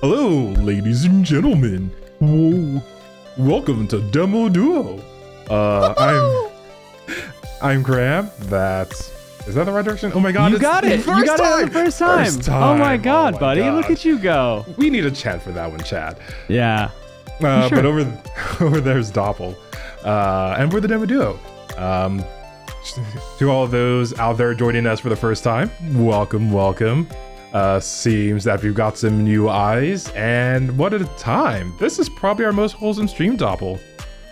Hello, ladies and gentlemen. Whoa. Welcome to Demo Duo. I'm Graham. Is that the right direction? Oh my god, you got it. You got it the first time. Oh my god, buddy. God. Look at you go. We need a chat for that one, Chad. Yeah. Sure. But over there's Doppel. And we're the Demo Duo. To all of those out there joining us for the first time, welcome. Seems that we've got some new eyes, and what a time. This is probably our most wholesome stream, Doppel.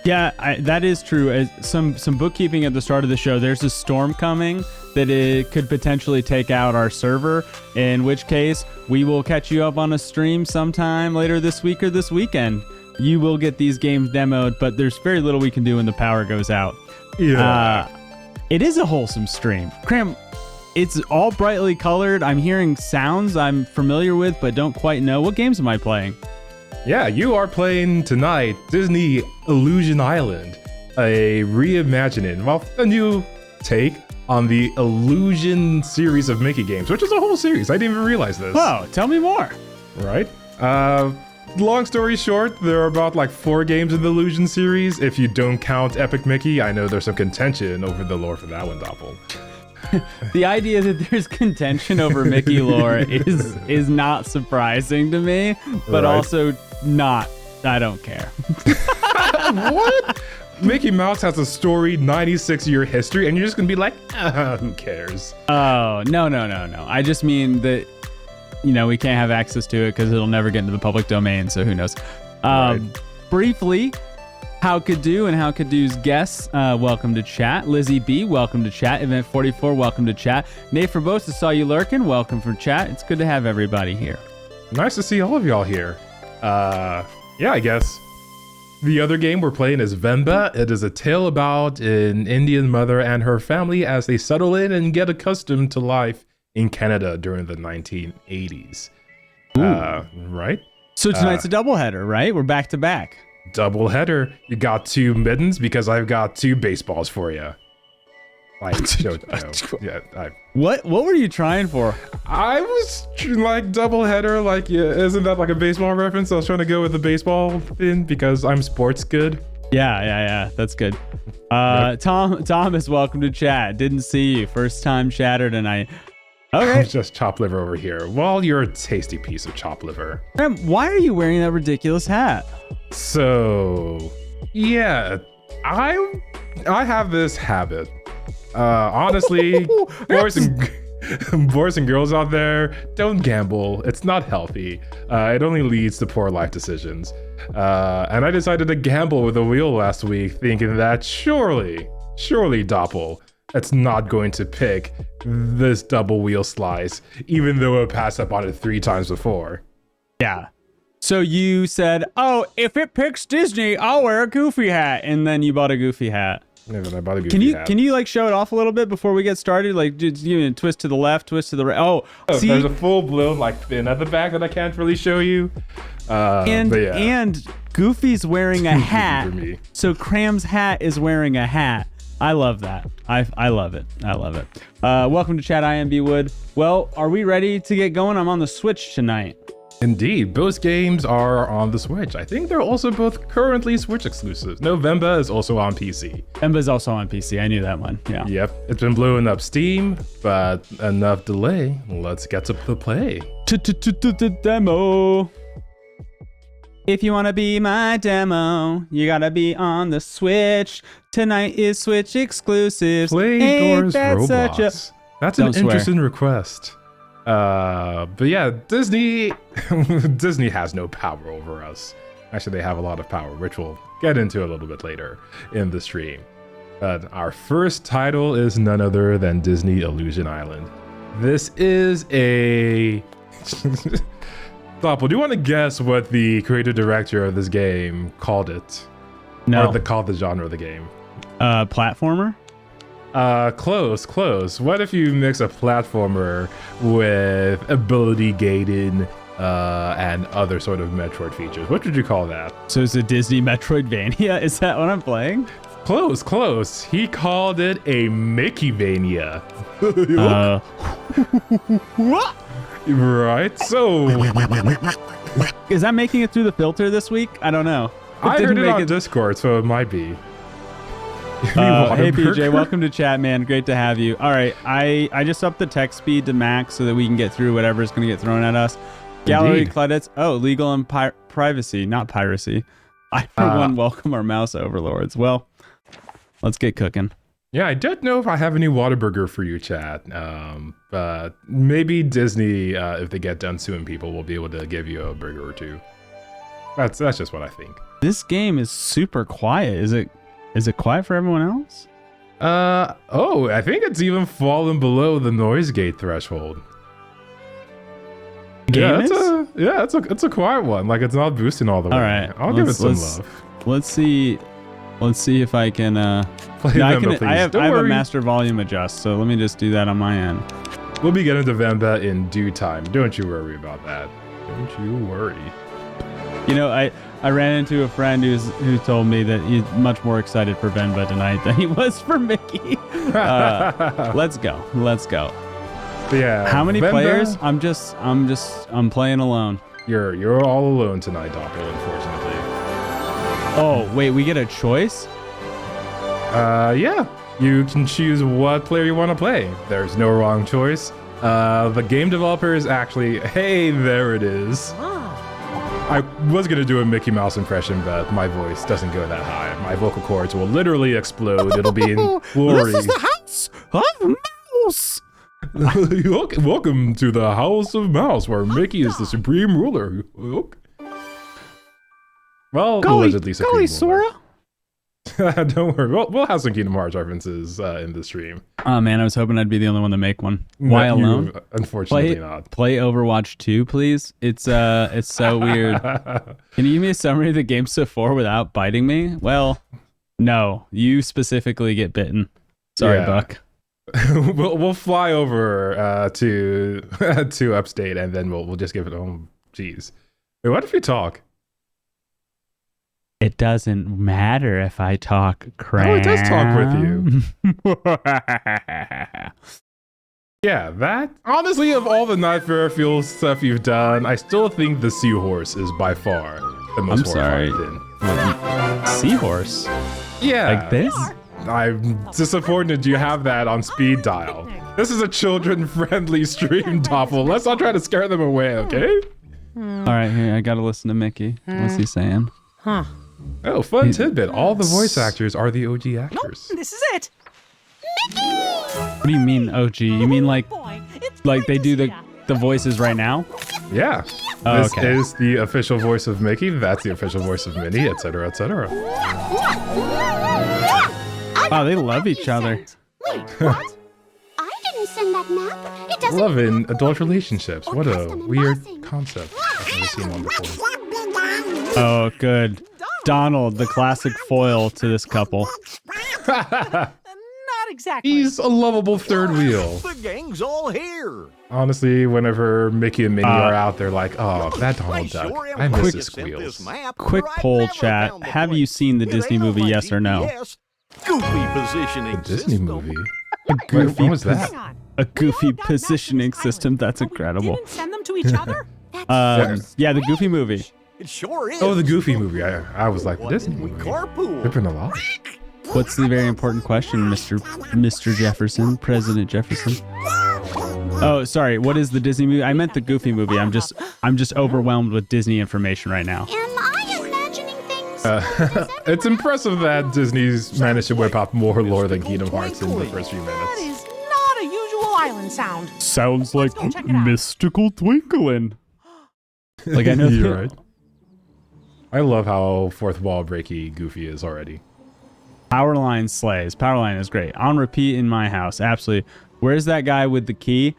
Yeah, that is true. Some bookkeeping at the start of the show. There's a storm coming that it could potentially take out our server, in which case we will catch you up on a stream sometime later this week or this weekend. You will get these games demoed, but there's very little we can do when the power goes out. Yeah. It is a wholesome stream. Cram, it's all brightly colored. I'm hearing sounds I'm familiar with, but don't quite know. What games am I playing? Yeah, you are playing tonight Disney Illusion Island, a reimagining, a new take on the Illusion series of Mickey games, which is a whole series. I didn't even realize this. Whoa, tell me more. Right? Long story short, there are about 4 games in the Illusion series. If you don't count Epic Mickey, I know there's some contention over the lore for that one, Doppel. The idea that the's contention over Mickey lore is not surprising to me, but also not. I don't care. What? Mickey Mouse has a storied 96-year history, and you're just gonna be like, who cares? Oh, no. I just mean that, we can't have access to it because it'll never get into the public domain, so who knows. Right. Briefly, How Could Do and How Could Do's guests, welcome to chat. Lizzie B, welcome to chat. Event 44, welcome to chat. Nate Verbosa, saw you lurking, welcome for chat. It's good to have everybody here. Nice to see all of y'all here. Yeah, I guess. The other game we're playing is Venba. It is a tale about an Indian mother and her family as they settle in and get accustomed to life in Canada during the 1980s. Right? So tonight's a doubleheader, right? We're back to back. Double header. You got 2 mittens because I've got 2 baseballs for you. What were you trying for? I was double header, isn't that a baseball reference? I was trying to go with the baseball thing because I'm sports good. Yeah, that's good. Thomas, welcome to chat. Didn't see you. First time chatter tonight. Okay. Just chopped liver over here. Well, you're a tasty piece of chopped liver. Why are you wearing that ridiculous hat? So, yeah, I have this habit. Honestly, boys and girls out there, don't gamble. It's not healthy. It only leads to poor life decisions. And I decided to gamble with a wheel last week, thinking that surely, Doppel, it's not going to pick this double wheel slice, even though it passed up on it 3 times before. Yeah. So you said, oh, if it picks Disney, I'll wear a Goofy hat. And then you bought a Goofy hat. And then I bought a Goofy hat. Can you show it off a little bit before we get started? Twist to the left, twist to the right. Oh, see? There's a full-blown fin at the back that I can't really show you. And Goofy's wearing a hat. So Cram's hat is wearing a hat. I love that. I love it. Welcome to chat. I am B Wood. Well, are we ready to get going? I'm on the Switch tonight. Indeed, both games are on the Switch. I think they're also both currently Switch exclusives. No, Venba is also on PC. Venba's also on PC. I knew that one. Yeah. Yep, it's been blowing up Steam, but enough delay. Let's get to the play. Demo. If you want to be my demo, you gotta be on the Switch. Tonight is Switch exclusives. Play Doors Roblox. That's an interesting request. But yeah, Disney has no power over us. Actually, they have a lot of power, which we'll get into a little bit later in the stream. But our first title is none other than Disney Illusion Island. This is a... Doppel, do you want to guess what the creative director of this game called it? No. Or called the genre of the game? Platformer? Close. What if you mix a platformer with ability gated and other sort of Metroid features? What would you call that? So it's a Disney Metroidvania? Is that what I'm playing? Close. He called it a mickey-vania. Right. So Is that making it through the filter this week? I don't know. I heard it on Discord, so it might be. Hey PJ, welcome to chat, man. Great to have you. All right, I just upped the text speed to max so that we can get through whatever's going to get thrown at us. Gallery credits. Oh, legal and privacy, not piracy. I for one welcome our mouse overlords. Well, let's get cooking. Yeah, I don't know if I have any Whataburger for you, chat. But maybe Disney, if they get done suing people, will be able to give you a burger or two. That's just what I think. This game is super quiet. Is it quiet for everyone else? I think it's even fallen below the noise gate threshold. It's a quiet one. Like it's not boosting all the way. All right, I'll give it some love. Let's see if I can. I have a master volume adjust, so let me just do that on my end. We'll be getting to Venba in due time. Don't you worry about that. Don't you worry. You know, I ran into a friend who told me that he's much more excited for Venba tonight than he was for Mickey. Let's go. Yeah. How many players? I'm playing alone. You're all alone tonight, Doppel, unfortunately. Oh, wait, we get a choice? Yeah. You can choose what player you want to play. There's no wrong choice. The game developer is actually, hey, there it is. I was going to do a Mickey Mouse impression, but my voice doesn't go that high. My vocal cords will literally explode. It'll be in glory. This is the House of Mouse! Welcome to the House of Mouse, where Mickey is the supreme ruler. Well, allegedly supreme ruler. Sora? Don't worry. We'll have some Kingdom Hearts references in the stream. Oh man, I was hoping I'd be the only one to make one. Why alone? Unfortunately not. Play Overwatch 2, please. It's so weird. Can you give me a summary of the game so far without biting me? Well, no. You specifically get bitten. Sorry, Buck. we'll fly over to upstate, and then we'll just give it. Oh, jeez. Wait, what if you talk? It doesn't matter if I talk crap. Oh, it does talk with you. Yeah, that... Honestly, of all the Not Fair Fuel stuff you've done, I still think the Seahorse is by far the most horrifying thing. Seahorse? Yeah. Like this? I'm disappointed you have that on speed dial. This is a children-friendly stream, Doppel. Let's not try to scare them away, okay? All right, here, I gotta listen to Mickey. What's he saying? Huh. Oh, fun tidbit. All the voice actors are the OG actors. Nope, this is it. Mickey! What do you mean OG? You mean like they do the voices right now? Yeah. Oh, this okay. is the official voice of Mickey. That's the official voice of Minnie, etc., etc. Wow, they love each other. Wait, what? I didn't send that map. It doesn't. Love in adult relationships. What a weird concept. I've never seen one before. Oh, good. Donald, the classic foil to this couple. Not exactly. He's a lovable third wheel. The gang's all here. Honestly, whenever Mickey and Minnie are out, they're like, oh, that Donald Duck. Sure I miss glad his you sent this squeals. map, Quick or I'd poll, never chat. found the Have place. you seen the It Disney ain't on movie, my yes or no? GPS. Goofy positioning The Disney system. movie? A Wait, goofy, what was that? Hang on. a goofy We all got maps positioning of this island, system. That's but we incredible. didn't send them to each other? Yeah, the Goofy movie. It sure is. Oh, the Goofy movie. I was like, the Why Disney didn't we movie. carpool? They've been a lot. What's the very important question, Mr. Jefferson, President Jefferson? Oh, sorry. What is the Disney movie? I meant the Goofy movie. I'm just overwhelmed with Disney information right now. Am I imagining things? It's impressive that Disney's managed to whip out more lore than Kingdom Hearts in the first few That minutes. is not a usual island sound. Sounds like go check it out. mystical twinkling. Like I know. You're right. I love how fourth wall breaky Goofy is already. Powerline slays. Powerline is great. On repeat in my house. Absolutely. Where's that guy with the key?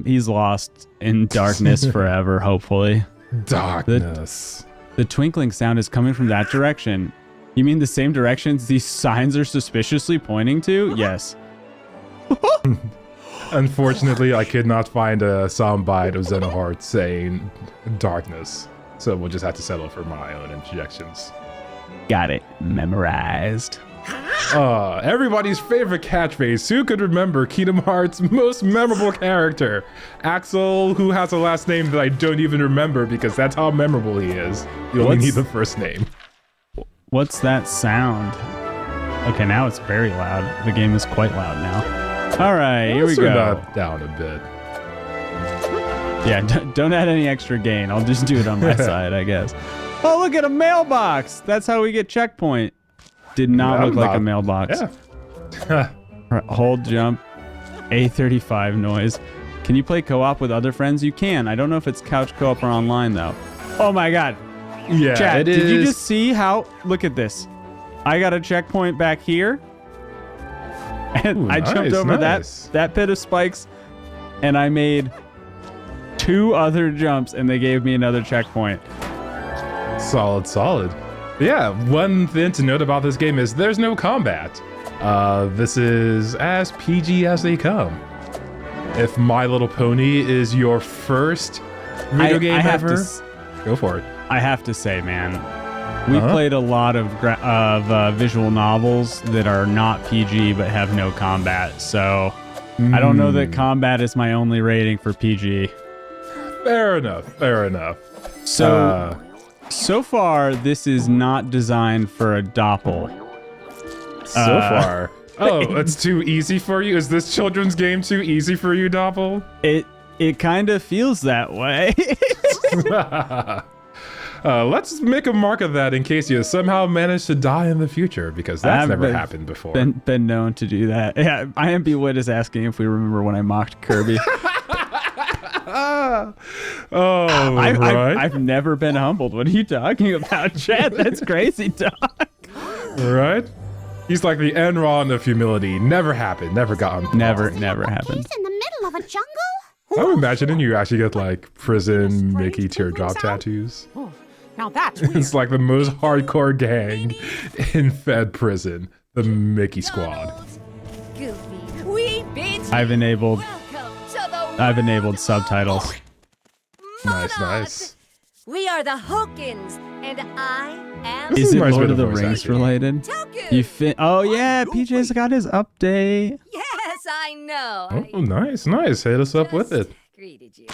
He's lost in darkness forever, hopefully. Darkness. The twinkling sound is coming from that direction. You mean the same directions these signs are suspiciously pointing to? Yes. Unfortunately, I could not find a soundbite of Xenoheart saying darkness. So we'll just have to settle for my own interjections. Got it memorized. Everybody's favorite catchphrase. Who could remember Kingdom Hearts' most memorable character? Axel, who has a last name that I don't even remember because that's how memorable he is. You only need the first name. What's that sound? Okay, now it's very loud. The game is quite loud now. All right, here we Turn go. that down a bit. Yeah, don't add any extra gain. I'll just do it on my side, I guess. Oh, look at a mailbox. That's how we get checkpoint. Did not look like a mailbox. Yeah. Right, hold, jump, A35 noise. Can you play co-op with other friends? You can. I don't know if it's couch co-op or online, though. Oh, my God. Yeah, Chat, it is. did you just see how... Look at this. I got a checkpoint back here. And Ooh, I jumped over that pit of spikes, and I made 2 other jumps, and they gave me another checkpoint. Solid. Yeah, one thing to note about this game is there's no combat. This is as PG as they come. If My Little Pony is your first video game ever, go for it. I have to say, man, we played a lot of visual novels that are not PG but have no combat. So I don't know that combat is my only rating for PG. Fair enough. So far, this is not designed for a doppel. So far. Oh, it's too easy for you? Is this children's game too easy for you, Doppel? It kind of feels that way. Let's make a mark of that in case you somehow manage to die in the future, because that's never happened before. Been known to do that. Yeah, IMB Wit is asking if we remember when I mocked Kirby. I've never been humbled. What are you talking about, Chad? That's crazy talk. Right? He's like the Enron of humility. Never happened. Never got on. Never happened. In the middle of a jungle? I'm imagining you actually get like prison Mickey teardrop tattoos. Oh, now that's weird. It's like the most hardcore gang in Fed prison, the Mickey Squad. I've enabled subtitles. Nice. We are the Hokins, and I am. Is it Reminds me Lord of of the the voice Rings actor. related? Toku. Oh yeah, PJ's got his update. Yes, I know. Oh, nice. Hit us up with it. Greeted you.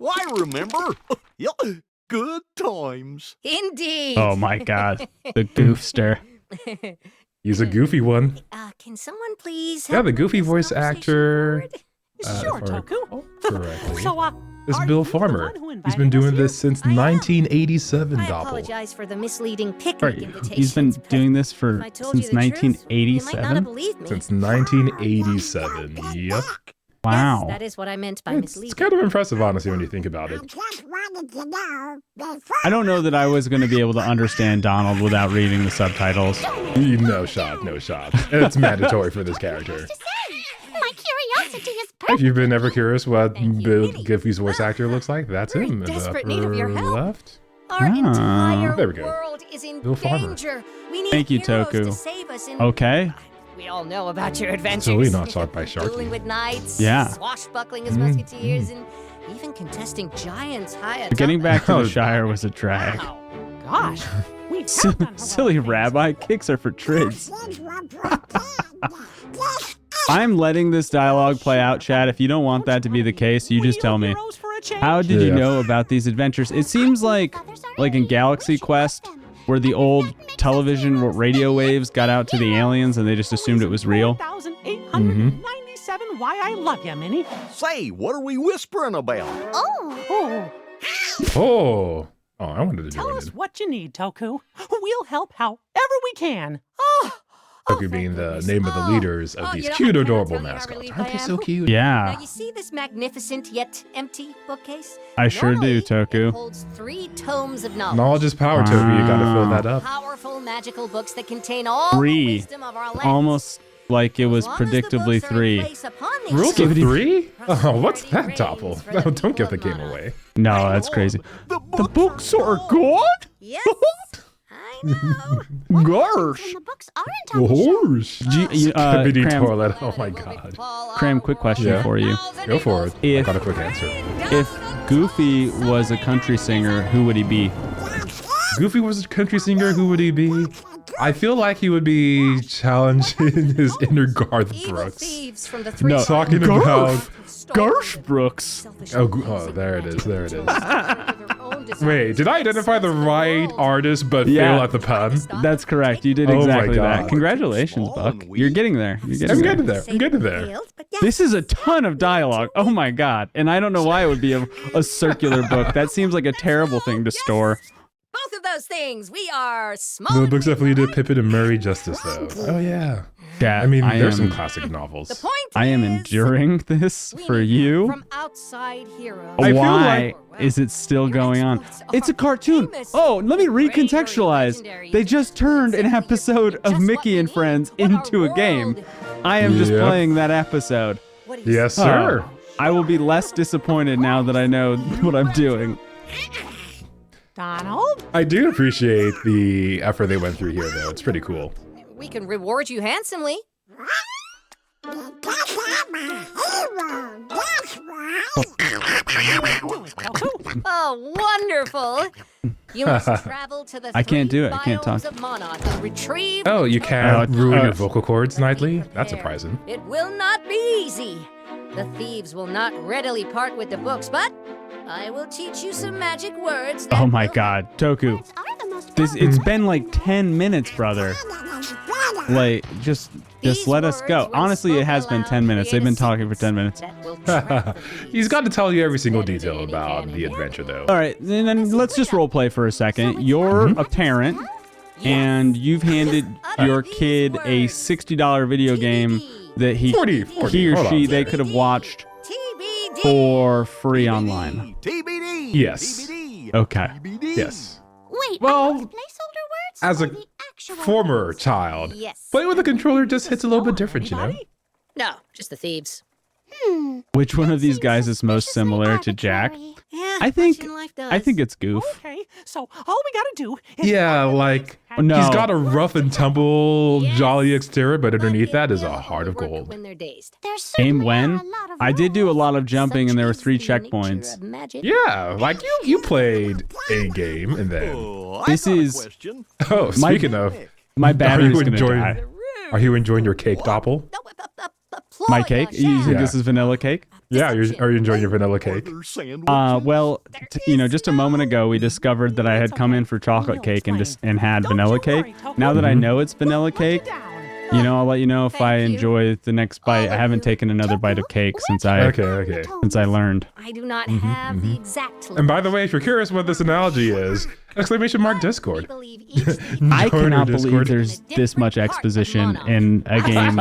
I remember. Yep. Good times. Indeed. Oh my God, the goofster. He's a goofy one. Can someone please? Yeah, help the move goofy this voice conversation actor. forward? Sure, if I Toku. recall correctly. So, It's are Bill you the Farmer. one who He's invited been us doing here? this since I am. 1987, I Doppel. apologize for the misleading picnic Right, invitations. he's been but doing this if for I told you since the truth, you might not 1987. have believed me. Since 1987. Yep. Wow. Yes, that is what I meant by It's misleading. kind of impressive, honestly, when you think about it. Just wanted to know I don't know that I was going to be able to understand Donald without reading the subtitles. No shot. It's mandatory for this character. to say. My curiosity is If perfect. you've been ever curious what Thank you, Bill Minnie. Goofy's voice actor looks like, that's We're in him in the desperate need of your upper help. left. Our entire There we go. world is in Bill Farmer. danger. We need Thank you, heroes Toku. to save us in Okay. We all know about your adventures. Totally not shot by Dueling Sharky. with knights, Yeah. swashbuckling as musketeers, and even contesting giants high atop Getting back to Oh, the Shire was a drag. Wow. Gosh, we have done a lot of Silly things. rabbi kicks are for trids. I'm letting this dialogue play out, Chad. If you don't want that to be the case, you just tell me. Heroes for a change. How did you Yeah. know about these adventures? It seems like in Galaxy Quest, where the old television radio waves got out to the aliens and they just assumed it was real. 4,897. Why I love you, Minnie. Say, what are we whispering about? Oh, Oh, I wanted to tell join us in. what you need, Toku. We'll help however we can. Oh, Toku being the name of the leaders of Oh, these you know, cute, I cannot adorable tell you how mascots. relieved Aren't I they am. so cute? Now, Yeah, you see this magnificent yet empty bookcase? I sure do, Normally, It Toku. holds 3 tomes of knowledge. Knowledge is power, Toku. You gotta fill that up. Powerful magical books that contain all Three. the wisdom of our land. Almost like it was As long as the predictably books are in 3. place upon these Rules of shelves, 3? Oh, what's that, prosperity Doppel? reigns for No, the don't give the people game of away. No, that's crazy. The The books are good? Yes, I know. Gosh. and the books aren't on the shelf. Horse. Skibidi Cram, toilet. Oh my god. Cram, quick question Yeah. for you. Go for it. I If- got a quick answer. If Goofy was a country singer, who would he be? Goofy was a country singer, who would he be? I feel like he would be challenging his inner Garth Evil Brooks. thieves from the three No, Talking sides about Garth Brooks. selfish oh, lives there it is, there it is. is. Wait, did I identify the right artist but Yeah. fail at the pun? That's correct. You did Oh my exactly that. God. Congratulations, Buck. You're getting there. You're I'm getting there. getting there. I'm getting there. This is a ton of dialogue. Oh my God. And I don't know why it would be a circular book. That seems like a terrible thing to store. Both of those things. We are small. The books definitely did Pippin and Murray justice, though. Oh yeah. Yeah, I mean, there's some am- classic novels. The point I am is, enduring this we for need you. From outside heroes. I feel Why like- is it still going on? exploits It's a are cartoon. famous, Oh, let me great, or recontextualize. legendary. They just turned an Exactly. episode of Just what Mickey we and need, Friends what our into a game. world- I am just Yep. playing that episode. What do you Yes, say? sir. Oh, I will be less disappointed now that I know what I'm doing. Donald? I do appreciate the effort they went through here, though. It's pretty cool. We can reward you handsomely. Oh, wonderful! You must travel to the I can't three do it. I can't biomes talk. of Monarch and retrieve. Oh, you can't ruin oh. your vocal cords nightly? That's surprising. It will not be easy. The thieves will not readily part with the books, but I will teach you some magic words. That Oh my will- God, Toku. Are the most It's been like 10 minutes, brother. Like, just These let us go. words, when Honestly, it has spoken been 10 aloud, minutes. They've create been a talking for 10 minutes. that will trap the He's thieves. got to tell you every single Better than detail any about can the and adventure, though. All right, then let's just role play for a second. You're a parent, and you've handed your kid a $60 video game that he 40, he or hold she on. they could have watched TBD. for free online. TBD. Yes. TBD. Okay. TBD. Yes. Wait, Well, are those placeholder words? as or a the actual former words? child, Yes. playing with a controller just hits a little bit different, you know? No, just the thieves. Which one of these Seems guys is most suspiciously similar to Jack? arbitrary. Yeah, I think much in life does. I think it's Goof. Okay, so all we gotta do is... Yeah, like, No. he's got a rough and tumble, Yes. jolly exterior, but But underneath it that is will a heart of work gold. When they're dazed. There Aim certainly when? are a lot of I did do a rules. lot of jumping, and there were Such 3 is the nature checkpoints. of magic. Yeah, like you played a game and then. Oh, I This got a is- question. Oh, speaking of, My are battery's you gonna enjoying? die. Are you enjoying your cake, Doppel? No, My cake? You think Yeah. this is vanilla cake? Yeah, are you enjoying your vanilla cake? Other sandwiches? Well, just a moment ago, we discovered that I had come in for chocolate cake and had vanilla cake. Now that I know it's vanilla cake, I'll let you know if I Thank you. enjoy the next bite. I haven't taken another bite of cake since I Okay. learned. I do not have the exact. And by the way, if you're curious what this analogy is, exclamation mark We Discord. believe each I Join our cannot believe Discord. there's this much exposition in a game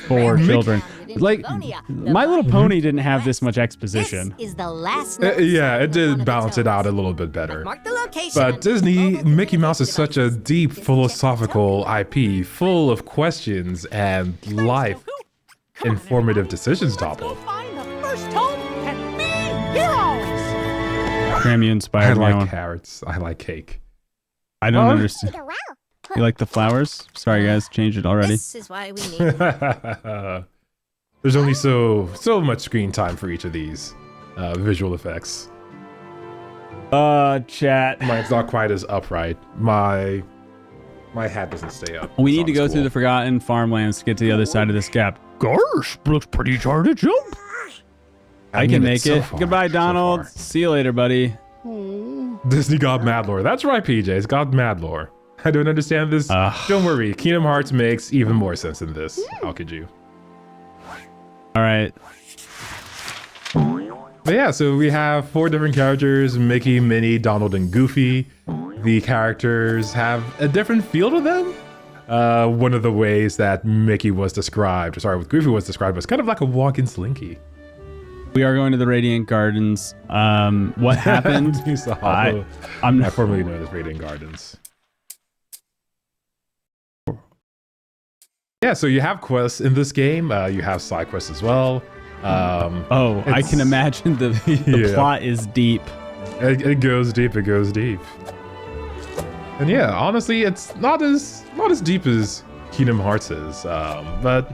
for Mick- children. Like, My Little Pony didn't have this much exposition. This is the last. Yeah, it did balance it out a little bit better. Mark the location. But Disney, Mickey Mouse is such a deep, philosophical IP, full of questions and life informative decisions, Let's go Doppel. find the first home and be heroes! Grammy I inspired me like on. carrots. I like cake. I don't Oh. understand. You like the flowers? Sorry, guys, changed it already. This is why we need. There's only so much screen time for each of these visual effects. Chat. Mine's not quite as upright. My hat doesn't stay up. We It's need on to the go through the school. forgotten farmlands to get to the other side of this gap. Gosh, looks pretty hard to jump. I mean, can it's make so it. far, Goodbye, so Donald. far. See you later, buddy. Disney got Madlore. That's right, PJ. It's got Madlore. I don't understand this. Don't worry. Kingdom Hearts makes even more sense than this. How could you? All right. But yeah, so we have 4 different characters: Mickey, Minnie, Donald, and Goofy. The characters have a different feel to them. One of the ways that Goofy was described was kind of like a walking slinky. We are going to the Radiant Gardens. What happened? I formerly known as Radiant Gardens. Yeah, so you have quests in this game. You have side quests as well. I can imagine the Yeah. plot is deep. It goes deep. It goes deep. And yeah, honestly, it's not as deep as Kingdom Hearts is. But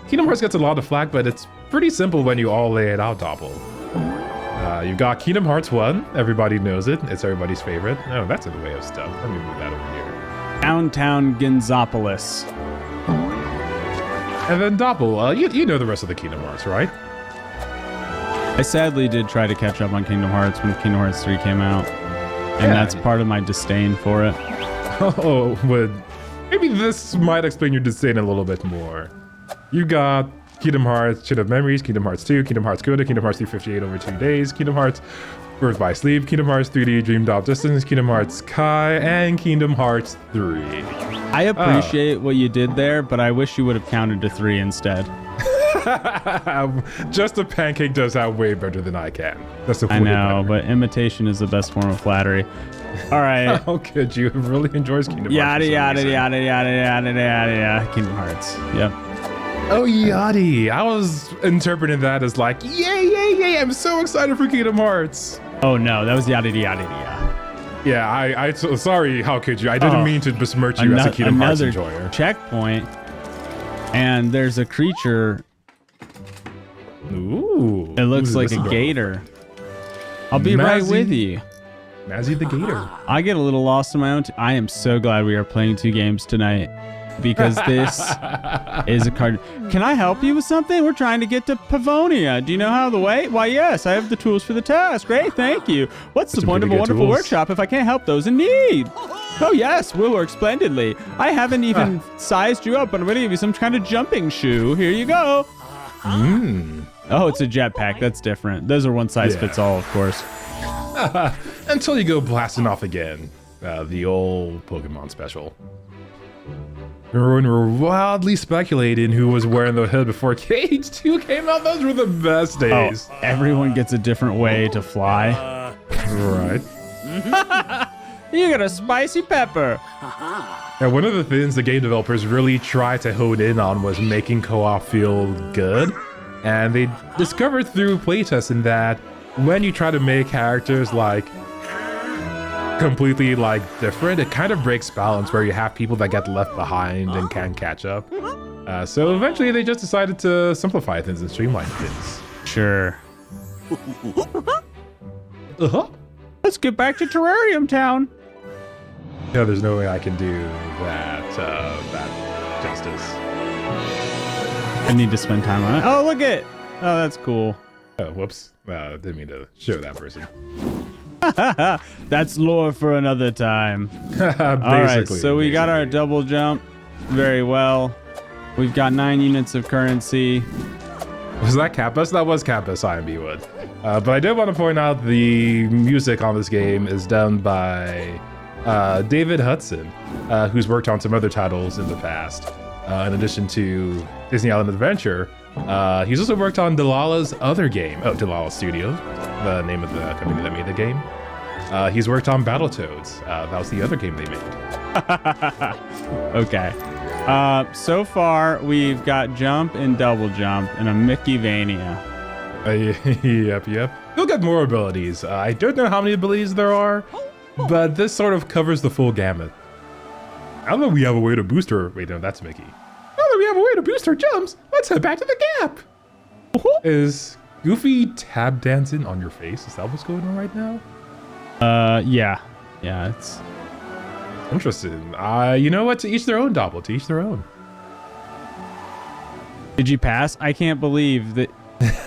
Kingdom Hearts gets a lot of flack, but it's pretty simple when you all lay it out, Doppel. You've got Kingdom Hearts 1. Everybody knows it. It's everybody's favorite. Oh, that's in the way of stuff. Let me move that over here. Downtown Gonzopolis. And then Doppel, you know the rest of the Kingdom Hearts, right? I sadly did try to catch up on Kingdom Hearts when Kingdom Hearts 3 came out. And that's part of my disdain for it. Oh, maybe this might explain your disdain a little bit more. You got Kingdom Hearts, Chain of Memories, Kingdom Hearts 2, Kingdom Hearts Coda, Kingdom Hearts 358 over 2 days, Kingdom Hearts Birth by Sleep, Kingdom Hearts 3D Dream Drop Distance, Kingdom Hearts Kai, and Kingdom Hearts 3. I appreciate what you did there, but I wish you would have counted to 3 instead. Just a pancake does that way better than I can. That's the I know, but imitation is the best form of flattery. All right. How could you? It really enjoys Kingdom Hearts. Yada, yada, yada, yada, yada, yada, yada. Kingdom Hearts. Yep. Oh, yada. I was interpreting that as like, yay, I'm so excited for Kingdom Hearts. Oh, no, that was yada, yada, yada. Yeah, sorry, how could you? I didn't mean to besmirch you as a Kingdom Hearts enjoyer. Another checkpoint, and there's a creature. Ooh. It looks like a gator. I'll be right with you. Mazzy the Gator. I get a little lost in my own. I am so glad we are playing 2 games tonight because this is a card. Can I help you with something? We're trying to get to Pavonia. Do you know how the way? Why, yes, I have the tools for the task. Great, thank you. What's the point of a wonderful workshop if I can't help those in need? Oh, yes, we'll work splendidly. I haven't even sized you up, but I'm going to give you some kind of jumping shoe. Here you go. Oh, it's a jetpack. That's different. Those are one size fits all, of course. Until you go blasting off again. The old Pokemon special. Remember when we were wildly speculating who was wearing the hood before Cage 2 came out? Those were the best days. Oh, everyone gets a different way to fly. Right. You got a spicy pepper. And one of the things the game developers really tried to hone in on was making co-op feel good. And they discovered through playtesting that when you try to make characters like completely like different, it kind of breaks balance where you have people that get left behind and can't catch up. So eventually they just decided to simplify things and streamline things. Sure. Uh-huh. Let's get back to Terrarium Town. Yeah, there's no way I can do that justice. I need to spend time on it. Oh, look it. Oh, that's cool. Oh, whoops. Didn't mean to show that person. That's lore for another time. All right, so we got our double jump very well. We've got 9 units of currency. Was that Kappas? That was Kappas IMB Wood. But I did want to point out the music on this game is done by David Hudson, who's worked on some other titles in the past. In addition to Disney Island Adventure, he's also worked on Delala's other game. Oh, Delala Studios, the name of the company that made the game. He's worked on Battletoads. That was the other game they made. Okay. So far, we've got jump and double jump and a mickey-vania. Yep. You'll get more abilities. I don't know how many abilities there are, but this sort of covers the full gamut. I don't know if we have a way to boost her. Wait, no, that's Mickey. I don't know if we have a way to boost her jumps. Let's head back to the gap. Is Goofy tab dancing on your face? Is that what's going on right now? Yeah, it's interesting. You know what? To each their own, Doppel. To each their own. Did you pass? I can't believe that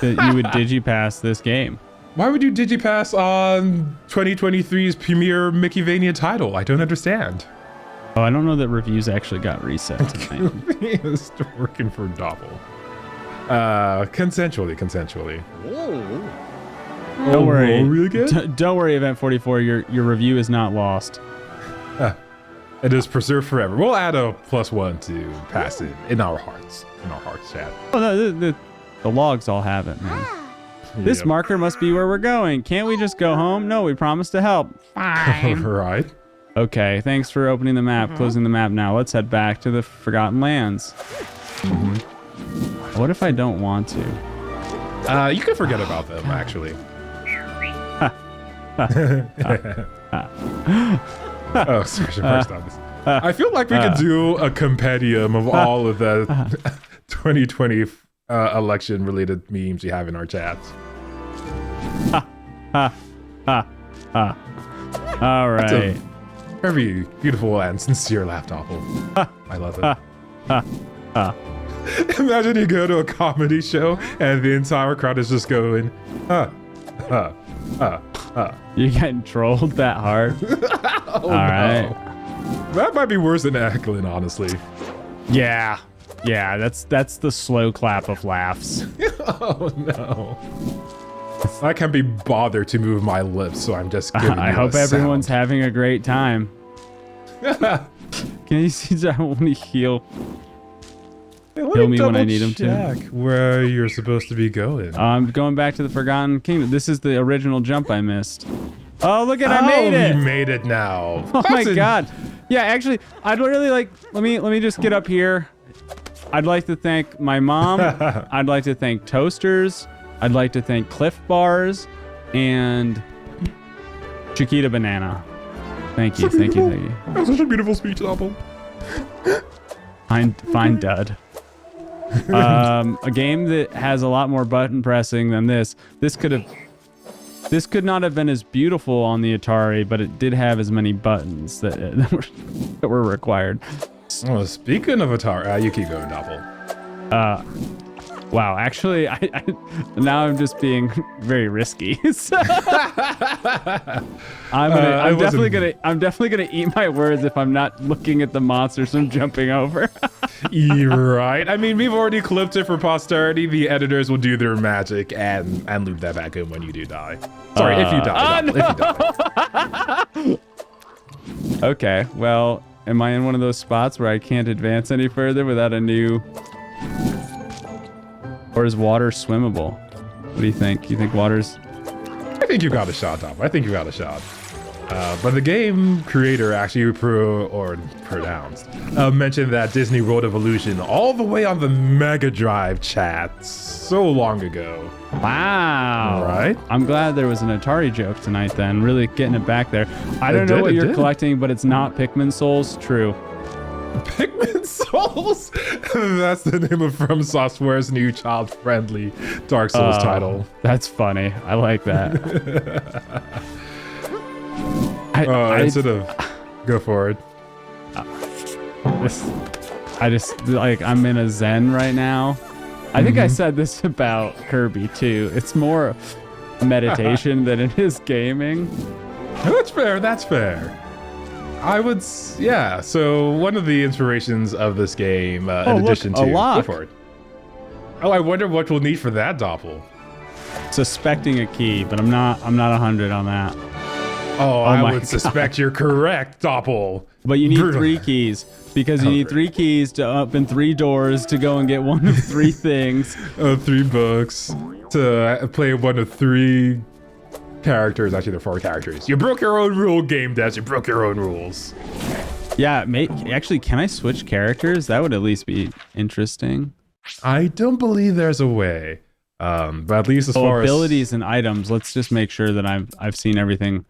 you would digipass this game. Why would you digipass on 2023's premier Mickey-vania title? I don't understand. Oh, I don't know that reviews actually got reset tonight. It's working for Doppel. Consensually. Don't worry. Really good? Don't worry, Event 44. Your review is not lost. It is preserved forever. We'll add a +1 to pass it in our hearts. In our hearts, chat. Oh no, the logs all have it, man. This marker must be where we're going. Can't we just go home? No, we promised to help. Fine. Right. Okay, thanks for opening the map. Closing the map now. Let's head back to the Forgotten Lands. What if I don't want to? You can forget about them, actually. Oh, sorry, first on this. I feel like we could do a compendium of all of the 2020 election-related memes we have in our chats. All right. Very beautiful and sincere laugh, Doppel. I love it. Imagine you go to a comedy show and the entire crowd is just going, You're getting trolled that hard. Oh, All right. That might be worse than Eklund, honestly. Yeah. Yeah, that's the slow clap of laughs. Oh no. I can't be bothered to move my lips, so I'm just giving I you hope a everyone's sound. having a great time. Can you see I want to heal? Let Heal me when I double need him to. check where you're supposed to be going. I'm going back to the Forgotten Kingdom. This is the original jump I missed. Oh, look at I made it. You made it now. Oh my That's god. Yeah, actually, I'd really like let me just get up here. I'd like to thank my mom. I'd like to thank Toasters. I'd like to thank Cliff Bars and Chiquita Banana. Thank you, thank you, thank you. That's such a beautiful speech, Doppel. Fine dud. A game that has a lot more button pressing than this. This could not have been as beautiful on the Atari, but it did have as many buttons that were required. Oh, speaking of Atari, you keep going, Doppel. Wow, actually, I now I'm just being very risky. So I'm definitely gonna eat my words if I'm not looking at the monsters I'm jumping over. You're right. I mean, we've already clipped it for posterity. The editors will do their magic and loop that back in when you do die. Sorry, if you die. Doppel, if you die. Okay, well, am I in one of those spots where I can't advance any further without a new... Or is water swimmable? What do you think? You think water's... I think you got a shot, Doppel. I think you got a shot. But the game creator actually mentioned that Disney World Evolution all the way on the Mega Drive chat so long ago. Wow. Right? I'm glad there was an Atari joke tonight then. Really getting it back there. I don't know what you're collecting, but it's not Pikmin Souls. True. Pikmin Souls? That's the name of From Software's new child-friendly Dark Souls title. That's funny. I like that. Instead of go for it. I just like I'm in a zen right now. I think I said this about Kirby too. It's more meditation than it is gaming. That's fair. That's fair. I would, yeah. So one of the inspirations of this game, in addition to, go for it. Oh, I wonder what we'll need for that, Doppel. Suspecting a key, but I'm not 100 on that. Oh, I would suspect you're correct, Doppel. But you need 3 keys because you need 3 keys to open 3 doors to go and get one of 3 things. 3 books to play one of 3 characters. Actually, there are 4 characters. You broke your own rule, Game Devs. You broke your own rules. Yeah, actually, can I switch characters? That would at least be interesting. I don't believe there's a way. But at least as far as abilities and items, let's just make sure that I've seen everything.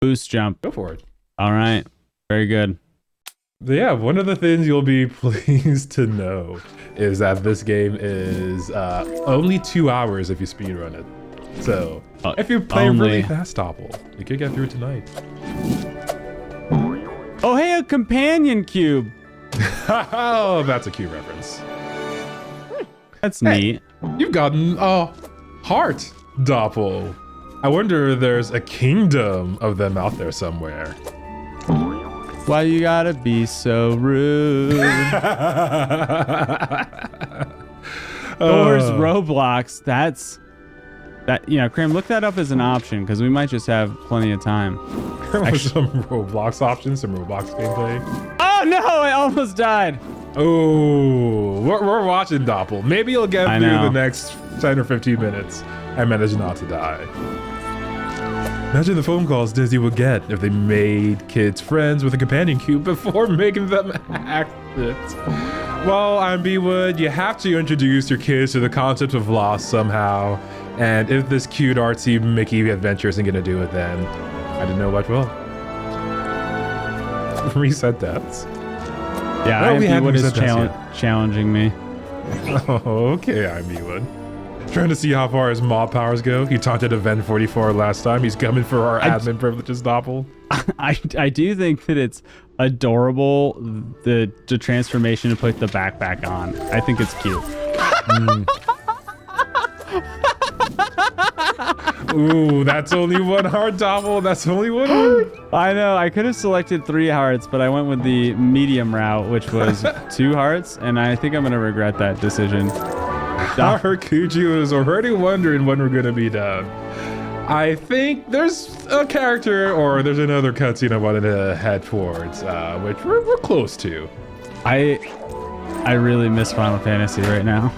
Boost jump. Go for it. All right. Very good. Yeah, one of the things you'll be pleased to know is that this game is only 2 hours if you speedrun it. So, if you play really fast, Doppel, you could get through tonight. Oh, hey, a companion cube. Oh, that's a cube reference. That's neat. You've gotten a heart, Doppel. I wonder if there's a kingdom of them out there somewhere. Why you gotta be so rude? Or Roblox. Cram, look that up as an option because we might just have plenty of time. Some Roblox options, some Roblox gameplay. Oh no, I almost died. Oh, we're watching, Doppel. Maybe you'll get through the next 10 or 15 minutes and manage not to die. Imagine the phone calls Disney would get if they made kids friends with a companion cube before making them act it. Well, I'm B-Wood. You have to introduce your kids to the concept of loss somehow. And if this cute artsy Mickey adventure isn't going to do it, then I don't know what will. Reset deaths. Yeah, No, B-Wood is challenging me. Oh, okay, I'm B-Wood. Trying to see how far his mob powers go. He taunted Event 44 last time. He's coming for our admin privileges, Doppel. I do think that it's adorable, the transformation to put the backpack on. I think it's cute. Ooh, that's only one heart, Doppel. That's only one heart. I know. I could have selected 3 hearts, but I went with the medium route, which was 2 hearts, and I think I'm going to regret that decision. Our Kuju is already wondering when we're going to be done. I think there's a character, or there's another cutscene I wanted to head towards, which we're close to. I really miss Final Fantasy right now.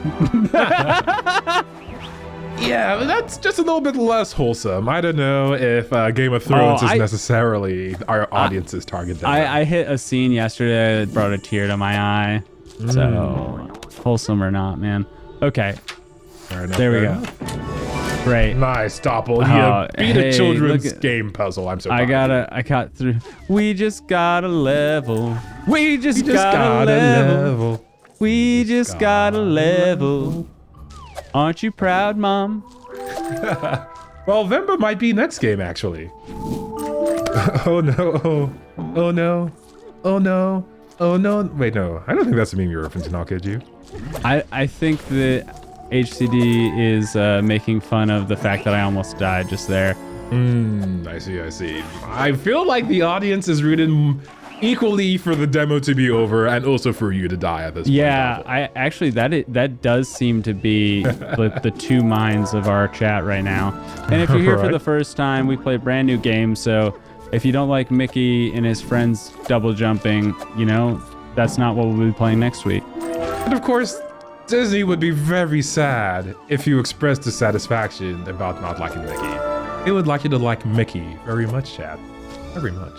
Yeah, but that's just a little bit less wholesome. I don't know if Game of Thrones is necessarily our audience's target. I hit a scene yesterday that brought a tear to my eye. So, wholesome or not, man. Okay. There we go. Great. Nice, Doppel. You beat a children's game puzzle. I'm so proud. I got through. We just got a level. We just got a level. We just got a level. Aren't you proud, Mom? Well, Venba might be next game, actually. Oh no. Oh no. Oh no. Oh no. Wait, no. I don't think that's a meme you're referencing, I'll kid you. I think that HCD is making fun of the fact that I almost died just there. I see. I feel like the audience is rooting equally for the demo to be over and also for you to die at this point. Yeah, I actually that does seem to be the two minds of our chat right now. And if you're here for the first time, we play a brand new game, so if you don't like Mickey and his friends double jumping, you know, that's not what we'll be playing next week. And of course, Disney would be very sad if you expressed dissatisfaction about not liking Mickey. They would like you to like Mickey very much, chat. Very much.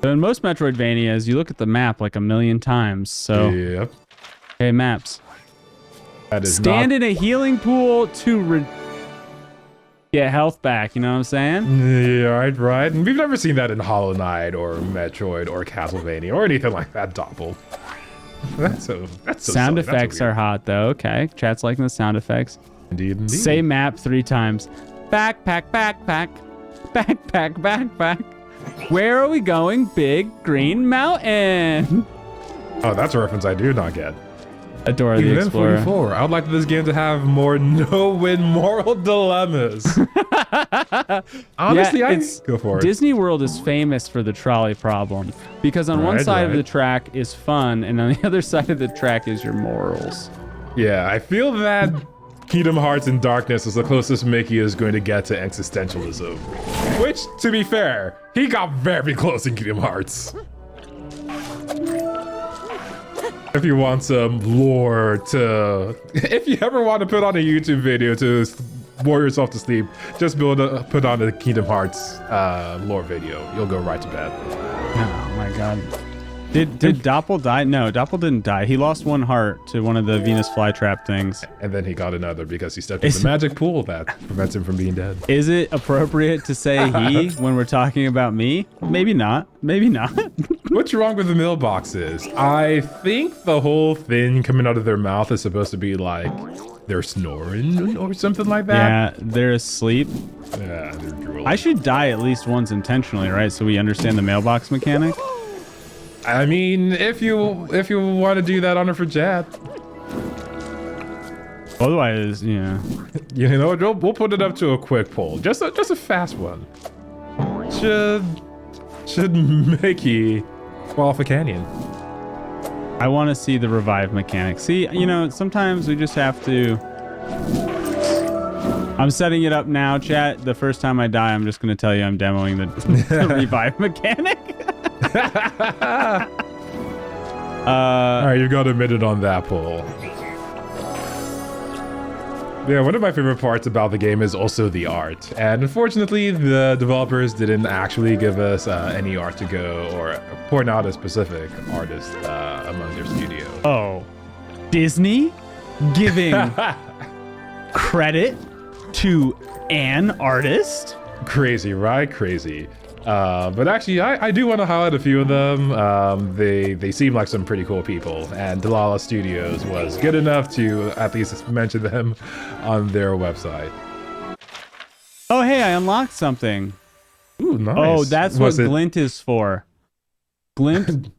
So in most Metroidvanias, you look at the map like a million times. So, yep. Hey, maps. That is Stand in a healing pool to get health back. You know what I'm saying? Yeah, right. And we've never seen that in Hollow Knight or Metroid or Castlevania or anything like that, Doppel. That's so sound silly. effects are hot though. Okay, chat's liking the sound effects. Indeed. Say map 3 times. Backpack, backpack, backpack, backpack. Where are we going? Big Green Mountain. Oh, that's a reference I do not get. Adora the Explorer. 44. I would like this game to have more no-win moral dilemmas. Honestly, go for it. Disney World is famous for the trolley problem because on one side of the track is fun and on the other side of the track is your morals. Yeah, I feel that Kingdom Hearts in Darkness is the closest Mickey is going to get to existentialism. Which, to be fair, he got very close in Kingdom Hearts. If you want some lore to... If you ever want to put on a YouTube video to bore yourself to sleep, just put on a Kingdom Hearts lore video. You'll go right to bed. Oh my god. Did Doppel die? No, Doppel didn't die. He lost 1 heart to one of the Venus flytrap things. And then he got another because he stepped in the magic pool that prevents him from being dead. Is it appropriate to say he when we're talking about me? Maybe not. Maybe not. What's wrong with the mailboxes? I think the whole thing coming out of their mouth is supposed to be like they're snoring or something like that. Yeah, they're asleep. Yeah, they're drooling. I should die at least once intentionally, right? So we understand the mailbox mechanic. I mean, if you want to do that, honor for chat. Otherwise, yeah. You know what? We'll put it up to a quick poll, just a fast one. Should Mickey fall off a canyon? I want to see the revive mechanic. See, you know, sometimes we just have to. I'm setting it up now, chat. The first time I die, I'm just going to tell you I'm demoing the revive mechanic. All right, you got admitted on that poll. Yeah, one of my favorite parts about the game is also the art. And unfortunately, the developers didn't actually give us any art to go or point out a specific artist among their studio. Oh, Disney giving credit to an artist? Crazy, right? Crazy. But actually, I do want to highlight a few of them. They seem like some pretty cool people, and Delilah Studios was good enough to at least mention them on their website. Oh, hey, I unlocked something. Ooh, nice. Oh, that's what Was it- Glint is for. Glint,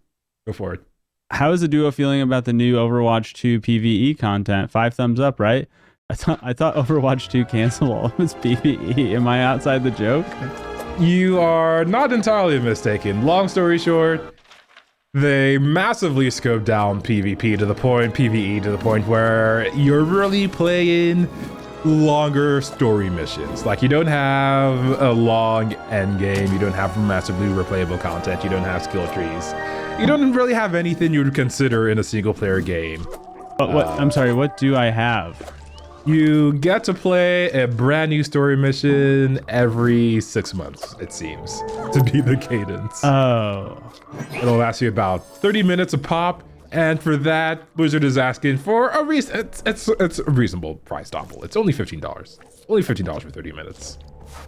Go for it. how is the duo feeling about the new Overwatch 2 PvE content? 5 thumbs up, right? I thought Overwatch 2 canceled all of its PvE. Am I outside the joke? You are not entirely mistaken. Long story short, they massively scoped down PvE to the point where you're really playing longer story missions. Like, you don't have a long end game, you don't have massively replayable content, you don't have skill trees. You don't really have anything you would consider in a single player game. But what? I'm sorry. What do I have? You get to play a brand new story mission every 6 months, it seems, to be the cadence. Oh, It'll last you about 30 minutes a pop, and for that, Blizzard is asking for a it's a reasonable price, Doppel. It's only $15. Only $15 for 30 minutes.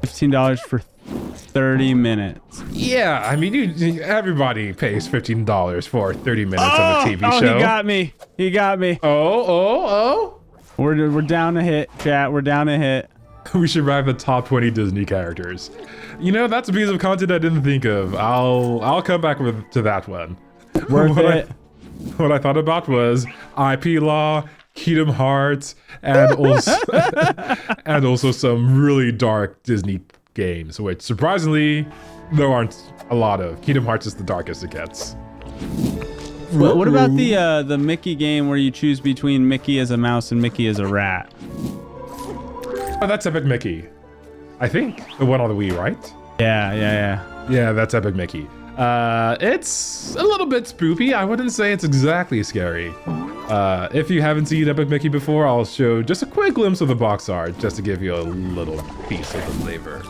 $15 for 30 minutes. Yeah, I mean, everybody pays $15 for 30 minutes of a TV show. He got me. He got me. Oh. We're down a hit, chat. We're down a hit. We should rank the top 20 Disney characters. You know, that's a piece of content I didn't think of. I'll come back to that one. Worth it. What I thought about was IP Law, Kingdom Hearts, and also some really dark Disney games, which surprisingly there aren't a lot of. Kingdom Hearts is the darkest it gets. What about the Mickey game where you choose between Mickey as a mouse and Mickey as a rat? Oh, that's Epic Mickey. I think the one on the Wii, right? Yeah. Yeah, that's Epic Mickey. It's a little bit spoopy. I wouldn't say it's exactly scary. If you haven't seen Epic Mickey before, I'll show just a quick glimpse of the box art just to give you a little piece of the flavor.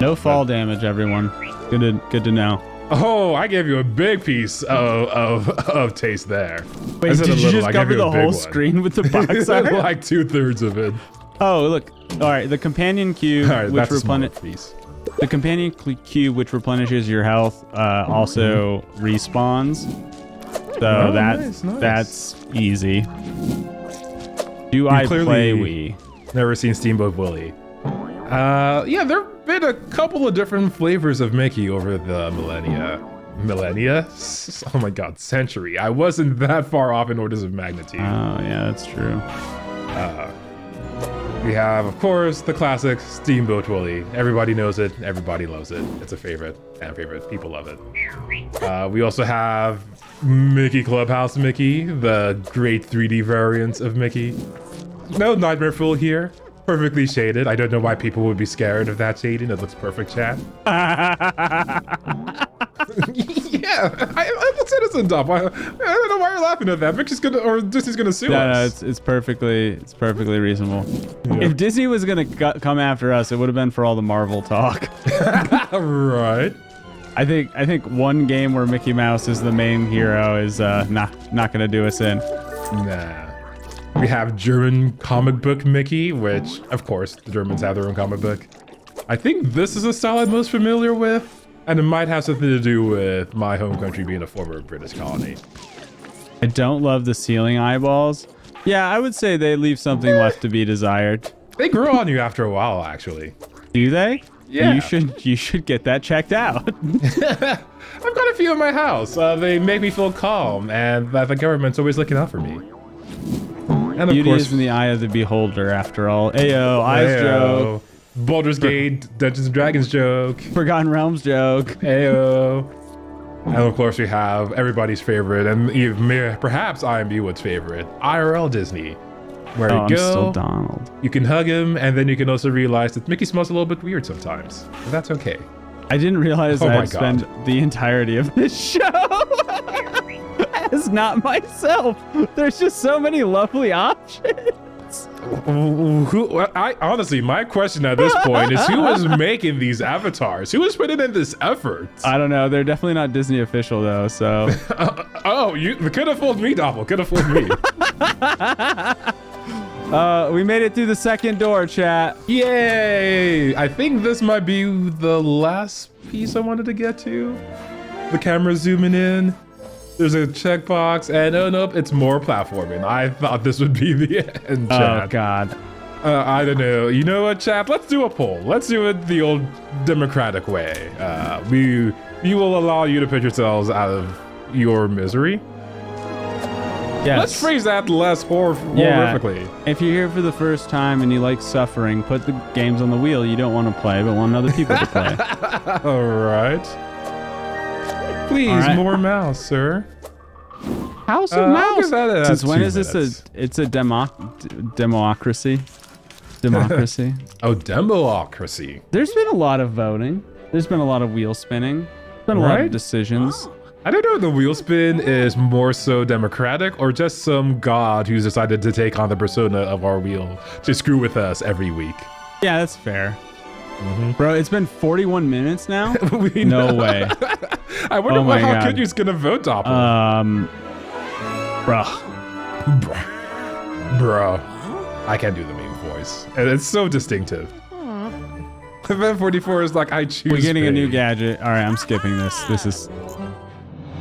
No fall damage, everyone. Good to know. Oh, I gave you a big piece of taste there. Wait, I said did a you little, just I gave cover you a the big whole one. screen with the box art? Like 2/3 of it. Oh, look. All right, the companion cube, All right, which that's a smaller piece. the companion cube, which replenishes your health, also respawns. So nice. that's easy. Do I clearly play Wii? Never seen Steamboat Willie. Yeah, there've been a couple of different flavors of Mickey over the millennia. Oh my god, century. I wasn't that far off in orders of magnitude. Oh yeah, that's true. We have, of course, the classic Steamboat Willie. Everybody knows it. Everybody loves it. It's a favorite. People love it. We also have Mickey Clubhouse Mickey, the great 3D variant of Mickey. No Nightmare Fuel here. Perfectly shaded. I don't know why people would be scared of that shading. It looks perfect, chat. Yeah, that's innocent, Duff. I don't know why you're laughing at that. Disney's gonna sue us. No, it's perfectly reasonable. Yeah. If Disney was gonna come after us, it would have been for all the Marvel talk. Right. I think one game where Mickey Mouse is the main hero is not gonna do us in. Nah. We have German comic book Mickey, which, of course, the Germans have their own comic book. I think this is a style I'm most familiar with, and it might have something to do with my home country being a former British colony. I don't love the ceiling eyeballs. Yeah, I would say they leave something left to be desired. They grow on you after a while, actually. Do they? Yeah. You should get that checked out. I've got a few in my house. They make me feel calm, and that the government's always looking out for me. And of Beauty course, is in the eye of the beholder, after all. Ayo, eyes joke. Baldur's Gate, Dungeons and Dragons joke. Forgotten Realms joke. Ayo. And of course we have everybody's favorite, and even perhaps IMB Wood's favorite, IRL Disney. Where you I'm go, still Donald. you can hug him, and then you can also realize that Mickey smells a little bit weird sometimes. But that's okay. I didn't realize Oh my I'd spend the entirety of this show as not myself. There's just so many lovely options. Honestly, my question at this point is who is making these avatars? Who is putting in this effort? I don't know. They're definitely not Disney official though, so. You could have fooled me, Doppel. Could have fooled me. We made it through the second door, chat. Yay! I think this might be the last piece I wanted to get to. The camera zooming in. There's a checkbox, and oh nope, it's more platforming. I thought this would be the end, chat. Oh God. I don't know. You know what, chat? Let's do a poll. Let's do it the old democratic way. We will allow you to pick yourselves out of your misery. Yes. Let's phrase that less horrifically. If you're here for the first time and you like suffering, put the games on the wheel you don't want to play but want other people to play. All right. Please, All right. more mouse, sir. House of I'll Mouse. give that a Since when 2 is this minutes. it's a democracy? Democracy. Oh, democracy. There's been a lot of voting. There's been a lot of wheel spinning. There's been a lot Right? of decisions. I don't know if the wheel spin is more so democratic or just some god who's decided to take on the persona of our wheel to screw with us every week. Yeah, that's fair. Bro, it's been 41 minutes now? We No know. way. I wonder Oh my how God. Kinyu's gonna vote Doppel. Bruh. Bro. I can't do the meme voice. And it's so distinctive. Event 44 is like, I choose We're getting a new pain. gadget. All right, I'm skipping this. This is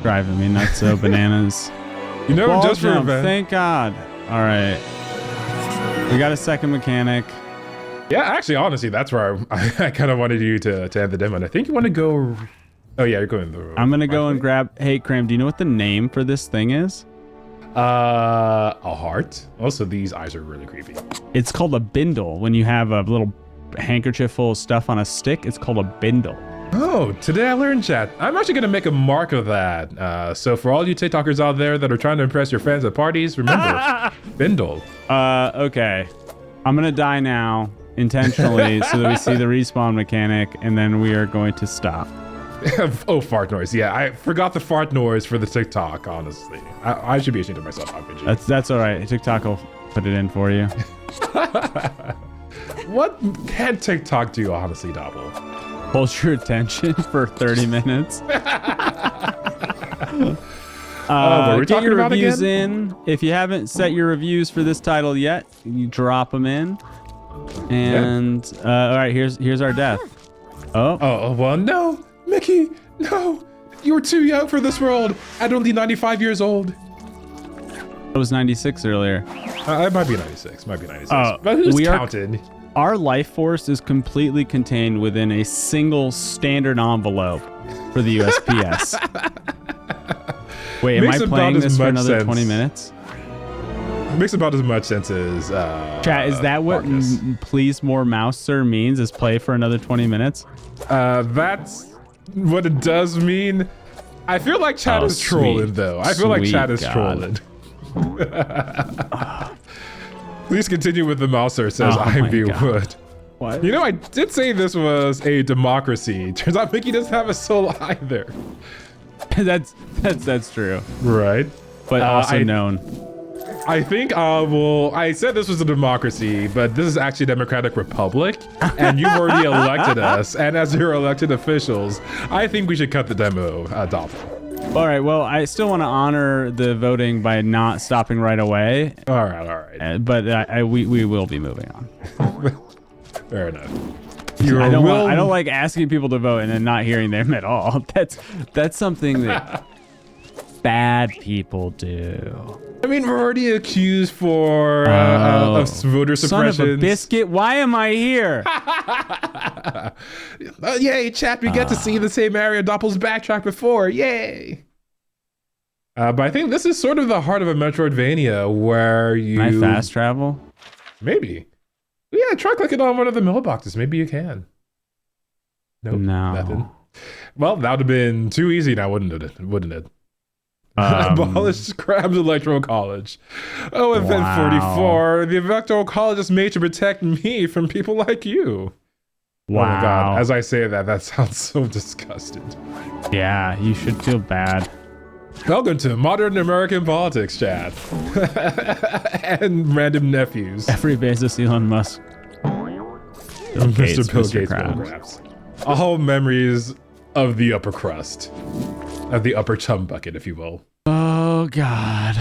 driving me nuts. So bananas. You know, Ball just for jump, event. thank God. All right. We got a second mechanic. Yeah, actually, honestly, that's where I kind of wanted you to end the demo. And I think you want to go... Oh, yeah, you're going the... I'm going to go and grab... Hey, Cram, do you know what the name for this thing is? A heart. Also, these eyes are really creepy. It's called a bindle. When you have a little handkerchief full of stuff on a stick, it's called a bindle. Oh, today I learned, chat. I'm actually going to make a mark of that. So for all you TikTokers out there that are trying to impress your fans at parties, remember, bindle. Okay. I'm going to die now intentionally so that we see the respawn mechanic, and then we are going to stop. Oh, fart noise. Yeah, I forgot the fart noise for the TikTok, honestly. I should be ashamed of myself, RPG. That's all right. TikTok will put it in for you. What can TikTok do, honestly, Doppel? Hold your attention for 30 minutes. What were we Get talking your about reviews again? in. If you haven't set your reviews for this title yet, you drop them in. And all right, here's our death. Oh, well, no. Mickey, no. You were too young for this world. At only 95 years old. It was 96 earlier. It might be 96. Might be 96. But who's we are- counted? Our life force is completely contained within a single standard envelope for the USPS. Wait, am Makes I about playing as this for much another sense. 20 minutes? Makes about as much sense as Chat, is that what Marcus. please more mouse sir means, is play for another 20 minutes? That's what it does mean. I feel like chat Oh, is trolling, sweet. though. I feel like Sweet chat is God. trolling. Please continue with the mouser, says Oh I my be God. wood. What? You know, I did say this was a democracy. Turns out Mickey doesn't have a soul either. that's true, Right. but also I- known. I think I said this was a democracy, but this is actually a democratic republic, and you've already elected us. And as your elected officials, I think we should cut the demo, Doppel. All right, well, I still want to honor the voting by not stopping right away, All right. but we will be moving on. Fair enough. I don't like asking people to vote and then not hearing them at all. That's something that bad people do. I mean, we're already accused for of voter Son suppression. of a biscuit, why am I here? Yay, chat, we get to see the same area Doppel's backtracked before. Yay. But I think this is sort of the heart of a Metroidvania where you... Can I fast travel? Maybe. Yeah, try clicking on one of the mailboxes. Maybe you can. Nope, No. nothing. Well, that would have been too easy now, wouldn't it? Abolish Crab's Electoral College. Oh, Event Wow. 44. The Electoral College is made to protect me from people like you. Wow. Oh my God. As I say that sounds so disgusting. Yeah, you should feel bad. Welcome to Modern American Politics, chat. And random nephews. Jeffrey Bezos, Elon Musk. Bill Gates, Mr. Bill Mr. Gates Krabs. Krabs. All memories of the upper crust. Of the upper chum bucket, if you will. Oh, God.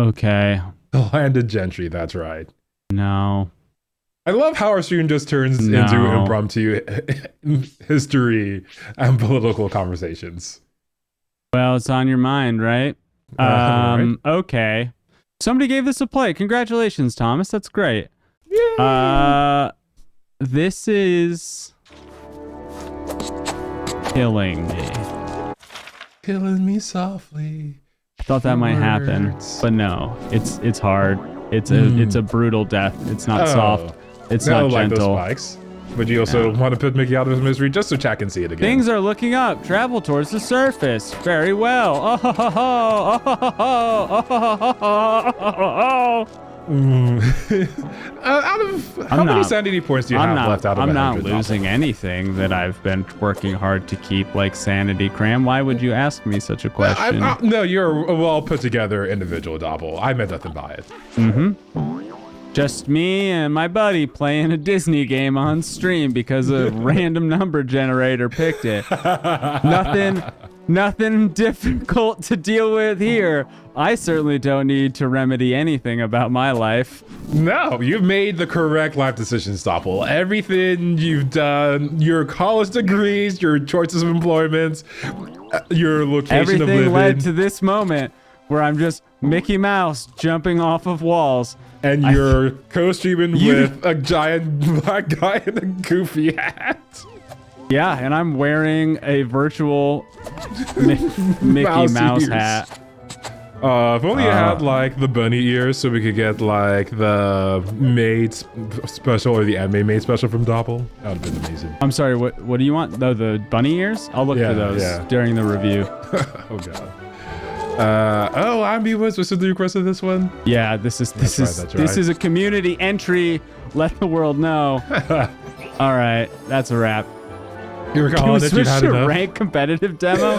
Okay. The landed gentry, that's right. No. I love how our stream just turns into No. impromptu history and political conversations. Well, it's on your mind, right? Right. Okay. Somebody gave this a play. Congratulations, Thomas. That's great. This is killing me. Killing me softly. I thought that might happen, but no. It's hard. It's a brutal death. It's not soft. It's I not don't like those gentle. spikes. But you also want to put Mickey out of his misery just so chat can see it again. Things are looking up. Travel towards the surface. Very well. Oh, ho, ho, ho. Oh, ho, ho, ho. Oh, ho, ho, ho. Oh, ho, ho. Out of how many sanity points do you have left out of I'm not 100? losing anything that I've been working hard to keep, like sanity. Cram, why would you ask me such a question? No, you're a well put together individual, Doppel. I meant nothing by it. Just me and my buddy playing a Disney game on stream because a random number generator picked it. Nothing difficult to deal with here. I certainly don't need to remedy anything about my life. No, you've made the correct life decisions, Doppel. Everything you've done, your college degrees, your choices of employment, your location of living. Everything led to this moment where I'm just Mickey Mouse jumping off of walls. And you're co-streaming with a giant black guy in a goofy hat. Yeah, and I'm wearing a virtual Mickey Mouse hat. If only you had like the bunny ears so we could get like the maid special or the anime maid special from Doppel. That would have been amazing. I'm sorry, what do you want? The bunny ears? I'll look for those during the review. Oh god. Ambi was the request of this one? Yeah, this is a community entry. Let the world know. All right, that's a wrap. You were calling it. You had to enough. rank competitive demo.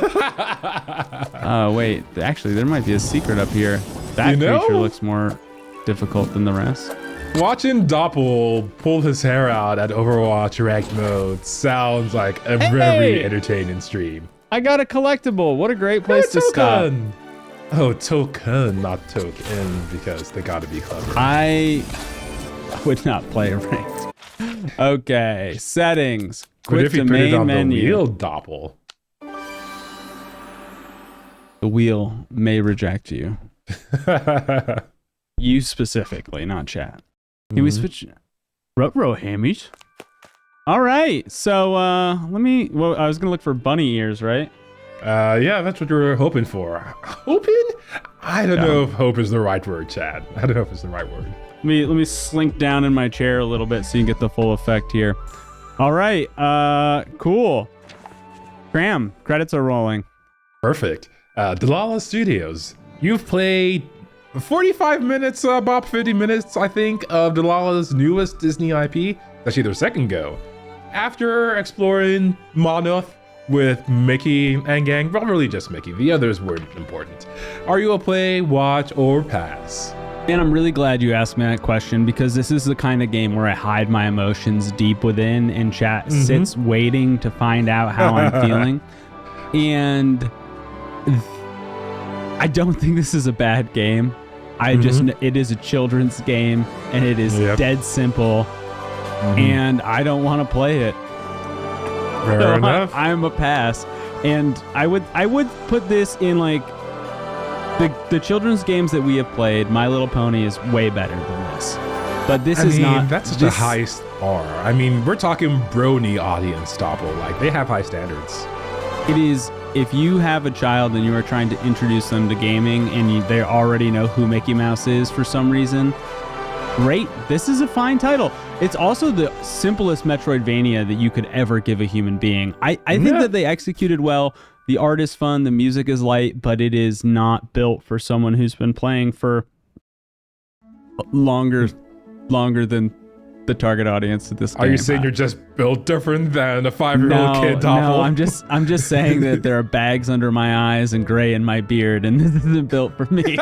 Wait, actually, there might be a secret up here. That creature looks more difficult than the rest. Watching Doppel pull his hair out at Overwatch ranked mode sounds like a very entertaining stream. I got a collectible. What a great place to stop. Oh, token, not token, because they gotta be clever. I would not play ranked. Okay, settings. Quit to main menu. The wheel, Doppel. The wheel may reject you. You specifically, not chat. Can we switch? Ruh-roh, hammies. All right, so I was gonna look for bunny ears, right? Yeah, that's what you were hoping for. Hoping? I don't know if hope is the right word, Chad. I don't know if it's the right word. Let me slink down in my chair a little bit so you can get the full effect here. All right, cool. Cram, credits are rolling. Perfect. Delilah Studios. You've played 45 minutes, about 50 minutes, I think, of Delilah's newest Disney IP. Actually, their second go. After exploring Monolith with Mickey and gang, well, really just Mickey. The others weren't important. Are you a play, watch, or pass? And I'm really glad you asked me that question because this is the kind of game where I hide my emotions deep within and chat sits waiting to find out how I'm feeling. And I don't think this is a bad game. It is a children's game and it is dead simple and I don't want to play it. Fair enough. I'm a pass. And I would put this in like the children's games that we have played. My Little Pony is way better than this. But this is not. That's such a high bar. I mean, we're talking brony audience, Doppel. Like, they have high standards. It is, if you have a child and you are trying to introduce them to gaming and they already know who Mickey Mouse is for some reason, great. This is a fine title. It's also the simplest Metroidvania that you could ever give a human being. I think that they executed well. The art is fun. The music is light, but it is not built for someone who's been playing for longer than the target audience at this game. Are you saying you're just built different than a 5-year-old kid, Doppel? No, I'm just saying that there are bags under my eyes and gray in my beard, and this isn't built for me.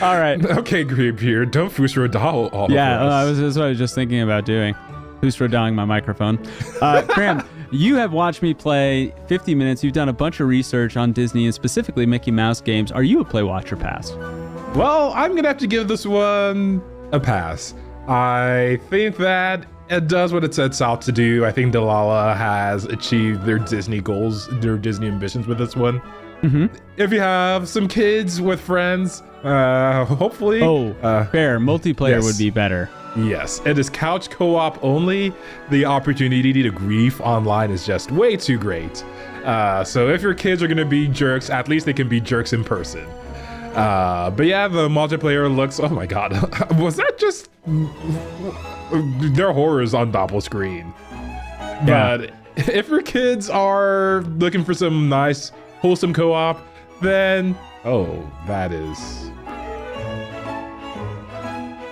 All right. Okay, gray beard. Don't Fusro doll all over us. That's what I was just thinking about doing. Fusro dolling my microphone. Cram, you have watched me play 50 minutes. You've done a bunch of research on Disney and specifically Mickey Mouse games. Are you a play, watch, or pass? Well, I'm going to have to give this one a pass. I think that it does what it sets out to do. I think Delilah has achieved their Disney goals, their Disney ambitions with this one. If you have some kids with friends, hopefully. Fair. Multiplayer would be better. Yes, it is couch co-op only. The opportunity to grief online is just way too great. So if your kids are gonna be jerks, at least they can be jerks in person. But yeah, the multiplayer looks, oh my god, was that just, there are horrors on Doppel screen. Yeah. But if your kids are looking for some nice, wholesome co-op, then, oh, that is...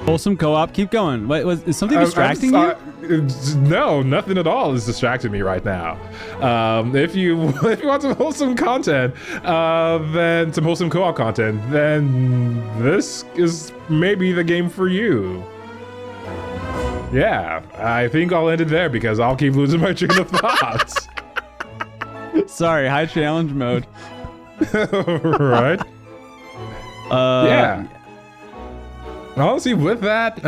Wholesome co-op. Keep going. What is something distracting you? No, nothing at all is distracting me right now. If you want some wholesome content, then some wholesome co-op content, then this is maybe the game for you. Yeah, I think I'll end it there because I'll keep losing my train of thoughts. Sorry, high challenge mode. Right? Yeah. Honestly, with that,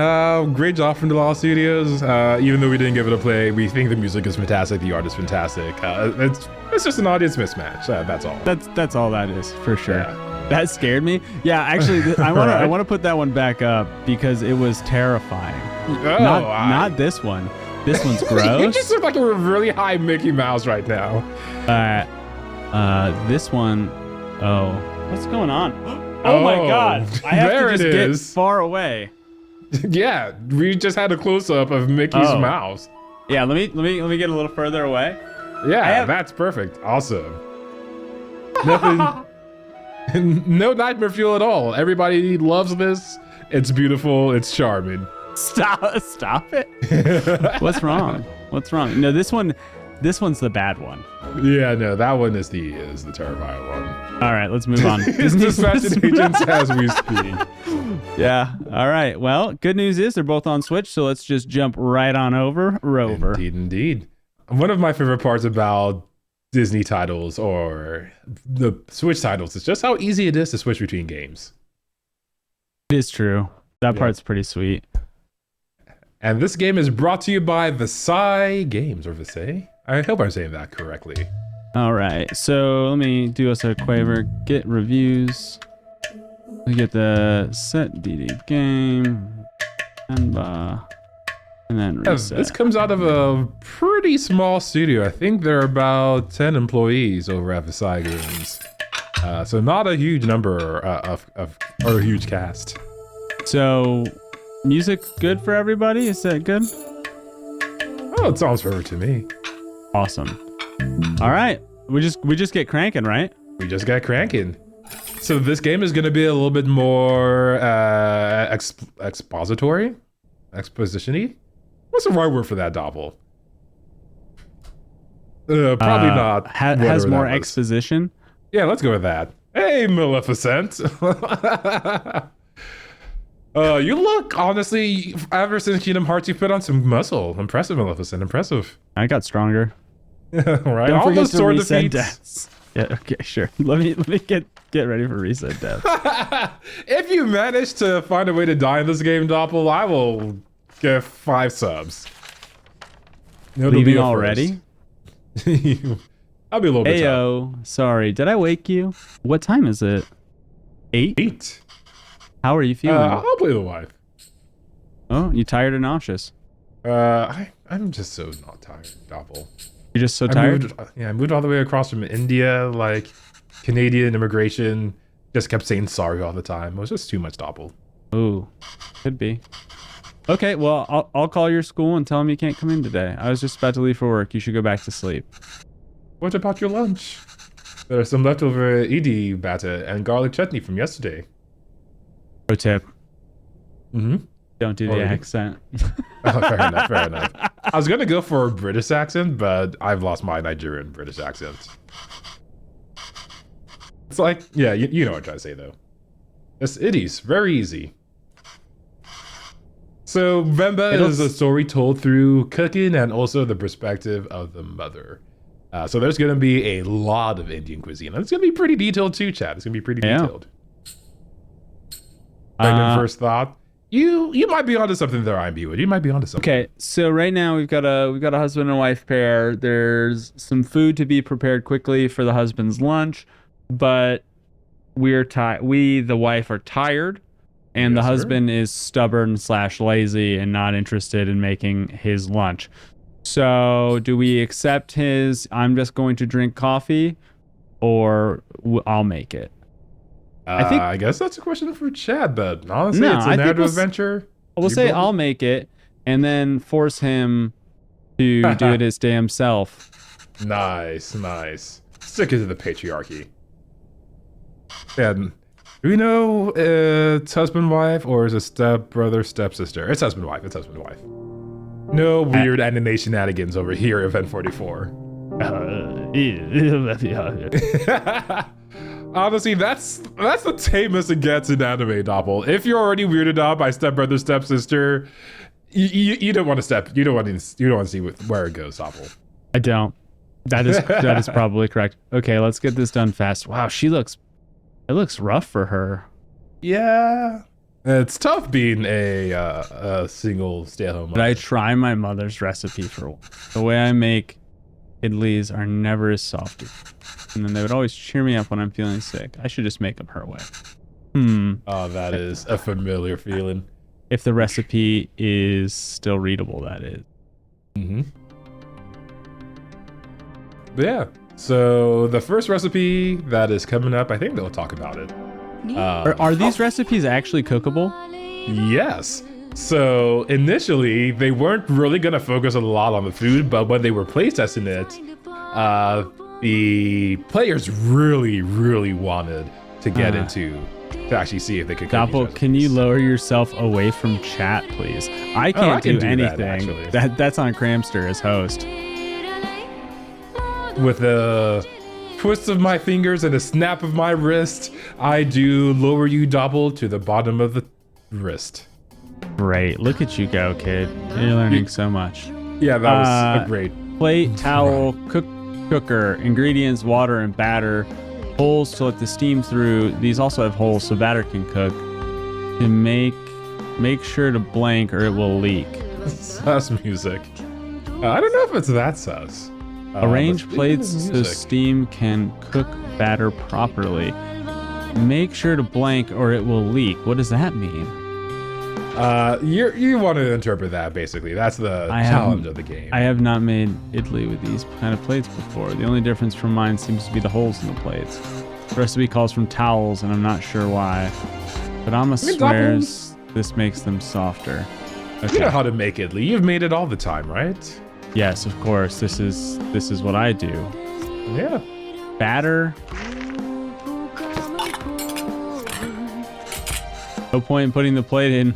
great job from Dalal Studios. Even though we didn't give it a play, we think the music is fantastic, the art is fantastic. It's just an audience mismatch. That's all. That's all that is for sure. Yeah. That scared me. Yeah, actually, I want to put that one back up because it was terrifying. Oh, Not this one. This one's gross. You just look like a really high Mickey Mouse right now. This one. Oh, what's going on? Oh my god! I have there to just it get is. far away. Yeah, we just had a close up of Mickey's mouse. Yeah, let me get a little further away. Yeah, that's perfect. Awesome. Nothing. No nightmare fuel at all. Everybody loves this. It's beautiful. It's charming. Stop it. What's wrong? What's wrong? No, this one's the bad one. Yeah, no, that one is the terrifying one. All right, let's move on. It's dispatching agents as we speak. Yeah. All right. Well, good news is they're both on Switch, so let's just jump right on over. Rover. Indeed. One of my favorite parts about Disney titles or the Switch titles is just how easy it is to switch between games. It is true. That part's pretty sweet. And this game is brought to you by Visay Games, or Visay? I hope I'm saying that correctly. All right, so let me do us a quaver. Get reviews. We get the set DD game, Venba, and then reset. This comes out of a pretty small studio. I think there are about 10 employees over at Visay Games. So not a huge number or a huge cast. So, music good for everybody? Is that good? Oh, it sounds perfect to me. Awesome. All right, we just get cranking, right? We just got cranking. So this game is going to be a little bit more expository, exposition-y. What's the right word for that, Doppel? Probably not. Has more exposition. Yeah, let's go with that. Hey, Maleficent. You look, honestly, ever since Kingdom Hearts, you've put on some muscle. Impressive, Maleficent. Impressive. I got stronger. Right? Don't All forget those to sword reset defeats. deaths. Yeah, okay, sure. Let me get ready for reset death. If you manage to find a way to die in this game, Doppel, I will give 5 subs. Leaving already? I'll be a little bit tough. Ayo, sorry. Did I wake you? What time is it? 8? 8. How are you feeling? I'll play the wife. Oh, you tired or nauseous? I'm just so not tired, Doppel. You're just so tired? I moved all the way across from India, like Canadian immigration. Just kept saying sorry all the time. It was just too much, Doppel. Ooh, could be. Okay, well, I'll call your school and tell them you can't come in today. I was just about to leave for work. You should go back to sleep. What about your lunch? There's some leftover edi batter and garlic chutney from yesterday. Pro tip. Mm-hmm. Don't do the accent. Oh, fair enough, fair enough. I was gonna go for a British accent, but I've lost my Nigerian British accent. It's like, yeah, you know what I'm trying to say though. It's idis, very easy. So Venba is a story told through cooking and also the perspective of the mother. So there's gonna be a lot of Indian cuisine. And it's gonna be pretty detailed too, Chad. It's gonna be pretty detailed. First thought. You might be onto something there, IMB. You might be onto something. Okay, so right now we've got a husband and wife pair. There's some food to be prepared quickly for the husband's lunch, but we the wife are tired, and the Yes, sir. husband is stubborn / lazy and not interested in making his lunch. So do we accept his, I'm just going to drink coffee, or I'll make it? I guess that's a question for Chad, but honestly, No, it's I a think narrative we'll adventure. We'll You say build it. I'll make it, and then force him to do it his damn self. Nice. Stick it to the patriarchy. And do we know it's husband-wife or is it step-brother, stepsister? It's husband-wife. No weird anime shenanigans over here, Event 44. Honestly, that's the tamest it gets in anime, Doppel. If you're already weirded out by stepbrother, stepsister, you don't want to step. You don't want to see where it goes, Doppel. I don't. That is probably correct. Okay, let's get this done fast. Wow, it looks rough for her. Yeah, it's tough being a single stay-at-home But mother. I try my mother's recipe for one. The way I make idlis are never as soft. And then they would always cheer me up when I'm feeling sick. I should just make them her way. Oh, that is a familiar feeling. If the recipe is still readable, that is. But yeah, so the first recipe that is coming up, I think they'll talk about it. Are these recipes actually cookable? Yes. So initially, they weren't really going to focus a lot on the food, but when they were playtesting it, the players really wanted to get into to actually see if they could cook these Doppel, can you recipes. lower yourself away from chat, please? I can't can do do that, anything. actually. That's on Cramster as host. With a twist of my fingers and a snap of my wrist, I do lower you, Doppel, to the bottom of the wrist. Great. Look at you go, kid. You're learning so much. Yeah, that was a great. Plate, towel, cooker, ingredients, water, and batter. Holes to let the steam through. These also have holes so batter can cook. To make sure to blank or it will leak. Sus music. I don't know if it's that sus. Arrange but plates speaking of so music- steam can cook batter properly. Make sure to blank or it will leak. What does that mean? You want to interpret that basically. That's the challenge of the game. I have not made idli with these kind of plates before. The only difference from mine seems to be the holes in the plates. The recipe calls from towels, and I'm not sure why. But Amma swears this makes them softer. You Okay. know how to make idli. You've made it all the time, right? Yes, of course. This is what I do. Yeah. Batter. No point in putting the plate in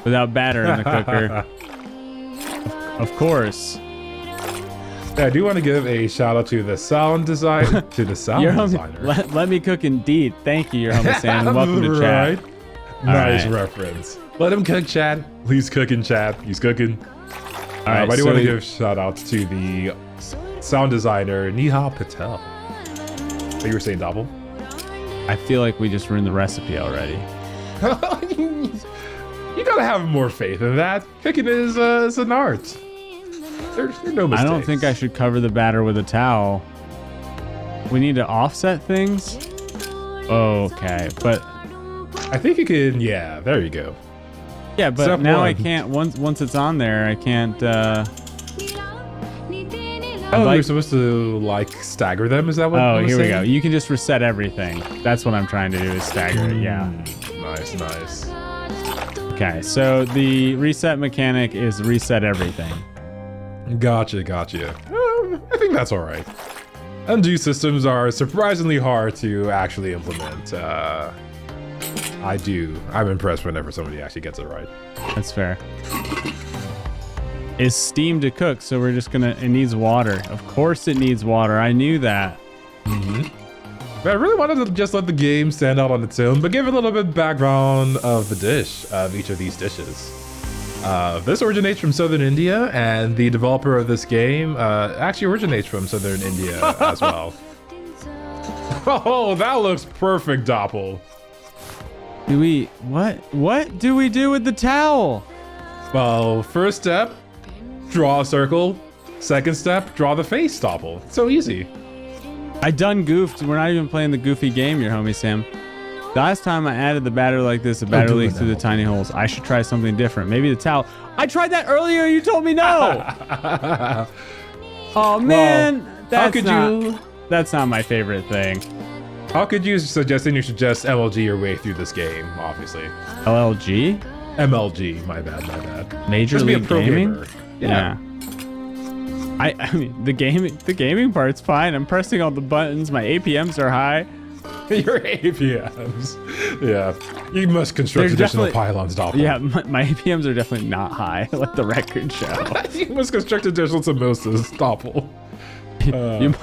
without batter in the cooker. Of course. I do want to give a shout out to the sound design Your homie, designer. let me cook indeed. Thank you, your homie Sam, and welcome to chat. Nice right. reference. Let him cook, Chad. He's cooking, Chad. He's cooking. All right, I do so want to give shout outs to the sound designer, Neha Patel. What you were saying, Doppel? I feel like we just ruined the recipe already. You gotta have more faith in that. Cooking is an art. There's no mistakes. I don't think I should cover the batter with a towel. We need to offset things? Okay, but I think you can. Yeah, there you go. yeah, but Step now I one. can't. Once it's on there, I can't. Oh, like- you're supposed to like stagger them. Is that what? Oh, I was here we saying? go. You can just reset everything. That's what I'm trying to do is stagger it. Yeah. Nice. Okay, so the reset mechanic is reset everything. Gotcha. I think that's all right. Undo systems are surprisingly hard to actually implement. I'm impressed whenever somebody actually gets it right. That's fair. Is steam to cook, so we're just gonna. It needs water. Of course, it needs water. I knew that. But I really wanted to just let the game stand out on its own, but give a little bit of background of the dish, of each of these dishes. This originates from southern India, and the developer of this game actually originates from southern India as well. Oh, that looks perfect, Doppel. Do we? What do we do with the towel? Well, first step, draw a circle. Second step, draw the face, Doppel. So easy. I done goofed. We're not even playing the goofy game, your homie Sam. Last time I added the batter like this, the batter do it leaks through the now. tiny holes. I should try something different. Maybe the towel. I tried that earlier. You told me no. Oh man, that's not my favorite thing. How could you suggesting you should just MLG your way through this game? Obviously, LLG? MLG. My bad. Major Just be a League pro Gaming? gamer. Yeah. I mean the gaming part's fine. I'm pressing all the buttons. My APMs are high. Your APMs. Yeah. You must construct There's additional definitely- pylons, Doppel. Yeah, my APMs are definitely not high. Let the record show. You must construct additional samosas, Doppel. You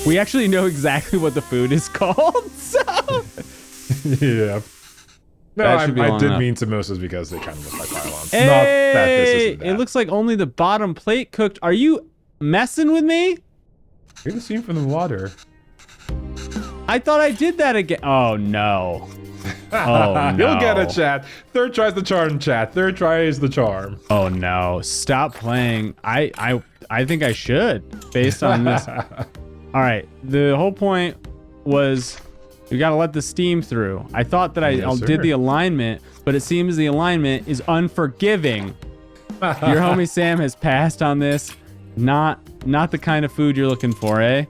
we actually know exactly what the food is called. So Yeah. No, That I should be long did enough. mean samosas because they kind of look like pylons. Hey, Not that this isn't that. it looks like only the bottom plate cooked. Are you messing with me? You're the scene from the water. I thought I did that again. Oh no. Oh no. You'll get a chat. Third try's the charm, chat. Third try is the charm. Oh no. Stop playing. I think I should based on this. All right. The whole point was we got to let the steam through. I thought that I Yes, did sir. the alignment, but it seems the alignment is unforgiving. Your homie Sam has passed on this. Not the kind of food you're looking for, eh?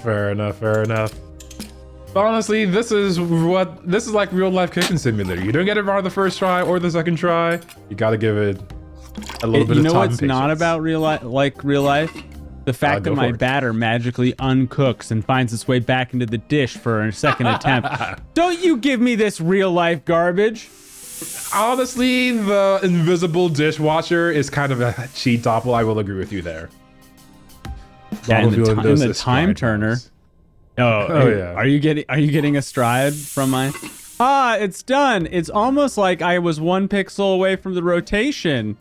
Fair enough. But honestly, this is like real life cooking simulator. You don't get it wrong the first try or the second try. You got to give it a little bit You of know time. what's and not patience. about real life? The fact that go my for it. batter magically uncooks and finds its way back into the dish for a second attempt. Don't you give me this real life garbage. Honestly, the invisible dishwasher is kind of a cheat, Doppel. I will agree with you there. Yeah, in the, Battlefield in the does time stride turner. times. Oh yeah. Are you getting a stride from my? It's done. It's almost like I was one pixel away from the rotation.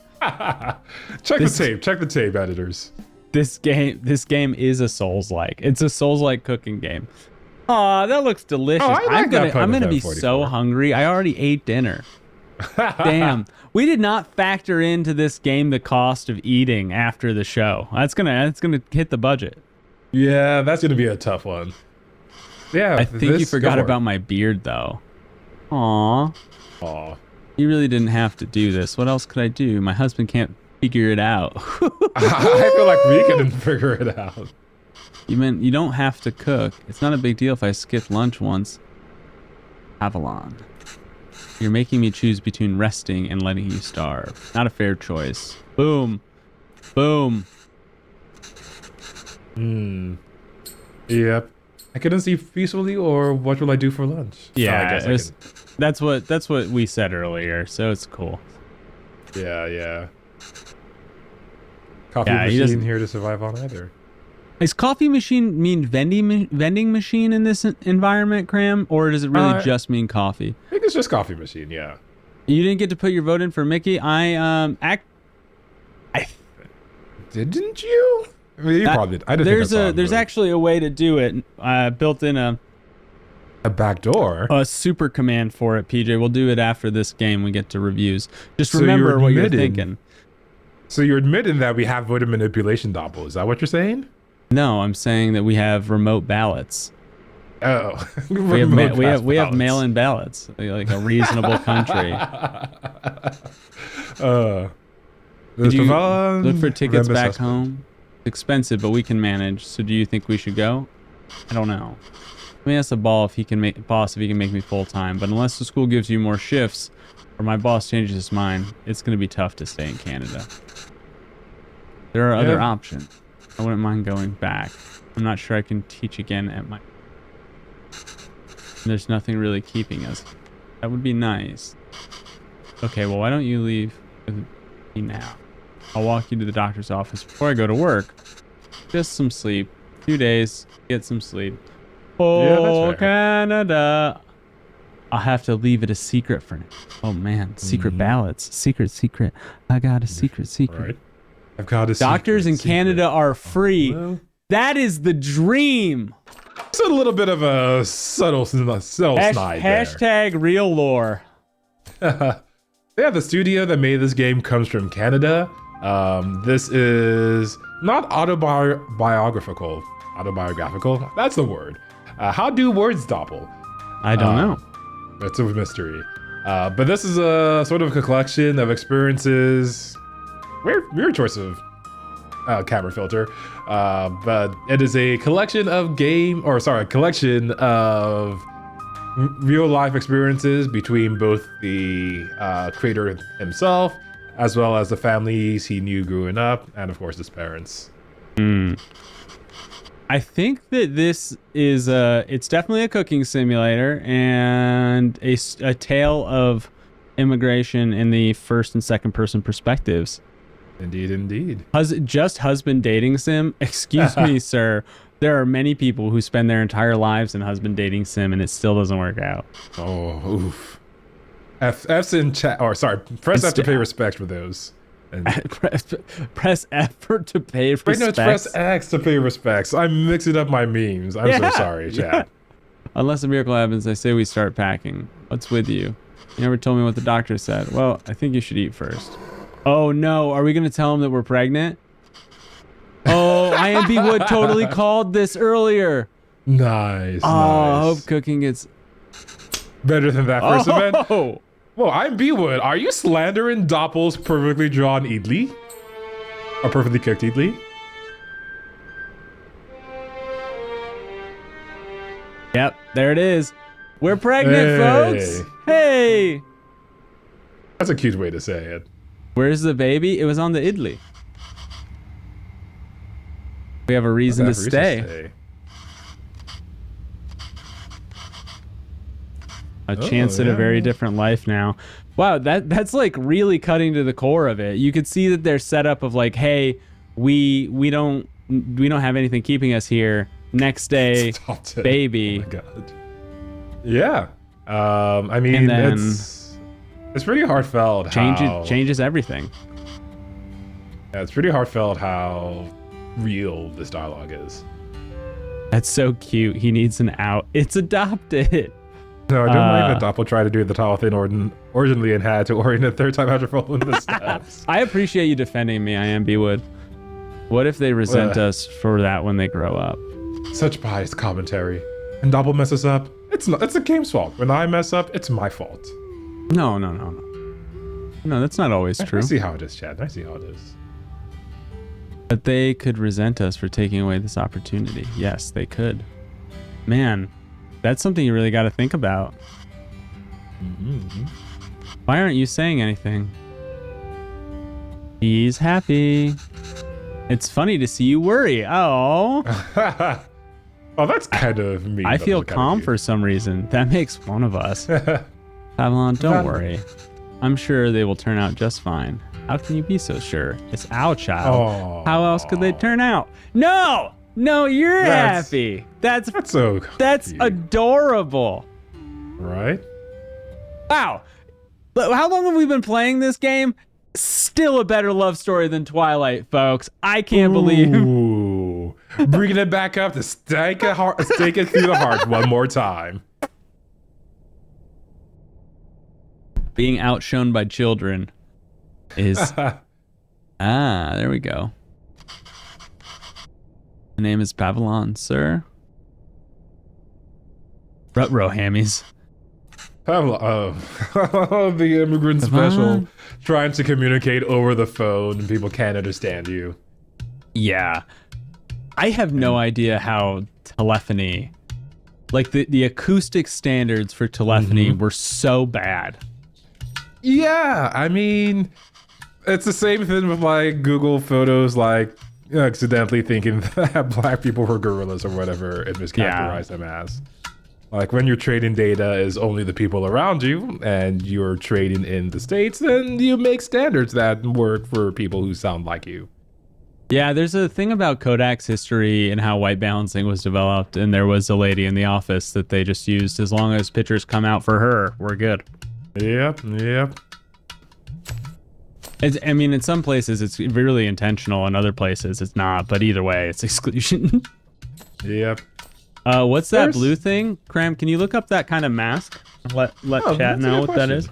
Check the tape, editors. This game is a Souls-like. It's a Souls-like cooking game. Aw, that looks delicious. Oh, I like that I'm part gonna of be that so 44. hungry. I already ate dinner. Damn. We did not factor into this game the cost of eating after the show. That's gonna hit the budget. Yeah, that's gonna be a tough one. Yeah, I think you forgot about my beard though. Aw. Aw. You really didn't have to do this. What else could I do? My husband can't figure it out. I feel like we couldn't figure it out. You meant you don't have to cook. It's not a big deal if I skip lunch once. Avalon. You're making me choose between resting and letting you starve. Not a fair choice. Boom. Boom. Yep. I couldn't sleep peacefully, or what will I do for lunch? Yeah, I guess I it's- that's what we said earlier, so it's cool. can. Yeah. Coffee Yeah, he machine doesn't- here to survive on either. Is coffee machine mean vending machine in this environment, Cram, or does it really just mean coffee? I think it's just coffee machine. Yeah. You didn't get to put your vote in for Mickey. Didn't you? I mean, you probably did. I didn't think I saw it, there's but- actually a way to do it. Built in a back door. super command for it, PJ. We'll do it after this game. We get to reviews. Just So remember you're what you're admitting- thinking. So you're admitting that we have voter manipulation, Doppel. Is that what you're saying? No, I'm saying that we have remote ballots. Oh, We have mail-in ballots, like a reasonable country. Could you look for tickets back home? It's expensive, but we can manage. So do you think we should go? I don't know. Let me ask the boss if he can make me full time. But unless the school gives you more shifts, or my boss changes his mind, it's going to be tough to stay in Canada. There are other options. I wouldn't mind going back. I'm not sure I can teach again at my... There's nothing really keeping us. That would be nice. Okay, well, why don't you leave with me now? I'll walk you to the doctor's office before I go to work. Just some sleep. 2 days. Get some sleep. Oh, that's fair. Canada. I'll have to leave it a secret for now. Oh, man. Secret ballots. Secret. I got a secret. Right. I've got a Doctors in secret. Canada are free. Well, That is the dream. it's a little bit of a subtle snide there. Hashtag real lore. Yeah, the studio that made this game comes from Canada. This is not autobiographical. That's the word. How do words, Doppel? I don't know. It's a mystery. But this is a sort of a collection of experiences. Weird choice of camera filter. But it is a collection of collection of real life experiences between both the creator himself, as well as the families he knew growing up, and of course his parents. I think that this is it's definitely a cooking simulator and a tale of immigration in the first and second person perspectives. Indeed. Just husband dating sim? Excuse me, sir. There are many people who spend their entire lives in husband dating sim and it still doesn't work out. Oh, oof. F's in chat, press F to pay respect for those. And press F to pay respects. Wait, no, it's press X to pay respects. I'm mixing up my memes. I'm so sorry, chat. Unless a miracle happens, I say we start packing. What's with you? You never told me what the doctor said. Well, I think you should eat first. Oh no, are we gonna tell him that we're pregnant? Oh, IMB Wood totally called this earlier. Nice. I hope cooking gets better than that first event. Oh. Well, I'm B-Wood. Are you slandering Doppel's perfectly drawn idli? Or perfectly cooked idli? Yep, there it is. We're pregnant, folks. Hey. That's a cute way to say it. Where's the baby? It was on the idli. We have a reason to stay. A chance at a very different life now. Wow, that's like really cutting to the core of it. You could see that their setup of like, hey, we don't have anything keeping us here. Next day, baby. Oh my God. Yeah. I mean, it's pretty heartfelt. Changes everything. Yeah, it's pretty heartfelt how real this dialogue is. That's so cute. He needs an out. It's adopted. No, I don't like that Doppel tried to do the tall thing originally and had to orient a third time after following the steps. I appreciate you defending me, IMB Wood. What if they resent us for that when they grow up? Such biased commentary. And Doppel messes up. It's the game's fault. When I mess up, it's my fault. No, that's not always true. I see how it is, Chad. I see how it is. But they could resent us for taking away this opportunity. Yes, they could. Man, that's something you really got to think about. Mm-hmm. Why aren't you saying anything? He's happy. It's funny to see you worry. Oh. Oh, that's kind of mean. I feel calm for some reason. That makes one of us. Pavlon, don't worry. I'm sure they will turn out just fine. How can you be so sure? It's our child. Oh. How else could they turn out? No, you're happy. That's so that's cute. Adorable. Right? Wow. How long have we been playing this game? Still a better love story than Twilight, folks. I can't believe. Ooh. Bringing it back up to stake it through the heart one more time. Being outshone by children is... there we go. The name is Pavlon, sir. Rut-row hammies. The immigrant special. Trying to communicate over the phone and people can't understand you. Yeah. I have no idea how telephony... Like, the acoustic standards for telephony were so bad. Yeah, I mean, it's the same thing with like Google Photos, like accidentally thinking that black people were gorillas or whatever it miscategorized them as. Like when your trading data is only the people around you and you're trading in the States, then you make standards that work for people who sound like you. Yeah, there's a thing about Kodak's history and how white balancing was developed, and there was a lady in the office that they just used as long as pictures come out for her, we're good. Yep. I mean, in some places it's really intentional, in other places it's not, but either way, it's exclusion. Yep. What's that blue thing? Cram, can you look up that kind of mask? Let chat know what that is.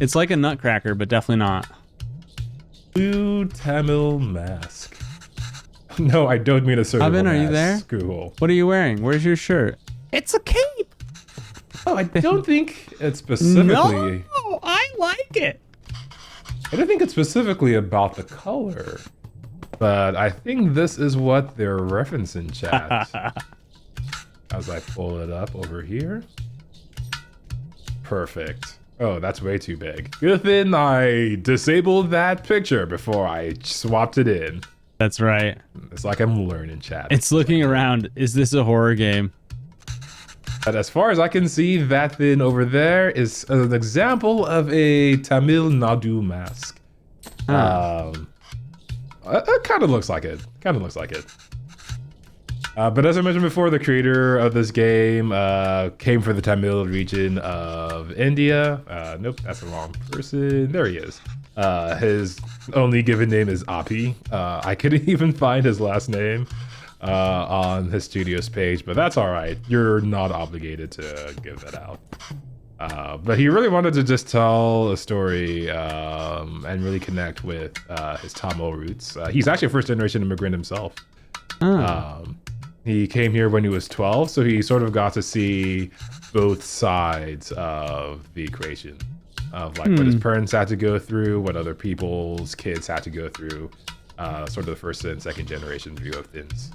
It's like a nutcracker, but definitely not. Blue Tamil mask. No, I don't mean a surgical Evan, are mask. you there? Cool. What are you wearing? Where's your shirt? It's a cape. Oh, I don't think it's specifically. No, I like it. I don't think it's specifically about the color, but I think this is what they're referencing, chat. As I pull it up over here. Perfect. Oh, that's way too big. Good thing I disabled that picture before I swapped it in. That's right. It's like I'm learning, chat. It's looking around. Is this a horror game? But as far as I can see, that thing over there is an example of a Tamil Nadu mask. It kind of looks like it. But as I mentioned before, the creator of this game came from the Tamil region of India. Nope, that's the wrong person. There he is. His only given name is Api. I couldn't even find his last name on his studio's page, but that's all right. You're not obligated to give that out. But he really wanted to just tell a story and really connect with his Tamil roots. He's actually a first-generation immigrant himself. He came here when he was 12, so he sort of got to see both sides of the creation of like what his parents had to go through, what other people's kids had to go through, sort of the first and second generation view of things.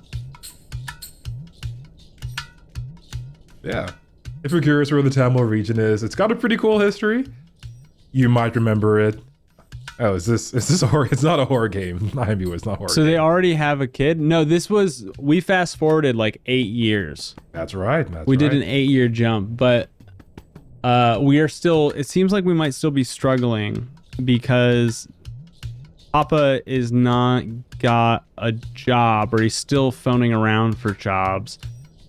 Yeah. If you're curious where the Tamil region is, it's got a pretty cool history. You might remember it. Oh, is this a horror? It's not a horror game. It's not a horror So game. they already have a kid? No, we fast forwarded like 8 years. That's right. We did an 8-year jump, but we are still, it seems like we might still be struggling because Papa is not got a job, or he's still phoning around for jobs.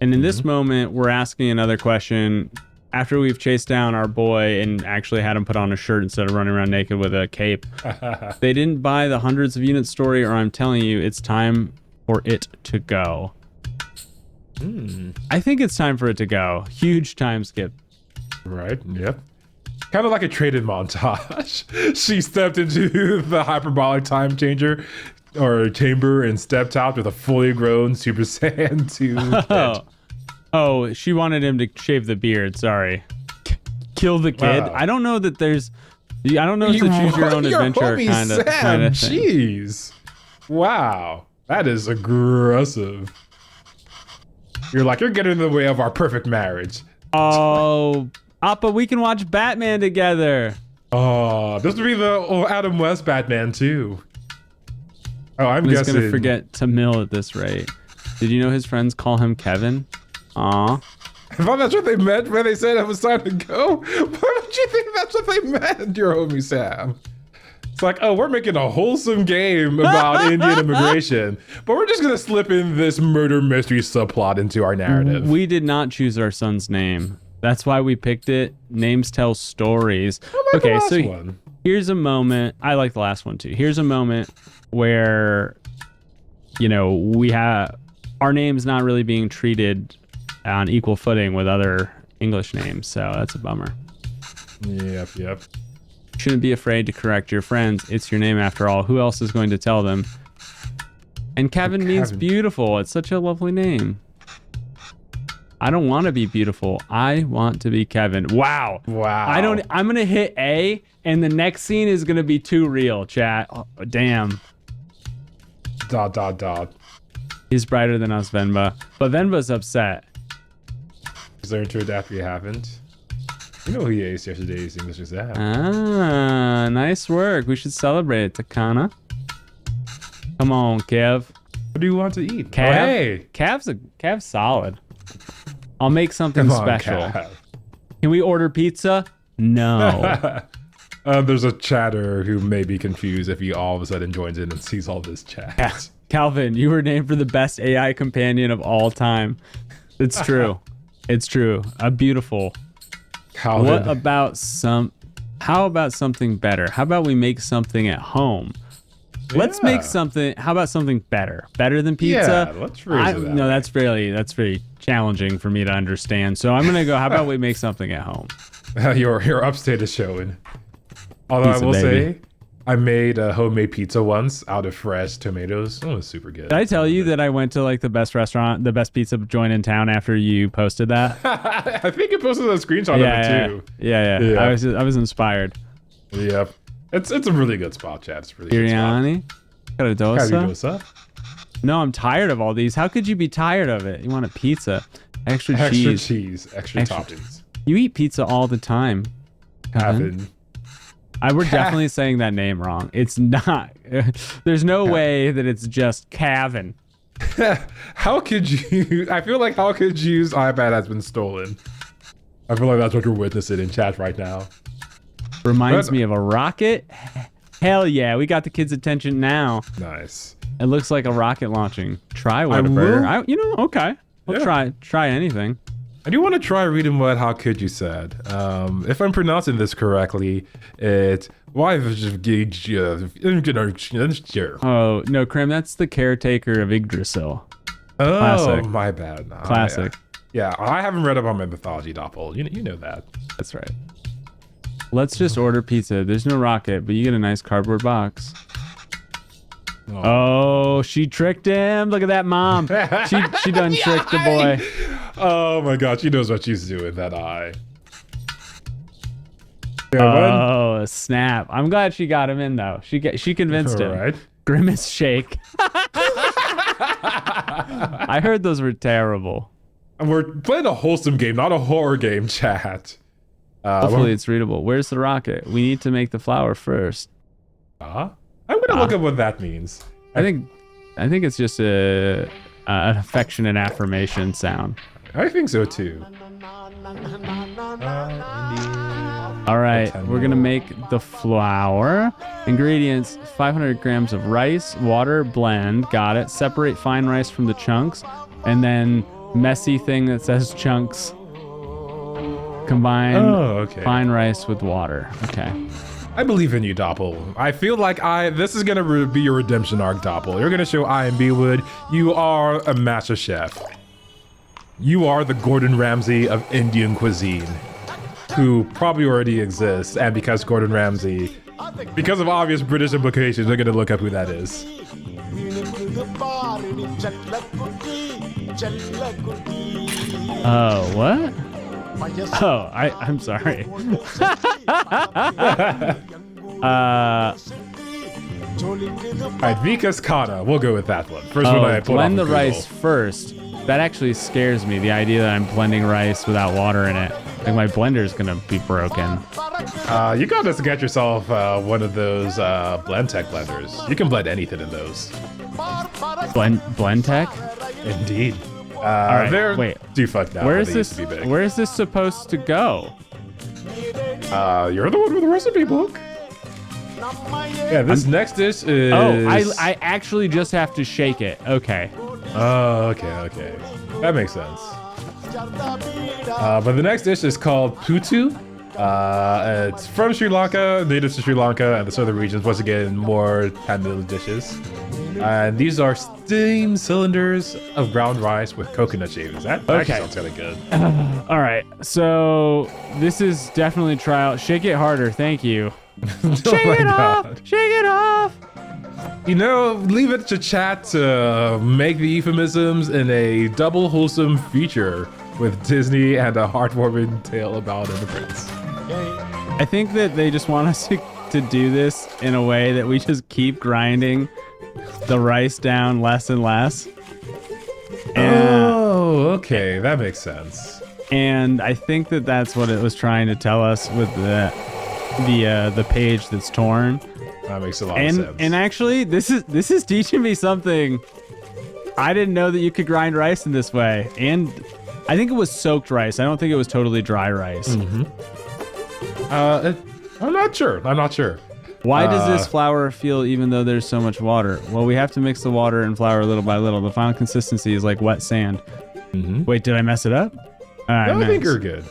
And in this moment, we're asking another question. After we've chased down our boy and actually had him put on a shirt instead of running around naked with a cape, they didn't buy the hundreds of units story, or I'm telling you, it's time for it to go. I think it's time for it to go. Huge time skip. Right, yep. Kind of like a traded montage. She stepped into the hyperbolic time changer or chamber and stepped out with a fully grown Super Saiyan 2 kid. Oh, she wanted him to shave the beard. Sorry. Kill the kid. I don't know that there's. I don't know if the choose your own adventure kind of thing. Jeez. Wow. That is aggressive. You're getting in the way of our perfect marriage. Oh, Appa, we can watch Batman together. Oh, this would be the Adam West Batman too. Oh, I'm just guessing. Gonna forget Tamil at this rate. Did you know his friends call him Kevin? Aw. I thought that's what they meant when they said it was time to go. Why would you think that's what they meant, your homie Sam? It's like, oh, we're making a wholesome game about Indian immigration, but we're just gonna slip in this murder mystery subplot into our narrative. We did not choose our son's name. That's why we picked it. Names tell stories. Okay, so here's a moment. I like the last one too. Here's a moment where, we have our name's not really being treated on equal footing with other English names, so that's a bummer. Yep. Shouldn't be afraid to correct your friends. It's your name after all. Who else is going to tell them? And Kevin means beautiful. It's such a lovely name. I don't want to be beautiful. I want to be Kevin. Wow. I'm going to hit A, and the next scene is going to be too real, chat. Oh, damn. ... He's brighter than us, Venba. But Venba's upset. He's learned to adapt, we haven't. You know who he is yesterday's English exam. Ah, nice work. We should celebrate it, Takana. Come on, Kev. What do you want to eat? Kev? Oh, hey. Kev's solid. I'll make something special. Kev. Can we order pizza? No. There's a chatter who may be confused if he all of a sudden joins in and sees all this chat. Yeah. Calvin, you were named for the best AI companion of all time. It's true. It's true. A beautiful. Calvin. How about something better? How about we make something at home? Let's make something. How about something better? Better than pizza? Yeah, let's phrase it that No, way. that's very challenging for me to understand. So I'm gonna go. How about we make something at home? Your upstate is showing. Although Pizza, I will baby. say, I made a homemade pizza once out of fresh tomatoes. It was super good. Did I tell you that I went to like the best restaurant, the best pizza joint in town after you posted that? I think you posted a screenshot of it too. Yeah. I was inspired. Yep. It's a really good spot, Chad. It's a really Biryani? Got a good spot. dosa? No, I'm tired of all these. How could you be tired of it? You want a pizza. Extra cheese. Extra toppings. You eat pizza all the time. Kevin. We're definitely saying that name wrong. It's not. There's no way that it's just Kevin. How could you? I feel like how could you's iPad has been stolen. I feel like that's what you're witnessing in chat right now. Reminds me of a rocket. Hell yeah, we got the kids' attention now. Nice. It looks like a rocket launching. Try Whataburger. Okay. We'll try anything. I do want to try reading what How Could You said. If I'm pronouncing this correctly, it's why Oh no, Krim, that's the caretaker of Yggdrasil. Oh, Classic. my bad. No, Classic. Yeah, I haven't read about my mythology, Doppel. You know that. That's right. Let's just order pizza. There's no rocket, but you get a nice cardboard box. Oh, she tricked him. Look at that mom. She done tricked the boy. Oh my god, she knows what she's doing, that eye. Oh, snap. I'm glad she got him in, though. She convinced him. Right. Grimace shake. I heard those were terrible. And we're playing a wholesome game, not a horror game, chat. Hopefully it's readable. Where's the rocket? We need to make the flower first. I'm gonna look up what that means. I think it's just an affectionate affirmation sound. I think so too. All right, we're gonna make the flour. Ingredients: 500 grams of rice, water, blend. Got it. Separate fine rice from the chunks, and then messy thing that says chunks. Combine fine rice with water. Okay. I believe in you, Doppel. I feel like this is gonna be your redemption arc, Doppel. You're gonna show I and B Wood you are a master chef. You are the Gordon Ramsay of Indian cuisine, who probably already exists, and because Gordon Ramsay, because of obvious British implications, they're gonna look up who that is. Oh, what? Oh, I'm sorry. Alright, Vika's Kana. We'll go with that one. First one I pulled blend off the of rice first. That actually scares me, the idea that I'm blending rice without water in it. Like my blender's gonna be broken. You gotta get yourself one of those blend tech blenders. You can blend anything in those. Blend tech? Indeed. All right, they're wait. defunct now. Where but is they used this? to be big. Where is this supposed to go? You're the one with the recipe book. Yeah, this next dish is. Oh, I actually just have to shake it. Okay. Oh, okay. That makes sense. But the next dish is called putu. It's from Sri Lanka, native to Sri Lanka and the southern regions. Once again, more Tamil dishes. And these are steam cylinders of ground rice with coconut shavings. That actually sounds kind of good. All right, so this is definitely trial. Shake it harder, thank you. Shake it off. Shake it off. You know, leave it to chat to make the euphemisms in a double wholesome feature with Disney and a heartwarming tale about immigrants. I think that they just want us to do this in a way that we just keep grinding the rice down less and less. Oh, okay, that makes sense. And I think that that's what it was trying to tell us with the page that's torn. That makes a lot of sense. And actually, this is teaching me something. I didn't know that you could grind rice in this way. And I think it was soaked rice. I don't think it was totally dry rice. Mm-hmm. I'm not sure. Why does this flour feel even though there's so much water? Well, we have to mix the water and flour little by little. The final consistency is like wet sand. Mm-hmm. Wait, did I mess it up? All right, I think you're good.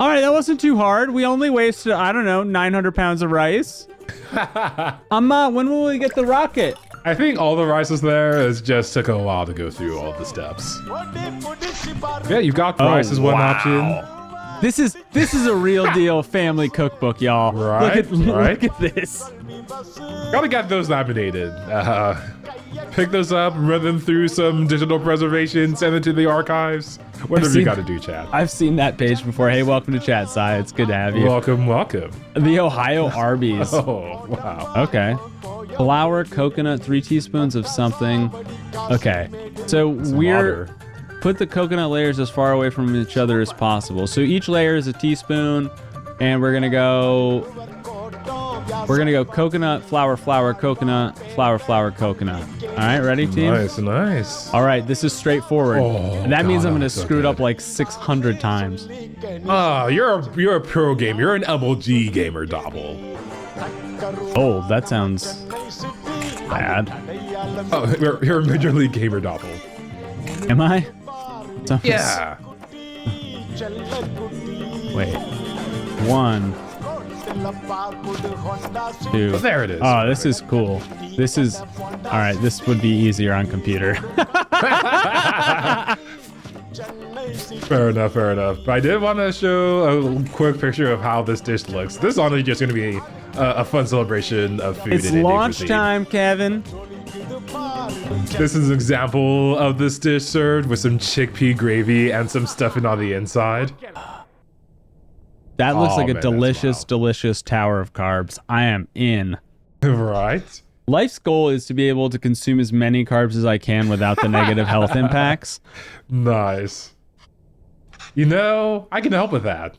All right, that wasn't too hard. We only wasted, I don't know, 900 pounds of rice. When will we get the rocket? I think all the rice is there. It just took a while to go through all the steps. Yeah, you got rice as one option. This is a real deal family cookbook, y'all. Right, Look at this. Gotta get those laminated. Pick those up, run them through some digital preservation, send it to the archives. Whatever you gotta do, chat. I've seen that page before. Hey, welcome to chat, Sai. It's good to have you. Welcome, welcome. The Ohio Arby's. Oh, wow. Okay. Flour, coconut, 3 teaspoons of something. Okay. So we're put the coconut layers as far away from each other as possible. So each layer is a teaspoon, and we're gonna go coconut, flour, flour, coconut, flour, flour, coconut. All right, ready, team? Nice, nice. All right, this is straightforward. Oh, that means I'm gonna so screw it up good. like 600 times. Oh, you're a pro gamer. You're an MLG gamer, Dobble. Oh, that sounds bad. Oh, you're a Major League Gamer, Dobble. Am I? Sounds- Yeah. Wait. 1, 2. Well, there it is. Oh, this is cool. This is all right. This would be easier on computer. Fair enough, fair enough. But I did want to show a quick picture of how this dish looks. This is honestly just going to be a fun celebration of food. It's and Indian launch cuisine. time, Kevin. This is an example of this dish served with some chickpea gravy and some stuffing on the inside. That looks Oh, like a man, that's delicious, wild. delicious tower of carbs. I am in. Right? Life's goal is to be able to consume as many carbs as I can without the negative health impacts. Nice. You know, I can help with that.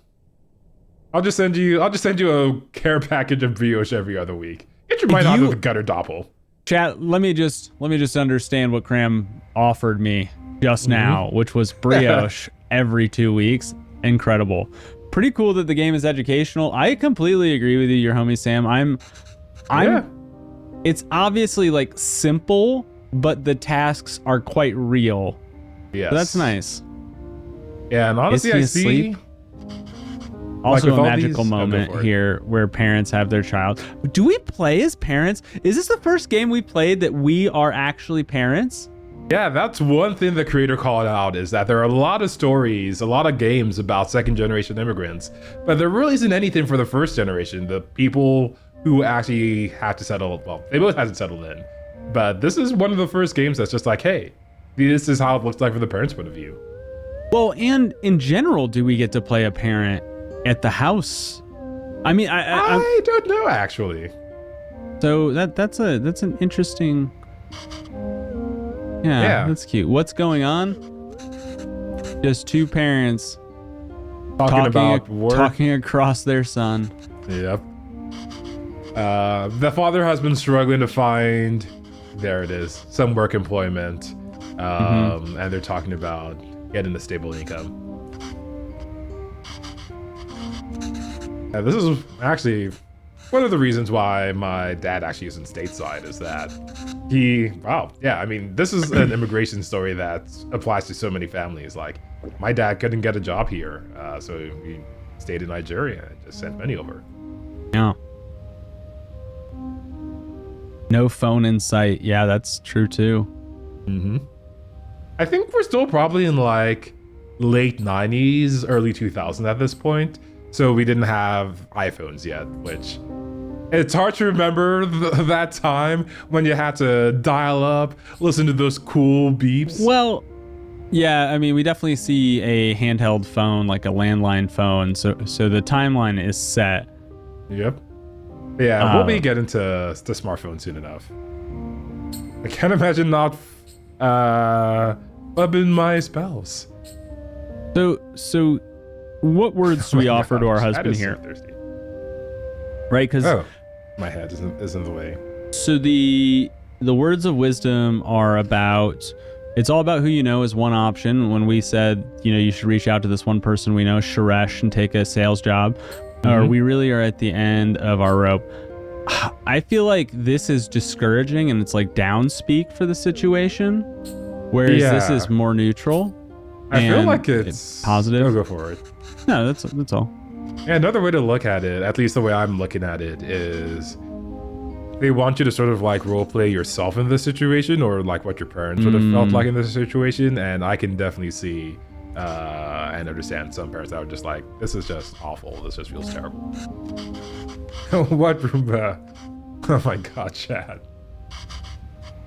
I'll just send you a care package of brioche every other week. Get your mind out of the gutter, Doppel. Chat, let me just understand what Cram offered me just now, which was brioche every 2 weeks. Incredible. Pretty cool that the game is educational. I completely agree with you, your homie Sam. Yeah. It's obviously like simple, but the tasks are quite real. Yes. So that's nice. Yeah, and honestly, Is I he see. asleep? Also with a all magical these- oh, go moment for it. here where parents have their child. Do we play as parents? Is this the first game we played that we are actually parents? Yeah, that's one thing the creator called out, is that there are a lot of stories, a lot of games about second generation immigrants, but there really isn't anything for the first generation, the people who actually had to settle, well, they both had to settle in. But this is one of the first games that's just like, hey, this is how it looks like from the parents' point of view. Well, and in general, do we get to play a parent at the house? I mean, I don't know, actually. so that's an interesting. Yeah, that's cute. What's going on? Just two parents Talking about work. talking across their son. Yep. The father has been struggling to find, there it is, some work employment. And they're talking about getting a stable income. This is actually one of the reasons why my dad actually isn't stateside, is that I mean, this is an immigration story that applies to so many families. Like, my dad couldn't get a job here, so he stayed in Nigeria and just sent money over. Yeah. No phone in sight. Yeah, that's true too. I think we're still probably in like late 90s, early 2000s at this point. So we didn't have iPhones yet, which it's hard to remember that time when you had to dial up, listen to those cool beeps. Well, yeah, I mean, we definitely see a handheld phone, like a landline phone. So the timeline is set. Yep. Yeah, we'll be getting to smartphones soon enough. I can't imagine not upping my spells. So what words do we offer to our That husband is here? So thirsty. Right? Because Oh, my head is in the way. so the words of wisdom are about, it's all about who you know is one option. When we said, you should reach out to this one person we know, Sharesh, and take a sales job, or we really are at the end of our rope. I feel like this is discouraging and it's like downspeak for the situation, whereas this Yeah. is more neutral. I feel and like it's positive. Oh, go for it. No, that's all. Yeah, another way to look at it, at least the way I'm looking at it, is they want you to sort of like role play yourself in this situation, or like what your parents would have felt like in this situation. And I can definitely see and understand some parents that are just like, this is just awful. This just feels terrible. What, Roomba? Oh my god, chat.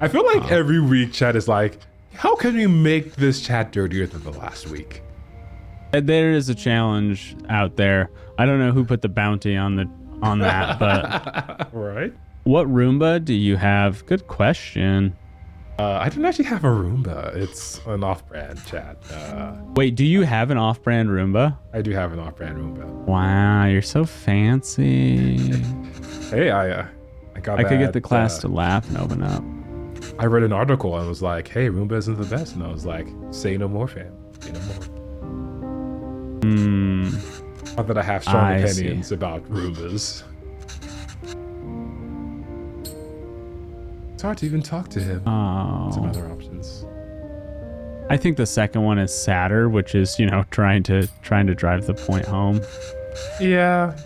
I feel like every week chat is like, how can we make this chat dirtier than the last week? There is a challenge out there. I don't know who put the bounty on that, but Right? what Roomba do you have? Good question. I didn't actually have a Roomba. It's an off-brand chat. Wait, do you have an off-brand Roomba? I do have an off-brand Roomba. Wow, you're so fancy. Hey, I got I could get that, the class to laugh and open up. I read an article and was like, hey, Roomba isn't the best. And I was like, say no more, fam. Say no more. Not that I have strong opinions about Roombas. It's hard to even talk to him. Some other options. I think the second one is sadder, which is, trying to drive the point home. Yeah.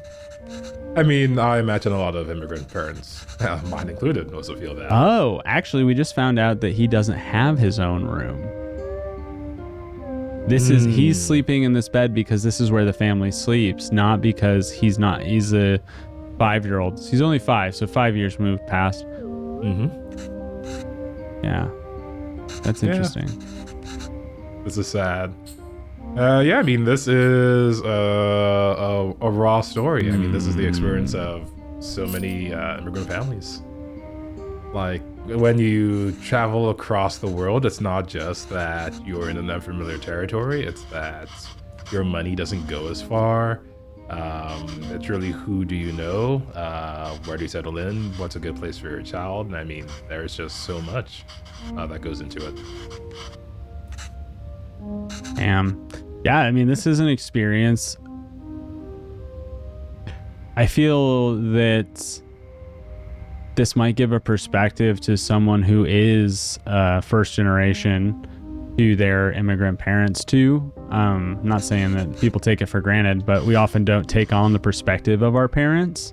I mean, I imagine a lot of immigrant parents, mine included, also feel that. Oh, actually, we just found out that he doesn't have his own room. He's sleeping in this bed because this is where the family sleeps, not because he's a 5-year-old. He's only 5, so 5 years moved past. Yeah. That's interesting. This is sad. Yeah, I mean, this is a raw story. I mean, this is the experience of so many immigrant families. Like, when you travel across the world, it's not just that you're in an unfamiliar territory, it's that your money doesn't go as far. It's really who do you know, where do you settle in, what's a good place for your child, and I mean, there's just so much that goes into it. Yeah, I mean, this is an experience. I feel that this might give a perspective to someone who is first generation to their immigrant parents too. Not saying that people take it for granted, but we often don't take on the perspective of our parents.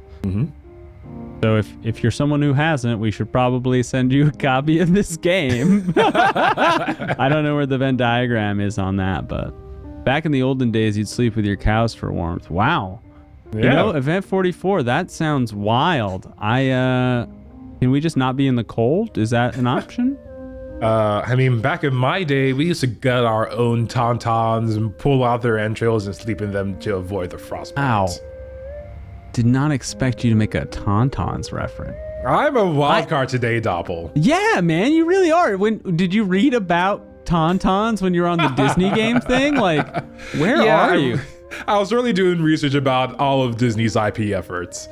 So if you're someone who hasn't, we should probably send you a copy of this game. I don't know where the Venn diagram is on that, but back in the olden days, you'd sleep with your cows for warmth. Wow. Yeah. Event 44, that sounds wild. Can we just not be in the cold? Is that an option? I mean, back in my day, we used to get our own tauntauns and pull out their entrails and sleep in them to avoid the frostbite. Ow. Did not expect you to make a tauntauns reference. I'm a wild card today, Doppel. Yeah, man, you really are. Did you read about tauntauns when you were on the Disney game thing? Like, where are you? I was really doing research about all of Disney's IP efforts.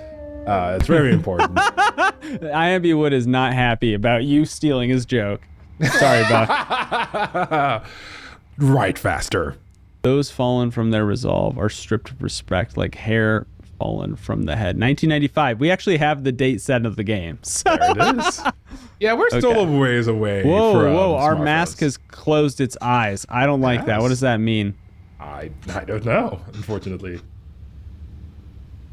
It's very important. IMB Wood is not happy about you stealing his joke. Sorry, Buck. Right faster. Those fallen from their resolve are stripped of respect like hair fallen from the head. 1995. We actually have the date set of the game. There it is. Yeah, we're still a ways away. Whoa. Our mask has closed its eyes. I don't like that. What does that mean? I don't know, unfortunately.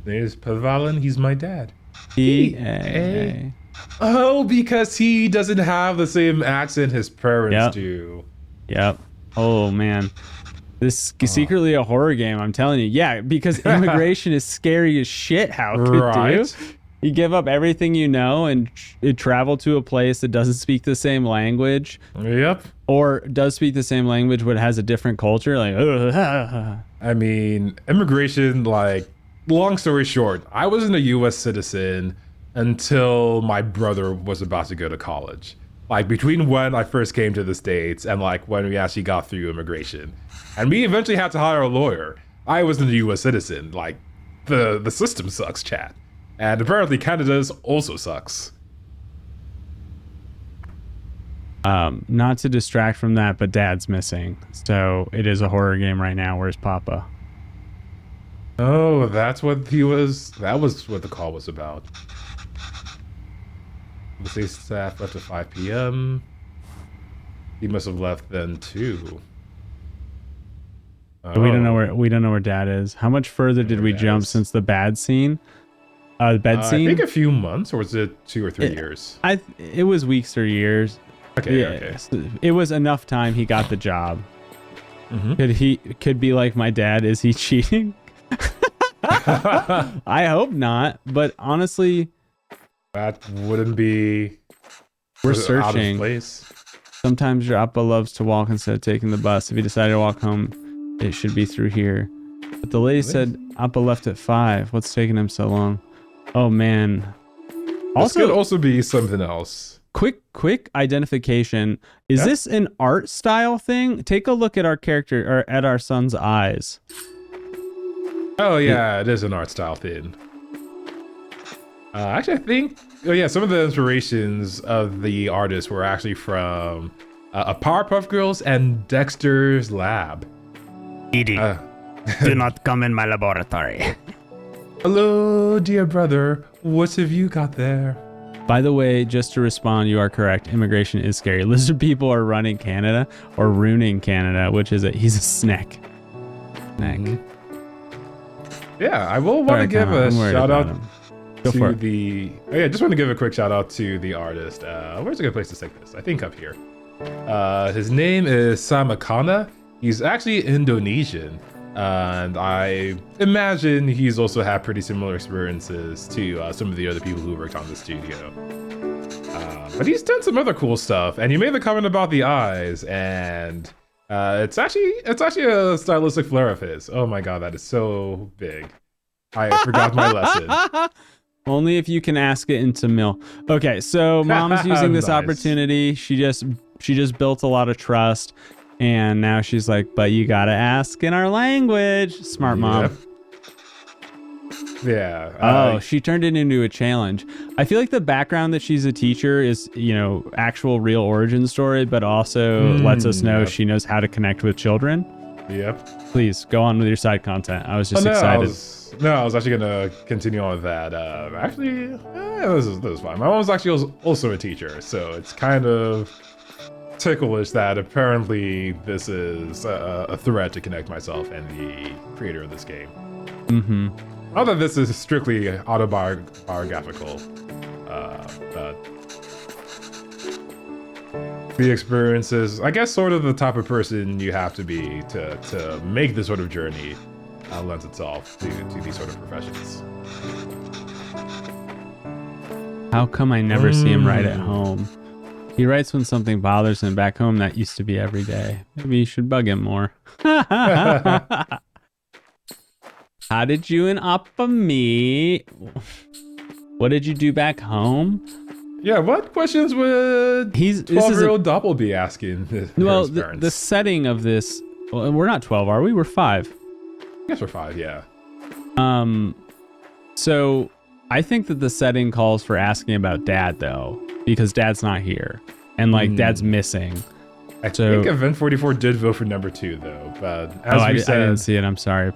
There's Pavalin. He's my dad. E-A. Oh, because he doesn't have the same accent his parents do. Yep. Oh, man. This is secretly a horror game, I'm telling you. Yeah, because immigration is scary as shit. How could you give up everything you know and travel to a place that doesn't speak the same language? Yep. Or does speak the same language but has a different culture? Like, I mean, immigration, like, long story short, I wasn't a U.S. citizen until my brother was about to go to college. Like, between when I first came to the States and, like, when we actually got through immigration. And we eventually had to hire a lawyer. I wasn't a U.S. citizen. Like, the system sucks, chat. And apparently Canada's also sucks. Not to distract from that, but Dad's missing. So it is a horror game right now. Where's Papa? Oh, that's what he was. That was what the call was about. The state staff left at 5 p.m. He must have left then too. Oh. We don't know where Dad is. How much further did we jump since the bad scene? The bed scene? I think a few months, or was it 2 or 3 years? It was weeks or years. Okay. It was enough time he got the job. Could be like my dad. Is he cheating? I hope not. But honestly, That wouldn't be. We're out of searching. place. Sometimes your Appa loves to walk instead of taking the bus. If you decided to walk home, it should be through here. But the lady said Appa left at 5. What's taking him so long? Oh man. This could also be something else. Quick identification. Is this an art style thing? Take a look at our character or at our son's eyes. Oh yeah, it is an art style thing. Actually, I think. Oh yeah, some of the inspirations of the artist were actually from a Powerpuff Girls and Dexter's Lab. Edie, do not come in my laboratory. Hello, dear brother. What have you got there? By the way, just to respond, you are correct. Immigration is scary. Lizard people are running Canada or ruining Canada, which is he's a snack. Snack. Yeah, I will want to give a shout out Go for to it. the. Oh yeah, just want to give a quick shout out to the artist. Where's a good place to stick this? I think up here. His name is Samakana. He's actually Indonesian, and I imagine he's also had pretty similar experiences to some of the other people who worked on the studio. But he's done some other cool stuff, and you made the comment about the eyes, and it's actually a stylistic flair of his. Oh my god, that is so big. I forgot my lesson. Only if you can ask it into Mill. Okay, so mom's using this Nice. opportunity. She just built a lot of trust, and now she's like, but you gotta ask in our language. Smart mom. Yep. Yeah. Oh, she turned it into a challenge. I feel like the background that she's a teacher is, actual real origin story, but also lets us know yep. she knows how to connect with children. Yep. Please go on with your side content. I was just I excited. was actually gonna continue on with that. This is fine. My mom was actually also a teacher, so it's kind of ticklish that apparently this is a thread to connect myself and the creator of this game. Mm-hmm. Not that this is strictly autobiographical, but the experiences, I guess, sort of the type of person you have to be to make this sort of journey lends itself to these sort of professions. How come I never see him write at home? He writes when something bothers him. Back home, that used to be every day. Maybe you should bug him more. How did you and Appa meet? What did you do back home? Yeah, what questions would This is 12-year-old Doppel be asking his parents? the setting of this. Well, we're not 12, are we? We're 5. I guess we're 5, yeah. So I think that the setting calls for asking about dad, though, because dad's not here, and dad's missing. I think Event 44 did vote for number 2, though. But as I we said, didn't see it. I'm sorry.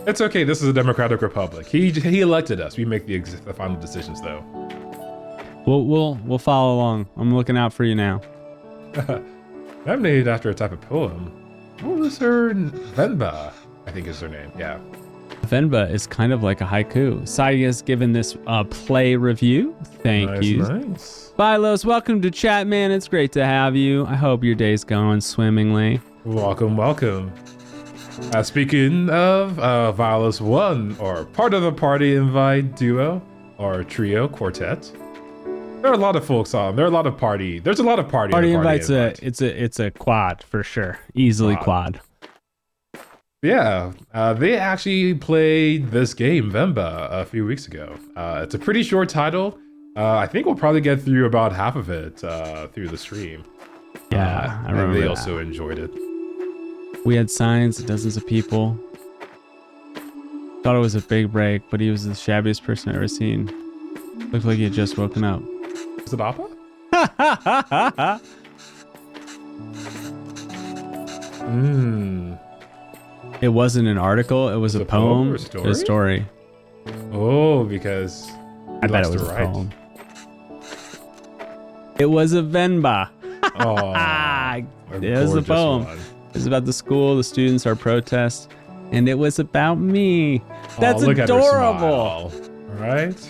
it's okay. This is a democratic republic. He elected us. We make the final decisions, though. We'll follow along. I'm looking out for you now. Nominated after a type of poem. What was her? Venba, I think is her name. Yeah. Venba is kind of like a haiku. Sai has given this play review. Thank you. Nice. Bilos, welcome to chat, man. It's great to have you. I hope your day's going swimmingly. Welcome. Speaking of Violus 1, or part of the party invite duo, or trio, quartet. There are a lot of folks on. There's a lot of party. There's a lot of party. Party in the invites it's a quad for sure. Easily quad. Yeah, they actually played this game, Venba, a few weeks ago. It's a pretty short title. I think we'll probably get through about half of it through the stream. Yeah, I remember And they that. also enjoyed it. We had signs, dozens of people. Thought it was a big break, but he was the shabbiest person I've ever seen. Looked like he had just woken up. Is it Appa? It wasn't an article, it was a poem or a story. Oh, because I bet it was a poem. It was a Venba. Oh, It was a poem. It was about the school, the students, our protest, and it was about me. That's look adorable. At her smile. Right?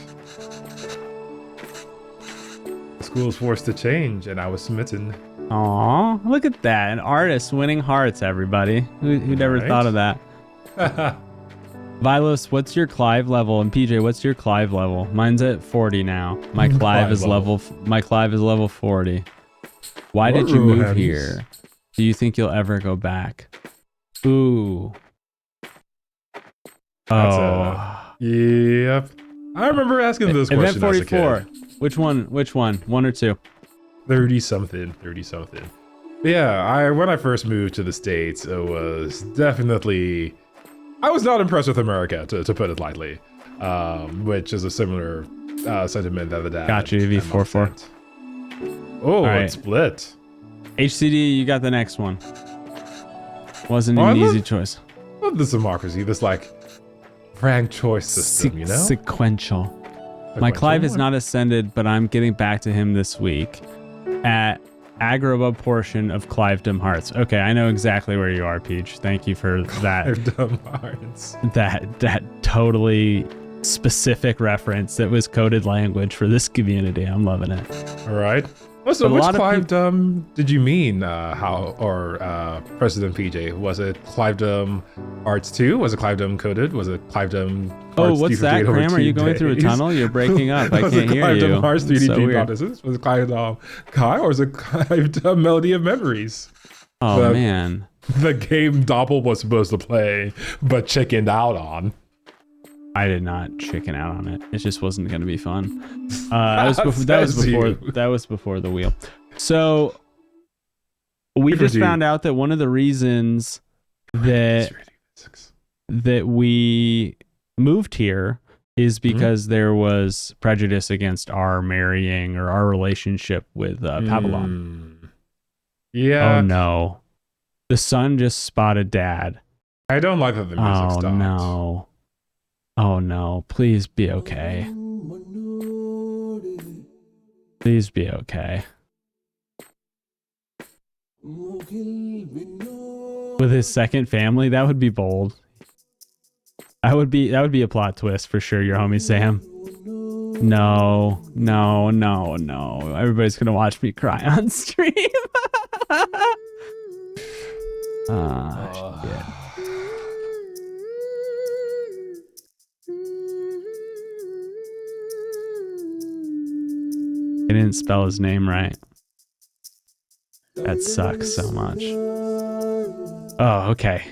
The school's forced to change, and I was smitten. Aw, look at that. An artist winning hearts, everybody. Who'd ever Right. thought of that? Vilos, what's your Clive level? And PJ, what's your Clive level? Mine's at 40 now. My Clive is level 40. Why did you move here? Do you think you'll ever go back? Ooh. Yep. I remember asking this question Event 44. as a kid. Which one? One or two? 30 something. Yeah, when I first moved to the States, it was definitely, I was not impressed with America, to put it lightly, which is a similar sentiment that the dad. Got you, V44. Oh, right. It's split. HCD, you got the next one. Wasn't an easy choice. Love this democracy, this like ranked choice system, you know? Sequential. My Clive is not ascended, but I'm getting back to him this week at Agrabah portion of Clivedom Hearts. Okay, I know exactly where you are, Peach. Thank you for that. Clivedom Hearts. That totally specific reference that was coded language for this community. I'm loving it. All right. So which Clivedom did you mean? President PJ? Was it Clivedom Hearts 2? Was it Clivedom coded? Was it Clivedom Hearts? Oh, what's that, Graham? Are you going through a tunnel? You're breaking up. I can't hear you. Clivedom Hearts 3D so Dream Genesis? Was it Clivedom Kai or was it Clivedom Melody of Memories? Oh, man. The game Doppel was supposed to play, but chickened out on. I did not chicken out on it. It just wasn't going to be fun. That was before the wheel. So we just found out that one of the reasons that we moved here is because there was prejudice against our marrying or our relationship with Babylon. Yeah. Oh no. The son just spotted dad. I don't like that the music stopped. No. Oh no, please be okay. Please be okay. With his second family, that would be bold. That would be a plot twist for sure, your homie Sam. No. Everybody's gonna watch me cry on stream. Shit. I didn't spell his name right. That sucks so much. Oh, okay.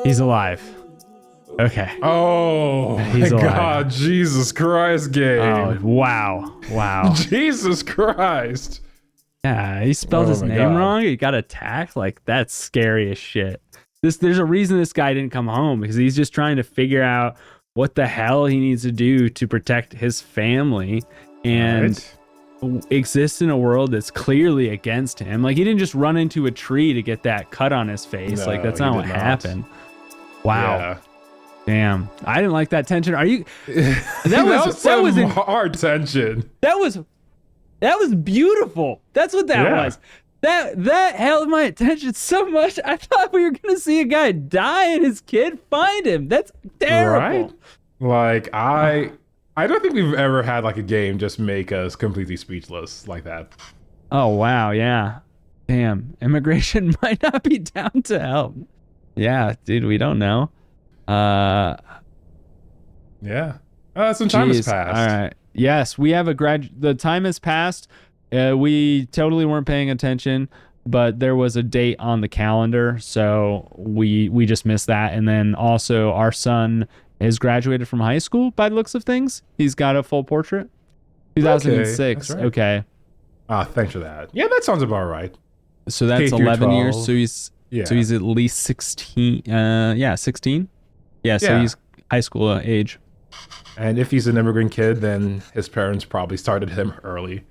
He's alive. Okay. Oh He's my alive. God, Jesus Christ, game. Oh, wow. Jesus Christ. Yeah, he spelled his name wrong. He got attacked. Like, that's scary as shit. There's a reason this guy didn't come home, because he's just trying to figure out what the hell he needs to do to protect his family and exist in a world that's clearly against him. Like, he didn't just run into a tree to get that cut on his face. Like, that's not what happened. Wow. Yeah. Damn. I didn't like that tension. Are you that was hard tension. That was beautiful. That's what that was. That held my attention so much. I thought we were gonna see a guy die and his kid find him. That's terrible. Right? Like, I don't think we've ever had like a game just make us completely speechless like that. Oh wow, yeah. Damn. Immigration might not be down to help. Yeah, dude, we don't know. Yeah. Some time has passed. All right. Yes, we have the time has passed. We totally weren't paying attention, but there was a date on the calendar, so we just missed that. And then also our son has graduated from high school by the looks of things. He's got a full portrait. 2006. Okay. Okay. Thanks for that. Yeah, that sounds about right. So that's 11 years. So he's at least 16. 16. Yeah, so he's high school age. And if he's an immigrant kid, then his parents probably started him early.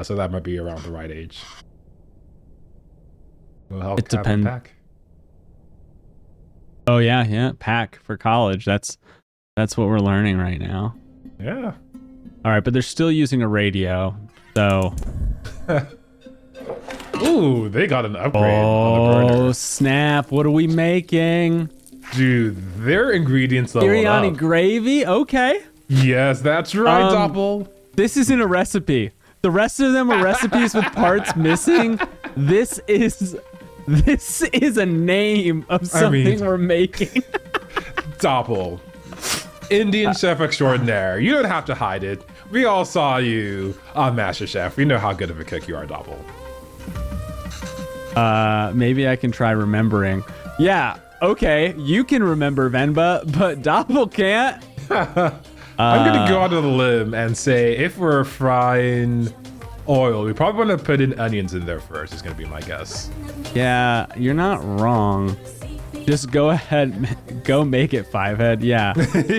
So that might be around the right age. It depends. Oh yeah, pack for college. That's what we're learning right now. Yeah. All right, but they're still using a radio, so. Ooh, they got an upgrade on the burner. Oh snap! What are we making? Dude, their ingredients level Biryani up. gravy? Okay. Yes, that's right, Doppel. This isn't a recipe. The rest of them are recipes with parts missing. This is a name of something we're making. Doppel, Indian chef extraordinaire. You don't have to hide it. We all saw you on MasterChef. We know how good of a cook you are, Doppel. Maybe I can try remembering. Yeah, okay, you can remember Venba, but Doppel can't. I'm gonna go out on a limb and say if we're frying oil, we probably want to put in onions in there first. Is gonna be my guess. Yeah, you're not wrong. Just go ahead, go make it 5-head. Yeah.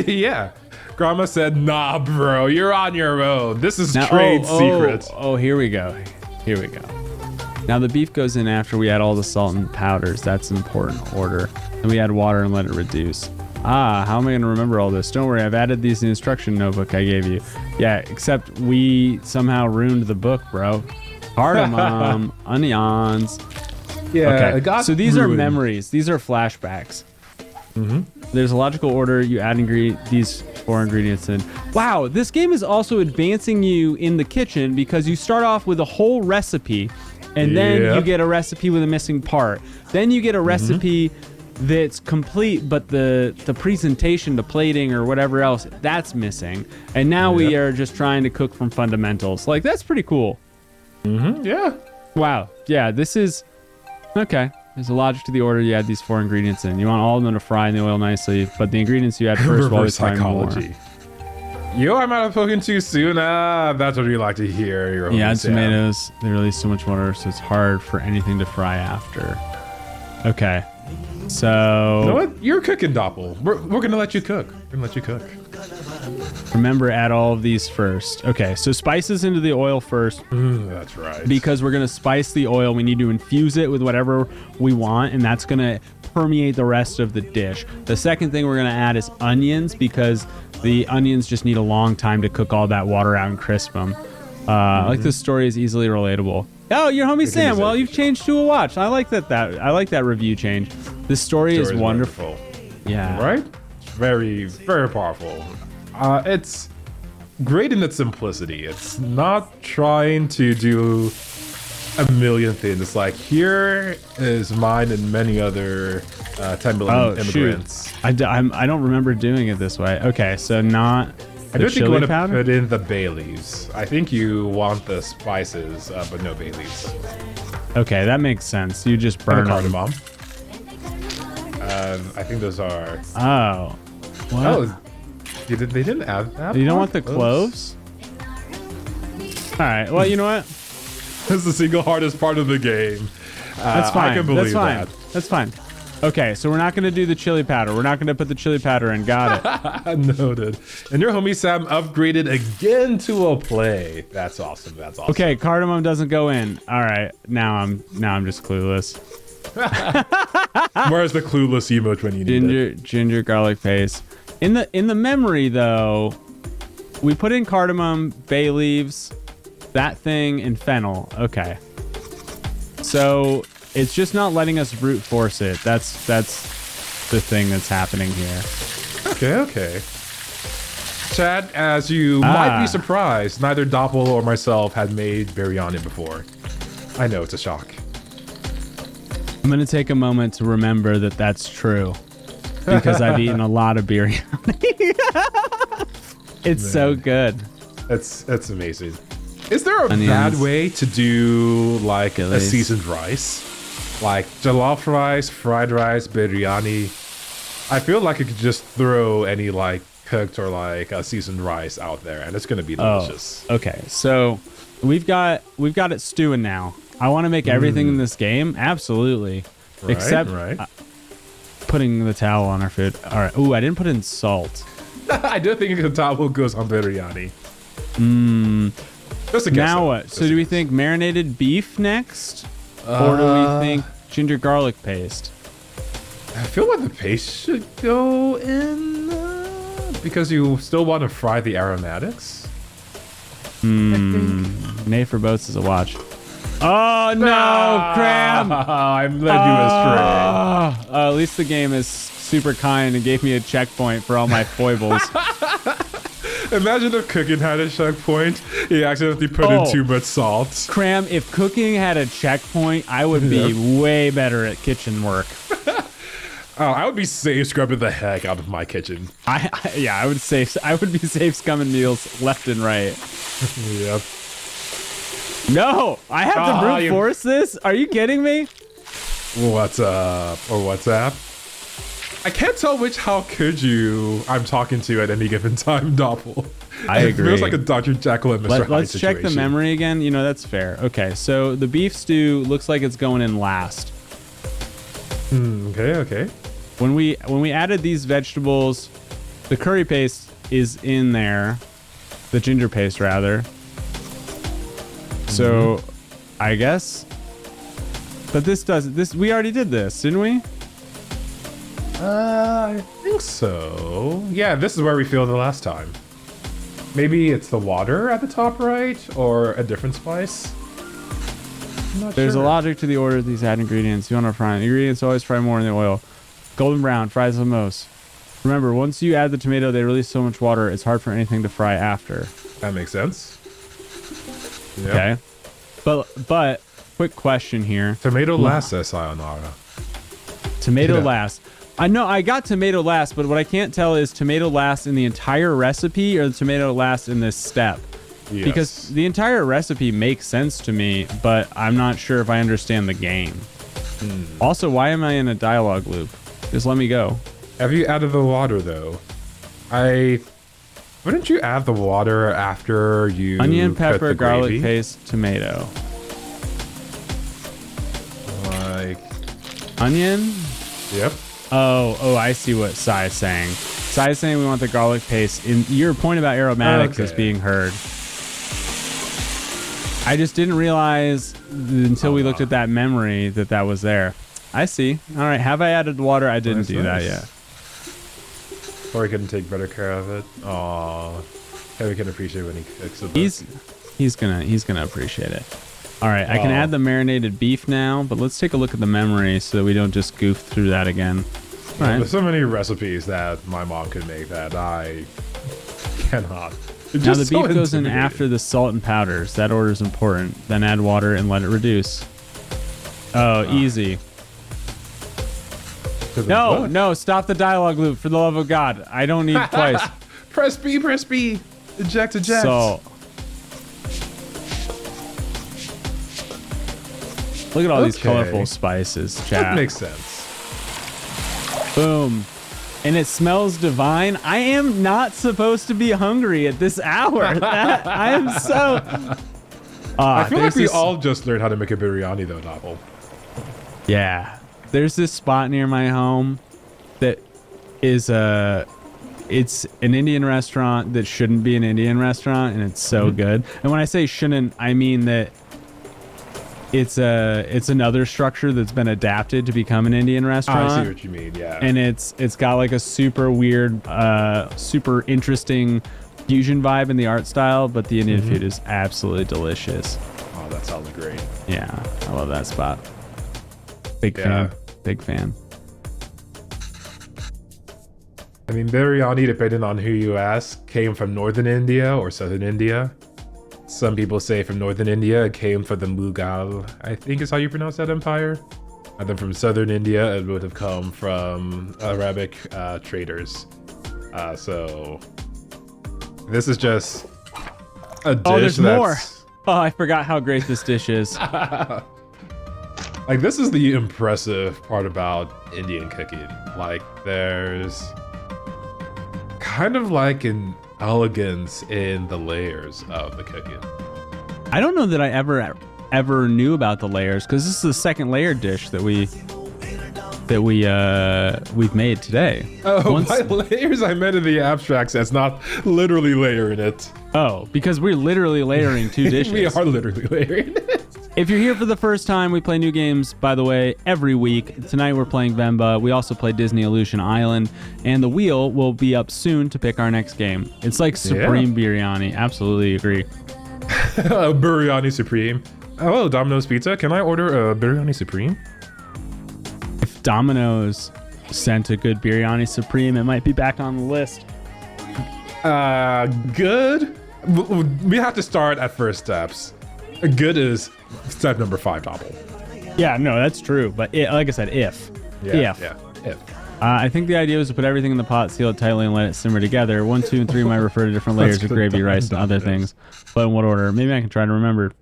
Yeah. Grandma said, nah, bro, you're on your own. This is trade secret. Oh, here we go. Here we go. Now the beef goes in after we add all the salt and powders. That's an important order. Then we add water and let it reduce. Ah, how am I going to remember all this? Don't worry, I've added these in the instruction notebook I gave you. Yeah, except we somehow ruined the book, bro. Cardamom, onions. Yeah, Okay, so these are memories. These are flashbacks. There's a logical order. You add these 4 ingredients in. Wow, this game is also advancing you in the kitchen because you start off with a whole recipe, and then you get a recipe with a missing part. Then you get a recipe that's complete, but the presentation, the plating, or whatever else, that's missing. And now we are just trying to cook from fundamentals. Like, that's pretty cool. Yeah. Wow. Yeah, this is... Okay. There's a logic to the order you add these 4 ingredients in. You want all of them to fry in the oil nicely, but the ingredients you add first while Reverse frying more. psychology. Yo, I might have spoken too soon. That's what we like to hear. Yeah, add tomatoes. They release so much water, so it's hard for anything to fry after. Okay. So... You know what? You're cooking, Doppel. We're going to let you cook. We're going to let you cook. Remember, add all of these first. Okay, so spices into the oil first. That's right. Because we're going to spice the oil. We need to infuse it with whatever we want, and that's going to permeate the rest of the dish. The second thing we're going to add is onions, because the onions just need a long time to cook all that water out and crisp them. I like this story is easily relatable. Oh, your homie Sam. Well, you've changed to a watch. I like that. I like that review change. This story is wonderful. Yeah. Right? Very, very powerful. It's great in its simplicity. It's not trying to do a million things. It's like, here is mine and many other 10 million immigrants. Shoot. I don't remember doing it this way. Okay, so not I don't think you want powder? to put in the bay leaves. I think you want the spices, but no bay leaves. Okay, that makes sense. You just burn them. Cardamom. I think those are... Oh. What? Oh, they didn't add that. You don't want the cloves? All right. Well, you know what? This is the single hardest part of the game. That's fine. I can believe that. That's fine. Okay, so we're not going to do the chili powder. We're not going to put the chili powder in. Got it. Noted. And your homie Sam upgraded again to a play. That's awesome. That's awesome. Okay, cardamom doesn't go in. All right. Now I'm just clueless. Where's the clueless emote when you need it? Ginger garlic paste. In the memory though, we put in cardamom, bay leaves, that thing, and fennel. Okay. So it's just not letting us brute force it. That's the thing that's happening here. Okay. Chad, as you might be surprised, neither Doppel or myself had made biryani before. I know, it's a shock. I'm going to take a moment to remember that that's true, because I've eaten a lot of biryani. It's so good. It's amazing. Is there a bad way to do like a seasoned rice? Like jollof rice, fried rice, biryani? I feel like I could just throw any like cooked or like a seasoned rice out there and it's going to be delicious. Okay, so we've got it stewing now. I want to make everything in this game, absolutely, except putting the towel on our food. All right. Ooh, I didn't put in salt. I do think the towel goes on biryani. Just a guess. Now what? So do we think marinated beef next, or do we think ginger garlic paste? I feel like the paste should go in because you still want to fry the aromatics. Nay for boats is a watch. Oh no, Cram! I'm led you astray. At least the game is super kind and gave me a checkpoint for all my foibles. Imagine if cooking had a checkpoint. He accidentally put in too much salt. Cram, if cooking had a checkpoint, I would be way better at kitchen work. Oh, I would be safe scrubbing the heck out of my kitchen. I would be safe scumming meals left and right. Yep. No, I have to brute force this. Are you kidding me? What's up? Or what's up? I can't tell how could you I'm talking to at any given time, Doppel. I agree. It feels like a Dr. Jekyll and Mr. Hyde Let's situation. check the memory again. You know, that's fair. Okay, so the beef stew looks like it's going in last. Okay. When we added these vegetables, the curry paste is in there. The ginger paste, rather. So, I guess. But we already did this, didn't we? I think so. Yeah, this is where we failed the last time. Maybe it's the water at the top right, or a different spice. There's a logic to the order of these add ingredients. You want to fry ingredients, always fry more in the oil. Golden brown, fries the most. Remember, once you add the tomato, they release so much water, it's hard for anything to fry after. That makes sense. Yep. Okay. But quick question here. Tomato last, says Sayonara. Tomato last. I know I got tomato last, but what I can't tell is tomato last in the entire recipe or the tomato last in this step. Yes. Because the entire recipe makes sense to me, but I'm not sure if I understand the game. Also, why am I in a dialogue loop? Just let me go. Have you added the water though? Wouldn't you add the water after you Onion, put pepper, the garlic gravy? paste, tomato. Like, Onion? yep. Oh, I see what Sai is saying. Sai is saying we want the garlic paste. Your point about aromatics is being heard. I just didn't realize until we looked at that memory that was there. I see. All right, have I added water? I didn't do that yet. Or he couldn't take better care of it. Aw. Yeah, we can appreciate when he cooks it. He's gonna appreciate it. All right, I can add the marinated beef now, but let's take a look at the memory so that we don't just goof through that again. All right. There's so many recipes that my mom could make that I cannot. Now the beef goes in after the salt and powders. That order is important. Then add water and let it reduce. Oh, easy. No, stop the dialogue loop for the love of God. I don't need twice. Press B. Eject. So, look at all these colorful spices, chat. That makes sense. Boom. And it smells divine. I am not supposed to be hungry at this hour. I am so... I feel like we all just learned how to make a biryani though, Doppel. Yeah. There's this spot near my home that is it's an Indian restaurant that shouldn't be an Indian restaurant, and it's so good. And when I say shouldn't, I mean that it's another structure that's been adapted to become an Indian restaurant. I see what you mean, yeah. And it's got like a super weird, super interesting fusion vibe in the art style, but the Indian food is absolutely delicious. Oh, that sounds great. Yeah, I love that spot. Big fan. I mean, biryani, depending on who you ask, came from northern India or southern India. Some people say from northern India, it came from the Mughal, I think is how you pronounce that empire. And then from southern India, it would have come from Arabic traders. So this is just a dish. Oh, there's more. Oh, I forgot how great this dish is. Like, this is the impressive part about Indian cooking. Like, there's kind of like an elegance in the layers of the cooking. I don't know that I ever knew about the layers, because this is the second layer dish that we've made today. Oh, by layers I meant in the abstract sense, not literally layering it. Oh, because we're literally layering two dishes. We are literally layering it. If you're here for the first time, we play new games, by the way, every week. Tonight we're playing Venba. We also play Disney Illusion Island, and the wheel will be up soon to pick our next game. It's like Supreme Biryani. Absolutely agree. Biryani Supreme. Hello, Domino's Pizza. Can I order a Biryani Supreme? If Domino's sent a good Biryani Supreme, it might be back on the list. Good? We have to start at first steps. Good is step number 5, Doppel. Yeah, no, that's true. But like I said, if. If. I think the idea was to put everything in the pot, seal it tightly, and let it simmer together. 1, 2, and 3 might refer to different layers of gravy, rice, and other things. But in what order? Maybe I can try to remember.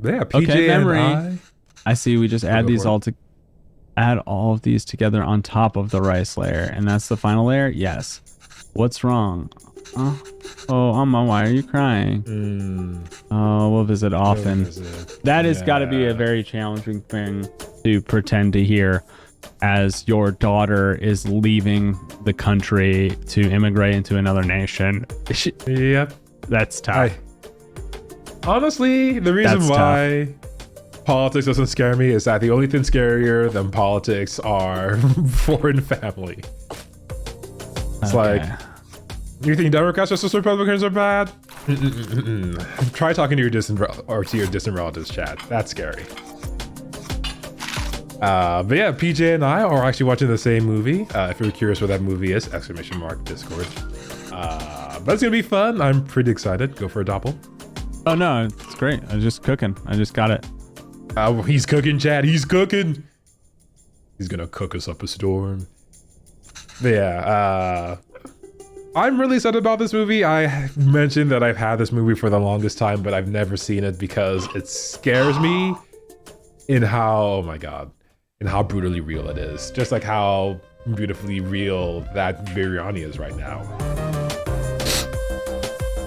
Yeah, PJ okay, memory. and I see. We just add these add all of these together on top of the rice layer, and that's the final layer. Yes. What's wrong? Oh, Amma, why are you crying? Oh, we'll visit often. That has got to be a very challenging thing to pretend to hear as your daughter is leaving the country to immigrate into another nation. Yep. That's tough. Honestly, the reason why politics doesn't scare me is that the only thing scarier than politics are foreign family. It's like, you think Democrats versus Republicans are bad? Try talking to your distant relatives, chat. That's scary. But yeah, PJ and I are actually watching the same movie. If you're curious what that movie is, ! Discord. But it's gonna be fun. I'm pretty excited. Go for a doppel. Oh no, it's great. I'm just cooking. I just got it. He's cooking, Chad. He's cooking. He's gonna cook us up a storm. But yeah, I'm really excited about this movie. I mentioned that I've had this movie for the longest time, but I've never seen it because it scares me in how, oh my god, in how brutally real it is. Just like how beautifully real that biryani is right now.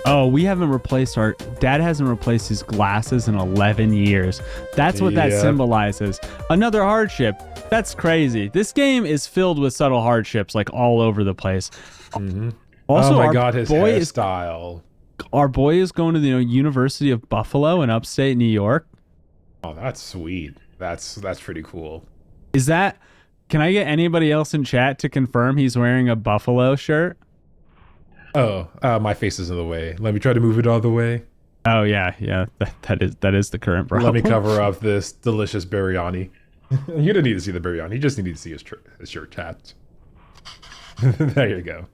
Oh, we haven't replaced dad hasn't replaced his glasses in 11 years. That's what that symbolizes. Another hardship. That's crazy. This game is filled with subtle hardships like all over the place. Also, oh my god, his hairstyle. Our boy is going to the University of Buffalo in upstate New York. Oh, that's sweet. That's pretty cool. Can I get anybody else in chat to confirm he's wearing a Buffalo shirt? Oh, my face is in the way. Let me try to move it all the way. Oh yeah. That is the current problem. Let me cover up this delicious biryani. You don't need to see the biryani. You just need to see his shirt tapped. There you go.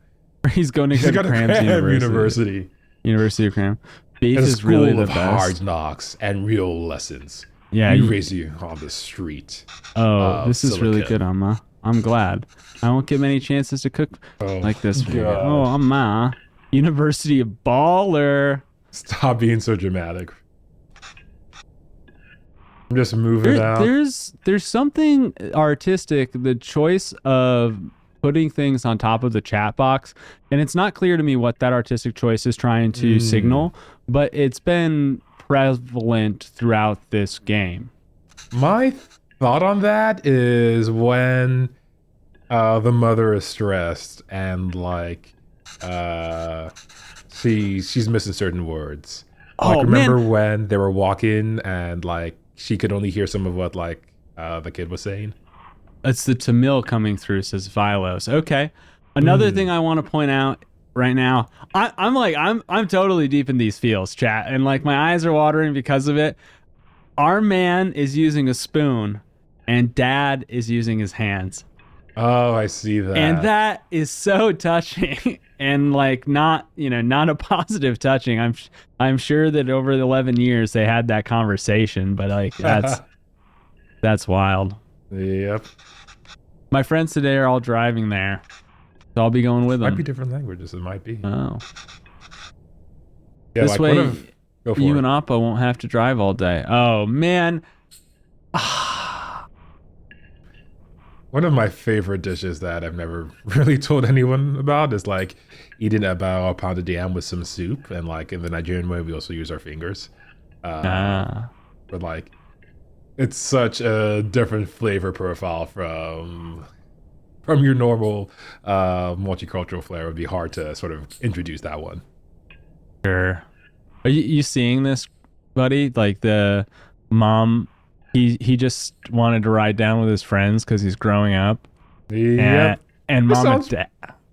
He's going to Cram's University. University of Cram. Beef is really the best. Hard knocks and real lessons. Yeah, you raise you on the street. Oh, this is really good, Amma. I'm glad. I won't get many chances to cook like this for you. Oh, Amma. University of Baller. Stop being so dramatic. I'm just moving out. There's something artistic, the choice of putting things on top of the chat box, and it's not clear to me what that artistic choice is trying to signal, but it's been prevalent throughout this game. My thought on that is when the mother is stressed and like she's missing certain words. Like, remember when they were walking and like she could only hear some of what like the kid was saying? It's the Tamil coming through, says Vilos. Okay. Another thing I want to point out right now, I'm totally deep in these feels, chat, and like my eyes are watering because of it. Our man is using a spoon and dad is using his hands. Oh, I see that. And that is so touching and like not a positive touching. I'm sure that over the 11 years they had that conversation, but like that's wild. Yep. My friends today are all driving there, so I'll be going with them. Might be different languages. It might be. Oh. Yeah, this like, way, go for you it. and Appa won't have to drive all day. Oh man. One of my favorite dishes that I've never really told anyone about is like eating eba or pounded yam with some soup, and like in the Nigerian way, we also use our fingers. But like, it's such a different flavor profile from your normal multicultural flair. It would be hard to sort of introduce that one. Sure. Are you seeing this, buddy? Like the mom, he just wanted to ride down with his friends because he's growing up. Yeah. And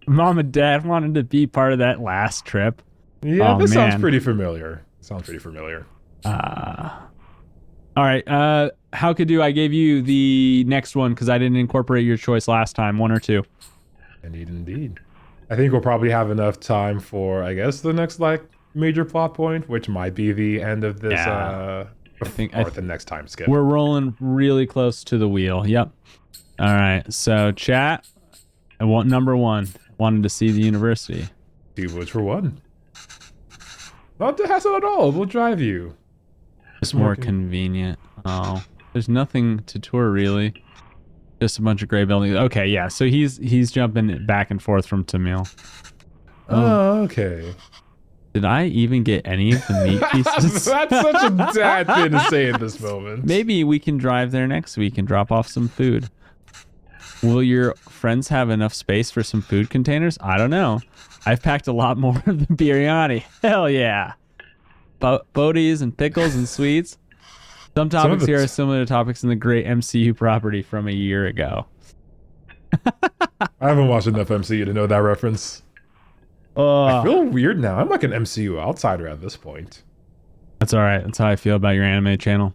mom and dad wanted to be part of that last trip. Yeah, this sounds pretty familiar. All right. How could I gave you the next one because I didn't incorporate your choice last time. 1 or 2. Indeed. I think we'll probably have enough time for, I guess, the next like major plot point, which might be the end of this. The next time skip. We're rolling really close to the wheel. Yep. All right. So chat, Number one, wanted to see the university. See which for one. Not the hassle at all. We'll drive you. It's more convenient. Oh, there's nothing to tour really. Just a bunch of gray buildings. Okay, yeah. So he's jumping back and forth from Tamil. Oh, okay. Did I even get any of the meat pieces? That's such a dad thing to say in this moment. Maybe we can drive there next week and drop off some food. Will your friends have enough space for some food containers? I don't know. I've packed a lot more of the biryani. Hell yeah. Boaties and pickles and sweets. Some topics here are similar to topics in the great MCU property from a year ago. I haven't watched enough MCU to know that reference. I feel weird now. I'm like an MCU outsider at this point. That's all right. That's how I feel about your anime channel.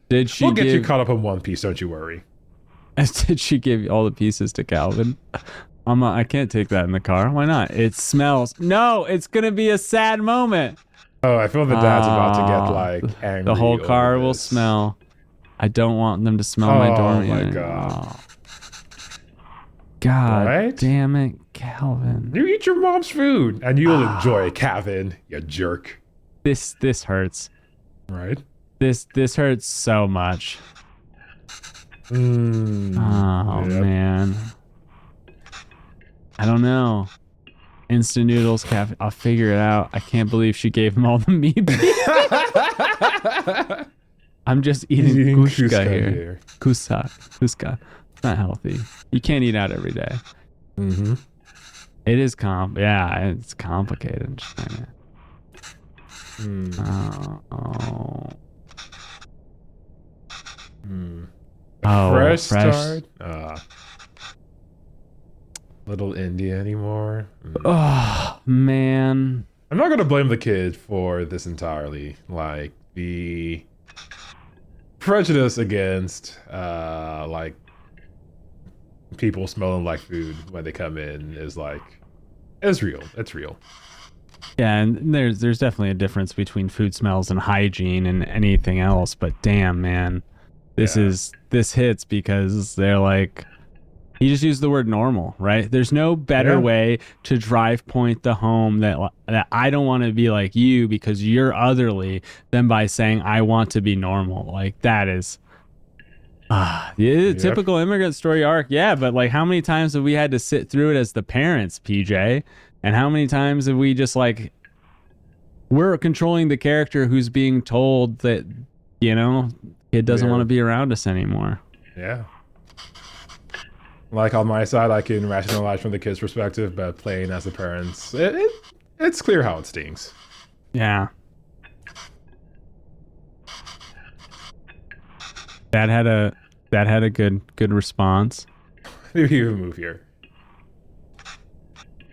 Did she We'll get you caught up in One Piece, don't you worry. Did she give all the pieces to Calvin? I can't take that in the car. Why not? It smells. No, it's going to be a sad moment. Oh, I feel the dad's about to get like angry. The whole car will smell. I don't want them to smell my door. Oh my god. Oh. God Right? damn it, Calvin. You eat your mom's food and you'll enjoy it, Calvin, you jerk. This hurts. Right? This hurts so much. Oh man. I don't know. Instant noodles cafe. I'll figure it out. I can't believe she gave him all the meat. I'm just eating kushka here. Kuska. It's not healthy. You can't eat out every day. Mm-hmm. It is yeah, it's complicated. Fresh start. Little India anymore. Oh man. I'm not gonna blame the kid for this entirely. Like the prejudice against like people smelling like food when they come in is real. It's real. Yeah, and there's definitely a difference between food smells and hygiene and anything else, but damn man. This hits because they're like, he just used the word normal, right? There's no better way to drive point the home that I don't want to be like you because you're otherly than by saying I want to be normal. Like that is typical immigrant story arc. Yeah, but like how many times have we had to sit through it as the parents, PJ? And how many times have we just like, we're controlling the character who's being told that, kid doesn't want to be around us anymore. Yeah. Like on my side, I can rationalize from the kid's perspective, but playing as the parents, it's clear how it stings. Yeah. That had a good response. Maybe even move here.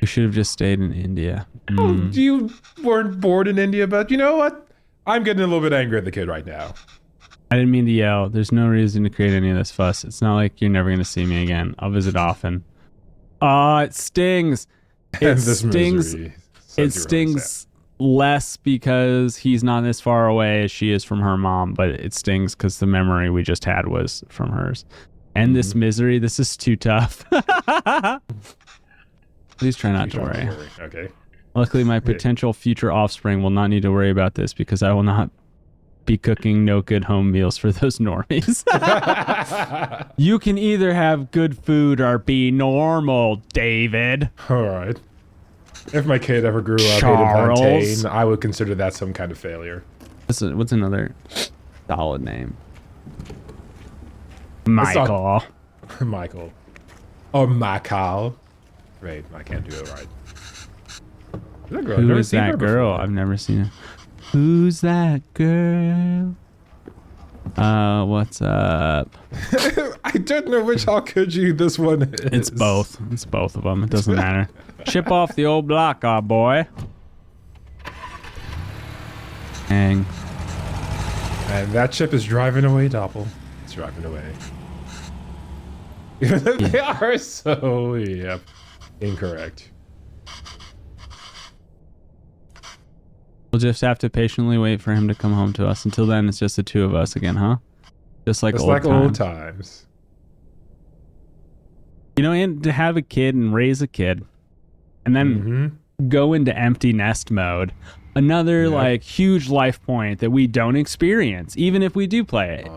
We should have just stayed in India. Oh, you weren't bored in India, but you know what? I'm getting a little bit angry at the kid right now. I didn't mean to yell. There's no reason to create any of this fuss. It's not like you're never going to see me again. I'll visit often. It stings. It stings. It stings less because he's not as far away as she is from her mom, but it stings because the memory we just had was from hers. And this misery, this is too tough. Please try not to worry. Okay. Luckily, my potential future offspring will not need to worry about this because I will not be cooking no good home meals for those normies. You can either have good food or be normal, David. All right. If my kid ever grew up in a plantain, I would consider that some kind of failure. What's another solid name? Michael. Michael. Or Michael. Right, I can't do it right. Who is that girl? I've never seen her. Who's that girl? What's up? I don't know which how could you this one is. It's both. It's both of them. It doesn't matter. Chip off the old block, our boy. Dang. And that chip is driving away, Doppel. It's driving away. Even though they are so, incorrect. We'll just have to patiently wait for him to come home to us. Until then, it's just the two of us again, huh? Just like old times. You know, and to have a kid and raise a kid and then go into empty nest mode. Another like huge life point that we don't experience, even if we do play it.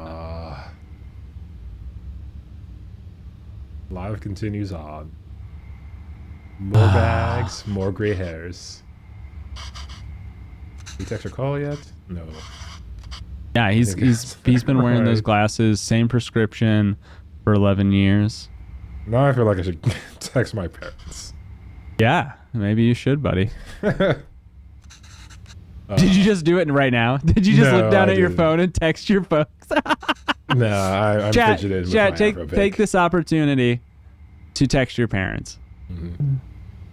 Life continues on. More bags, more gray hairs. Did you text or call yet? No. Yeah, he's been wearing those glasses, same prescription for 11 years. Now I feel like I should text my parents. Yeah, maybe you should, buddy. Did you just do it right now? Did you just look down at your phone and text your folks? No, I'm fidgeted with my take this opportunity to text your parents.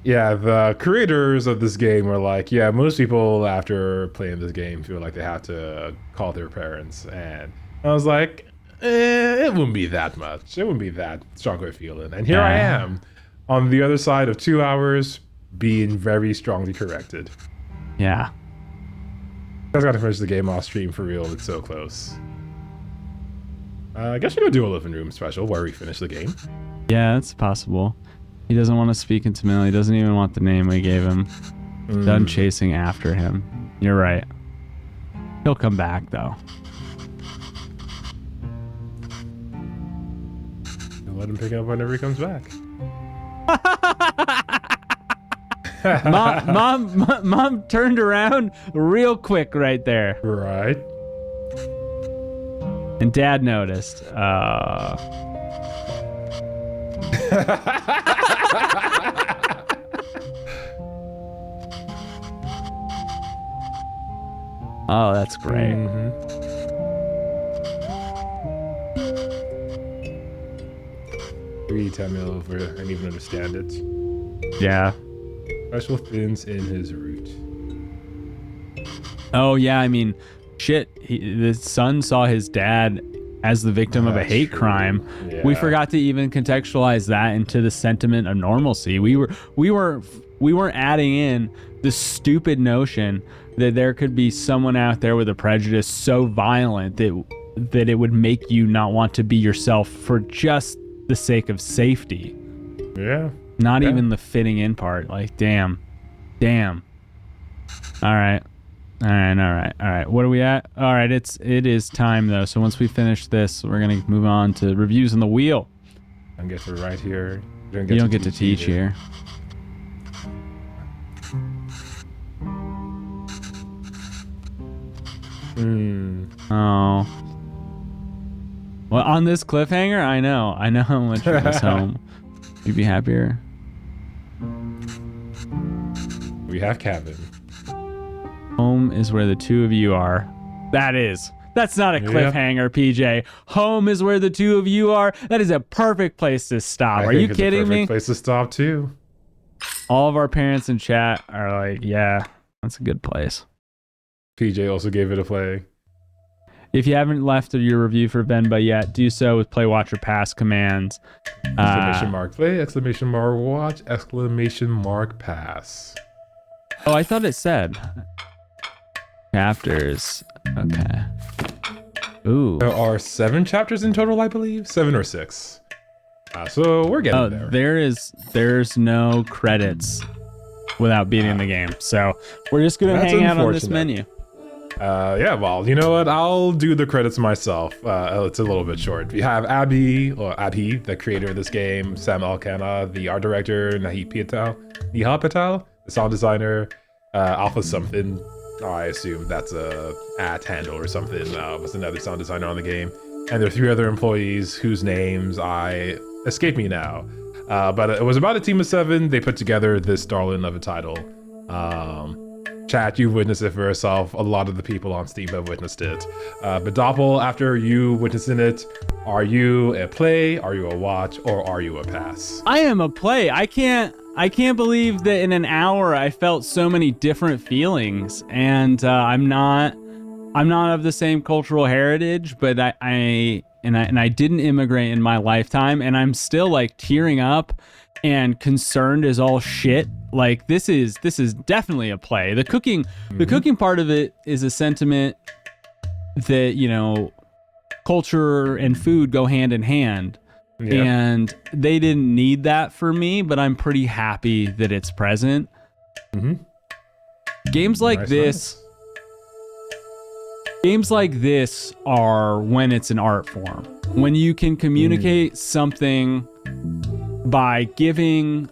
Yeah, the creators of this game were like, yeah, most people after playing this game feel like they have to call their parents. And I was like, it wouldn't be that much. It wouldn't be that strong of a feeling. And here I am on the other side of 2 hours being very strongly corrected. Yeah. I just got to finish the game off stream for real. It's so close. I guess we're going to do a living room special where we finish the game. Yeah, it's possible. He doesn't want to speak into Mill. He doesn't even want the name we gave him. Done chasing after him. You're right. He'll come back, though. Let him pick up whenever he comes back. Mom turned around real quick right there. Right. And Dad noticed. Oh, that's great. Read Tamil over and even understand it. Yeah. Special fins in his root. Oh, yeah. I mean, shit. The son saw his dad as the victim of a hate crime. Yeah. We forgot to even contextualize that into the sentiment of normalcy. We weren't adding in the stupid notion that there could be someone out there with a prejudice so violent that it would make you not want to be yourself for just the sake of safety. Yeah. Not even the fitting in part. Like, damn. All right. What are we at? All right, it is time though. So once we finish this, we're gonna move on to reviews on the wheel. I guess we're right here. You don't get to teach here. Oh. Well, on this cliffhanger, I know how much you miss home. You'd be happier. We have cabin. Home is where the two of you are. That's not a cliffhanger, PJ. Home is where the two of you are. That is a perfect place to stop. Are you kidding me? Place to stop too. All of our parents in chat are like, yeah, that's a good place. PJ also gave it a play. If you haven't left your review for Venba yet, do so with play, watch, or pass commands. Exclamation mark play, exclamation mark watch, exclamation mark pass. Oh, I thought it said chapters. Okay. Ooh. There are 7 chapters in total, I believe. 7 or 6. So we're getting there. There's no credits without beating the game. So we're just gonna hang out on this menu. Yeah, well, you know what? I'll do the credits myself. It's a little bit short. We have Abhi, the creator of this game, Sam Alcana, the art director, Neha Patel, the sound designer, Alpha something. I assume that's a handle or something. Was another sound designer on the game. And there are 3 other employees whose names escape me now. But it was about a team of 7. They put together this darling of a title. Chat, you've witnessed it for yourself. A lot of the people on Steam have witnessed it. But Doppel, after you witnessing it, are you a play, are you a watch, or are you a pass? I am a play. I can't believe that in an hour I felt so many different feelings. And I'm not of the same cultural heritage, but I didn't immigrate in my lifetime, and I'm still like tearing up and concerned as all shit. Like this is definitely a play. The cooking part of it is a sentiment that, you know, culture and food go hand in hand. Yeah. And they didn't need that for me, but I'm pretty happy that it's present. Mm-hmm. Games like this are when it's an art form. When you can communicate something by giving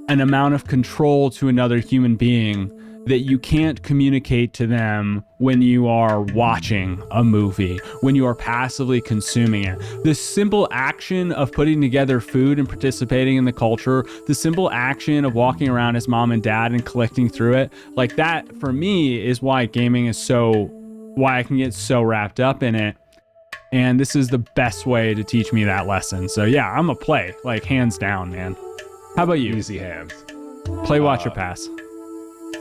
an amount of control to another human being that you can't communicate to them when you are watching a movie, when you are passively consuming it. The simple action of putting together food and participating in the culture, the simple action of walking around as mom and dad and collecting through it, like that for me is why gaming is why I can get so wrapped up in it. And this is the best way to teach me that lesson. So yeah, I'm a play, like hands down, man. How about you? Easy hands. Play, watch, or pass?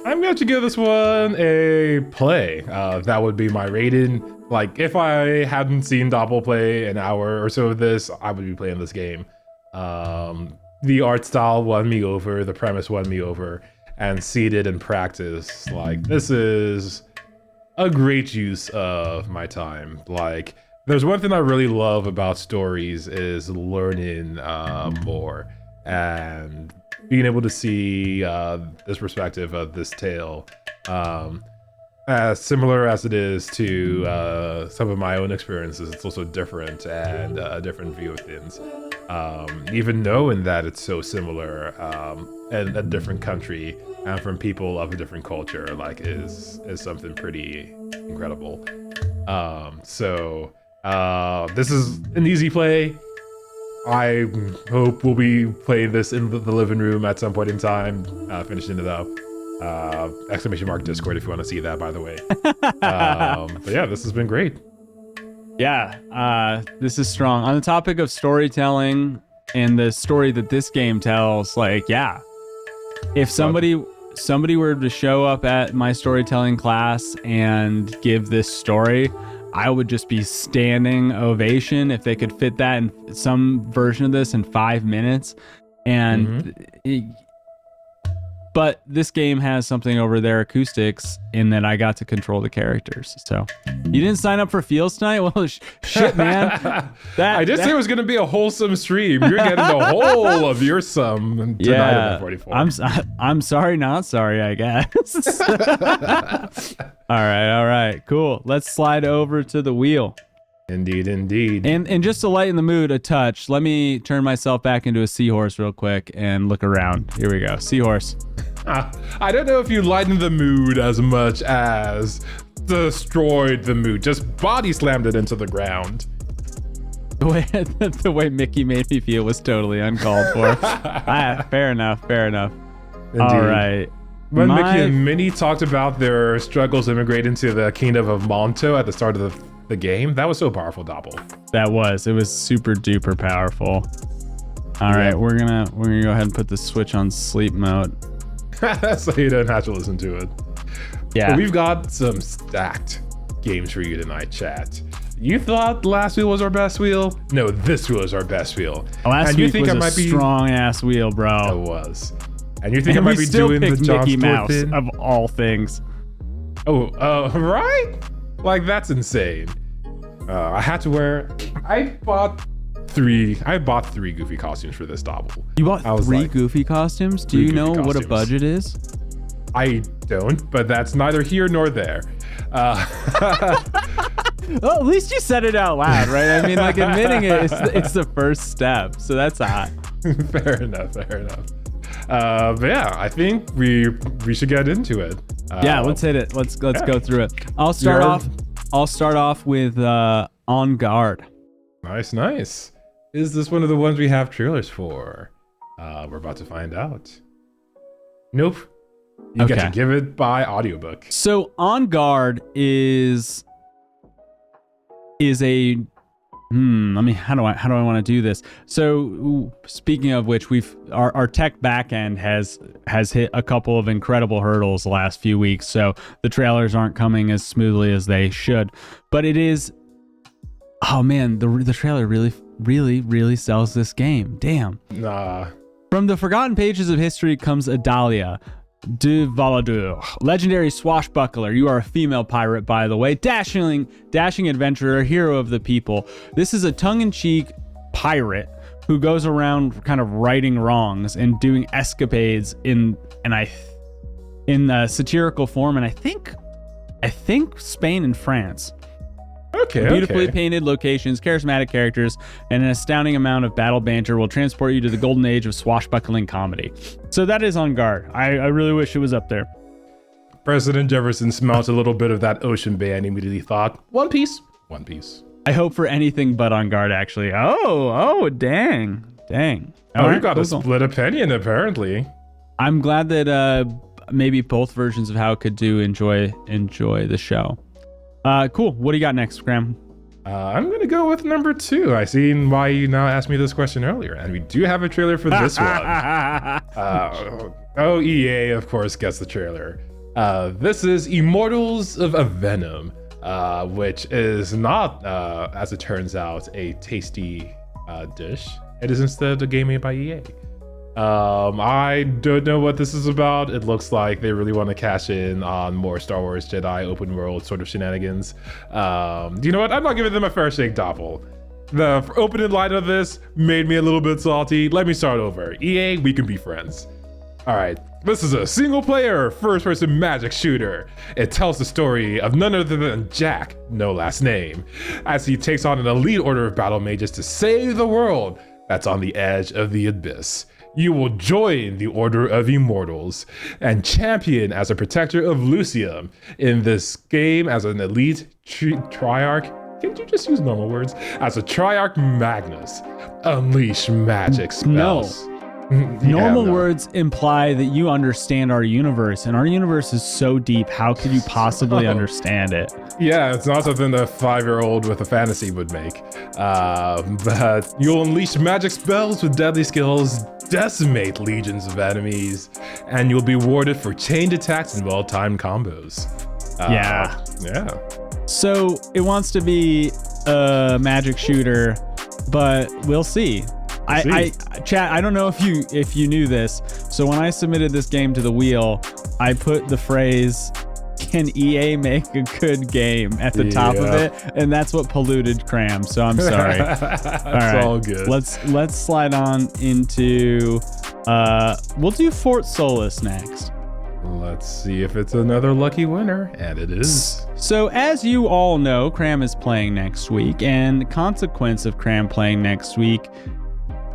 I'm going to give this one a play. That would be my rating. Like, if I hadn't seen Doppel play an hour or so of this, I would be playing this game. The art style won me over, the premise won me over, and seated in practice, like, this is a great use of my time. Like, there's one thing I really love about stories is learning more and being able to see this perspective of this tale, as similar as it is to some of my own experiences, it's also different and a different view of things. Even knowing that it's so similar in a different country and from people of a different culture, like is something pretty incredible. This is an easy play. I hope we'll be playing this in the living room at some point in time, finishing it up. !Discord if you want to see that, by the way. But yeah, this has been great. Yeah, this is strong. On the topic of storytelling and the story that this game tells, like, yeah, if somebody were to show up at my storytelling class and give this story, I would just be standing ovation if they could fit that in some version of this in 5 minutes. And but this game has something over their acoustics in that I got to control the characters. So you didn't sign up for Fields tonight? Well, shit, man. I did say it was going to be a wholesome stream. You're getting the whole of your sum tonight at 44. I'm sorry, not sorry, I guess. All right, cool. Let's slide over to the wheel. Indeed. And just to lighten the mood a touch, let me turn myself back into a seahorse real quick and look around. Here we go, seahorse. I don't know if you lightened the mood as much as destroyed the mood. Just body slammed it into the ground. The way Mickey made me feel was totally uncalled for. Fair enough. Indeed. All right. When Mickey and Minnie talked about their struggles immigrating to the kingdom of Monto at the start of the game, that was so powerful, Doppel. It was super duper powerful. All right, we're gonna go ahead and put the switch on sleep mode. So you don't have to listen to it. Yeah. But we've got some stacked games for you tonight, chat. You thought the last wheel was our best wheel? No, this wheel is our best wheel. Last week was a strong ass wheel, bro. It was. And you think I might be doing the John Mickey Stewart Mouse thing? of all things. Right? Like, that's insane. I had to wear. I bought three Goofy costumes for this Doppel. You bought three Goofy costumes? Do you know what a budget is? I don't, but that's neither here nor there. Well, at least you said it out loud, right? I mean, like, admitting it's the first step, so that's hot. Fair enough. But yeah, I think we should get into it. Yeah, let's hit it. Let's go through it. I'll start off with On Guard. Nice. Is this one of the ones we have trailers for? We're about to find out. Nope. You get to give it by audiobook. So On Guard is a how do I want to do this? So speaking of which, our tech backend has hit a couple of incredible hurdles the last few weeks. So the trailers aren't coming as smoothly as they should. But it is, oh man, the trailer really sells this game. Damn. Nah. From the forgotten pages of history comes Adalia de Valadur, legendary swashbuckler. You are a female pirate, by the way. Dashing adventurer, hero of the people. This is a tongue-in-cheek pirate who goes around kind of righting wrongs and doing escapades in satirical form, and I think Spain and France. Okay. Beautifully painted locations, charismatic characters, and an astounding amount of battle banter will transport you to the golden age of swashbuckling comedy. So that is On Guard. I really wish it was up there. President Jefferson smells a little bit of that Ocean Bay and immediately thought, One Piece. I hope for anything but On Guard, actually. Oh, dang. Oh, you got a split opinion, apparently. I'm glad that maybe both versions of How It Could Do enjoy the show. Cool. What do you got next, Graham? I'm going to go with number 2. I seen why you now asked me this question earlier, and we do have a trailer for this one. EA, of course, gets the trailer. This is Immortals of Venom, which is not, as it turns out, a tasty dish. It is instead a game made by EA. I don't know what this is about. It looks like they really want to cash in on more Star Wars Jedi open world sort of shenanigans. You know what? I'm not giving them a fair shake, Doppel. The opening line of this made me a little bit salty. Let me start over. EA, we can be friends. All right, this is a single-player, first-person magic shooter. It tells the story of none other than Jack, no last name, as he takes on an elite order of battle mages to save the world that's on the edge of the abyss. You will join the Order of Immortals and champion as a protector of Lucium in this game as an elite triarch. Can't you just use normal words? As a triarch Magnus. Unleash magic spells. Normal words imply that you understand our universe, and our universe is so deep. How could you possibly understand it? Yeah, it's not something a 5-year-old with a fantasy would make. But you'll unleash magic spells with deadly skills, decimate legions of enemies, and you'll be rewarded for chained attacks and well-timed combos. Yeah. So it wants to be a magic shooter, but we'll see. Chat, I don't know if you knew this. So when I submitted this game to the wheel, I put the phrase, "Can EA make a good game?" at the top of it, and that's what polluted Cram. So I'm sorry. All good. Let's slide on into we'll do Fort Solis next. Let's see if it's another lucky winner, and it is. So as you all know, Cram is playing next week, and the consequence of Cram playing next week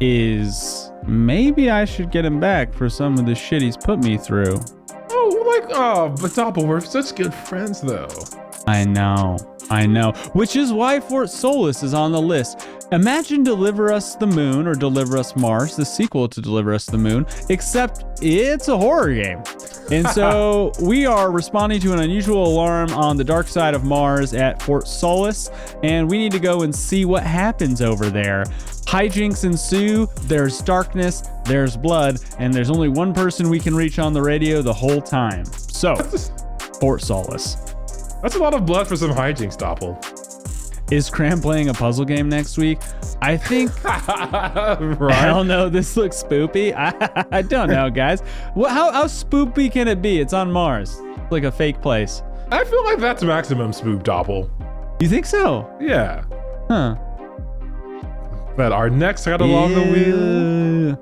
is maybe I should get him back for some of the shit he's put me through. But Doppel, we're such good friends, though. I know. Which is why Fort Solis is on the list. Imagine Deliver Us the Moon or Deliver Us Mars, the sequel to Deliver Us the Moon, except it's a horror game. And so we are responding to an unusual alarm on the dark side of Mars at Fort Solis, and we need to go and see what happens over there. Hijinks ensue, there's darkness, there's blood, and there's only one person we can reach on the radio the whole time. So, Fort Solis. That's a lot of blood for some hijinks, Doppel. Is Cram playing a puzzle game next week? I think. Right? Hell no, this looks spoopy. I don't know, guys. How spoopy can it be? It's on Mars. It's like a fake place. I feel like that's maximum spoop, Doppel. You think so? Yeah. Huh. But our next head along the wheel.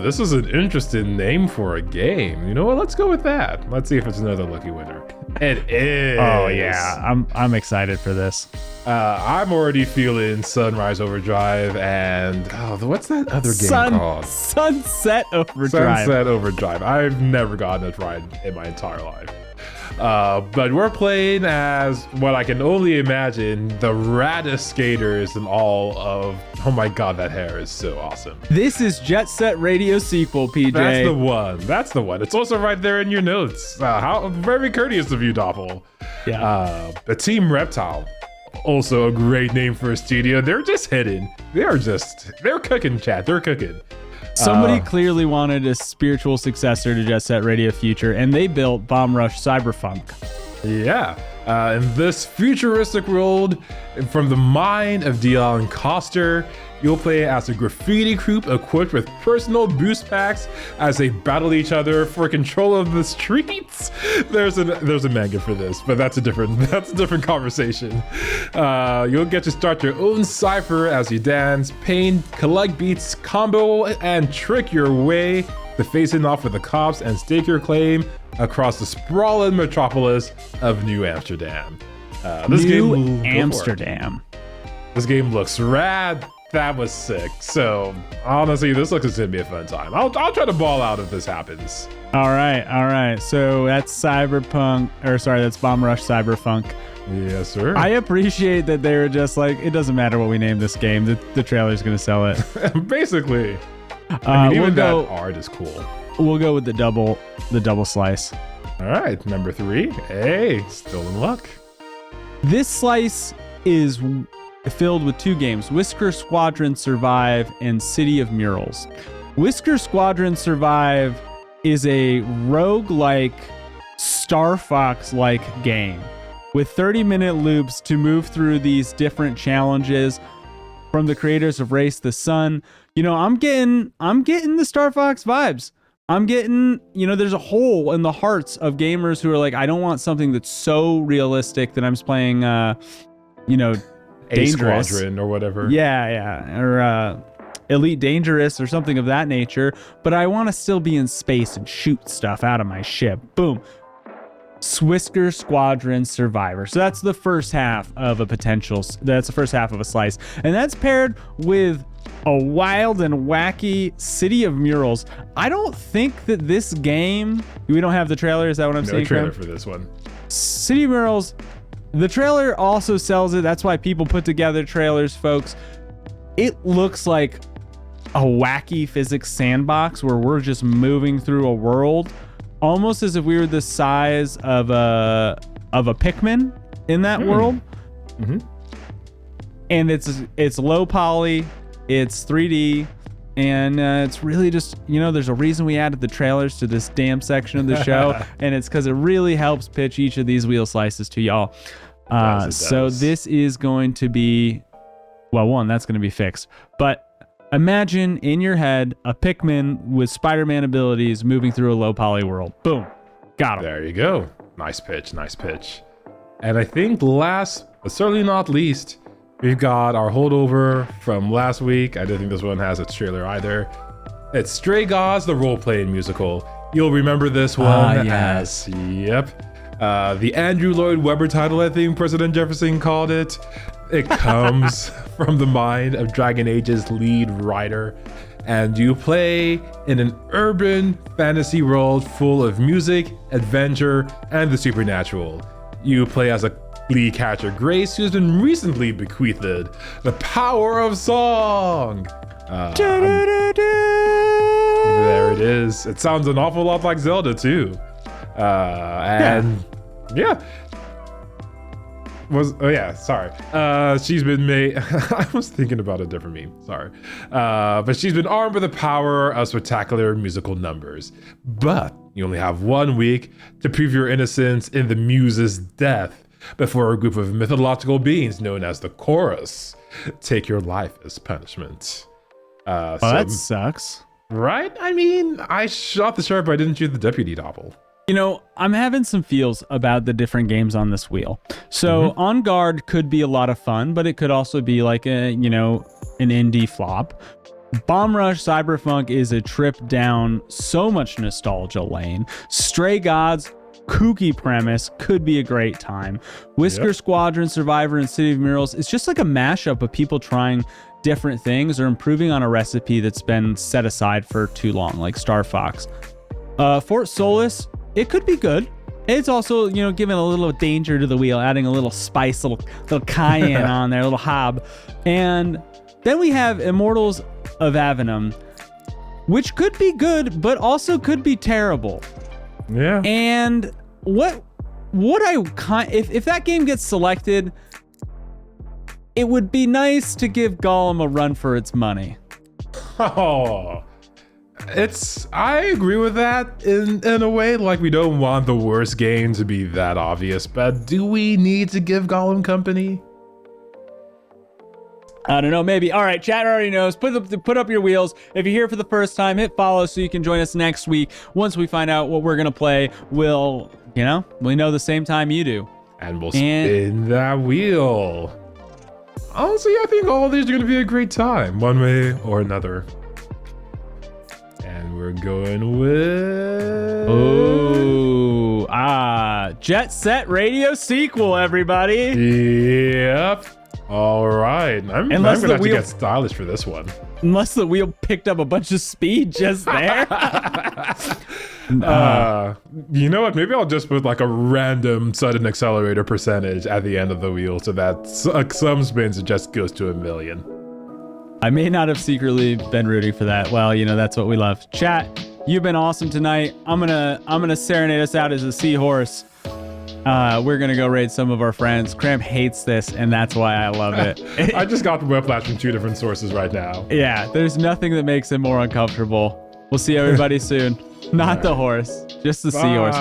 This is an interesting name for a game. You know what? Let's go with that. Let's see if it's another lucky winner. It is. Oh yeah, I'm excited for this. I'm already feeling Sunrise Overdrive and what's that other game called? Sunset Overdrive. Sunset Overdrive. I've never gotten it right in my entire life. But we're playing as what I can only imagine the raddest skaters in all of. Oh my god, that hair is so awesome. This is Jet Set Radio sequel, PJ. That's the one. It's also right there in your notes. How very courteous of you, Doppel. Yeah. The Team Reptile. Also a great name for a studio. They're just hidden. They're cooking, chat. They're cooking. Somebody clearly wanted a spiritual successor to Jet Set Radio Future, and they built Bomb Rush Cyberpunk. Yeah. In this futuristic world, from the mind of Dion Coster, you'll play as a graffiti group equipped with personal boost packs as they battle each other for control of the streets. There's a manga for this, but that's a different conversation. You'll get to start your own cipher as you dance, paint, collect beats, combo, and trick your way to facing off with the cops and stake your claim across the sprawling metropolis of New Amsterdam. This game looks rad. That was sick. So honestly, this looks like it's gonna be a fun time. I'll try to ball out if this happens. All right. So that's that's Bomb Rush Cyberpunk. Yes, sir. I appreciate that they were just like, it doesn't matter what we name this game. The trailer's gonna sell it. Basically. I mean, even that art is cool. We'll go with the double slice. All right, number 3. Hey, still in luck. This slice is filled with 2 games, Whisker Squadron Survive and City of Murals. Whisker Squadron Survive is a roguelike, Star Fox-like game with 30-minute loops to move through these different challenges from the creators of Race the Sun. You know, I'm getting the Star Fox vibes. I'm getting, there's a hole in the hearts of gamers who are like, I don't want something that's so realistic that I'm playing, Dangerous. Squadron or whatever. Yeah. Or Elite Dangerous or something of that nature. But I want to still be in space and shoot stuff out of my ship. Boom. Whisker Squadron Survivor. So that's the first half of that's the first half of a slice. And that's paired with a wild and wacky City of Murals. I don't think that this game, we don't have the trailer. Is that what I'm saying? No trailer for this one. City of Murals, the trailer also sells it. That's why people put together trailers, folks. It looks like a wacky physics sandbox where we're just moving through a world, almost as if we were the size of a Pikmin in that world. Mm-hmm. And it's low poly, it's 3D, and it's really just, there's a reason we added the trailers to this damn section of the show, and it's because it really helps pitch each of these wheel slices to y'all. So this is going to be, that's going to be fixed. But imagine in your head a Pikmin with Spider-Man abilities moving through a low poly world. Boom. Got him. There you go. Nice pitch. And I think last, but certainly not least, we've got our holdover from last week. I don't think this one has its trailer either. It's Stray Gods, the role-playing musical. You'll remember this one yes. The Andrew Lloyd Webber title, I think President Jefferson called it. It comes from the mind of Dragon Age's lead writer, and you play in an urban fantasy world full of music, adventure, and the supernatural. You play as a lead character, Grace, who's been recently bequeathed the power of song. There it is. It sounds an awful lot like Zelda too. She's been made. I was thinking about a different meme. Sorry. But she's been armed with the power of spectacular musical numbers. But you only have 1 week to prove your innocence in the muse's death before a group of mythological beings known as the Chorus take your life as punishment. That sucks. Right? I mean, I shot the sheriff, but I didn't shoot the deputy doppel. I'm having some feels about the different games on this wheel. So On Guard could be a lot of fun, but it could also be like an indie flop. Bomb Rush Cyberpunk is a trip down so much nostalgia lane. Stray Gods, kooky premise, could be a great time. Whisker Squadron Survivor and City of Murals is just like a mashup of people trying different things or improving on a recipe that's been set aside for too long, like Star Fox. Fort Solis, it could be good. It's also, giving a little danger to the wheel, adding a little spice, little cayenne on there, a little hob. And then we have Immortals of Avenom, which could be good, but also could be terrible. Yeah. And if that game gets selected, it would be nice to give Gollum a run for its money. Oh, I agree with that in a way. Like, we don't want the worst game to be that obvious, but do we need to give Gollum company? I don't know, maybe. All right, chat already knows. Put up your wheels. If you're here for the first time, hit follow so you can join us next week. Once we find out what we're gonna play, we know the same time you do. And we'll spin that wheel. Honestly, I think all of these are gonna be a great time, one way or another. And we're going with... Jet Set Radio sequel, everybody. Yep. All right. I'm gonna have to get stylish for this one. Unless the wheel picked up a bunch of speed just there. You know what? Maybe I'll just put like a random sudden accelerator percentage at the end of the wheel so that some spins it just goes to 1,000,000. I may not have secretly been rooting for that. Well, that's what we love. Chat, you've been awesome tonight. I'm gonna serenade us out as a seahorse. We're gonna go raid some of our friends. Cramp hates this, and that's why I love it. I just got whiplash from 2 different sources right now. Yeah, there's nothing that makes it more uncomfortable. We'll see everybody soon. Not the horse, just the seahorse.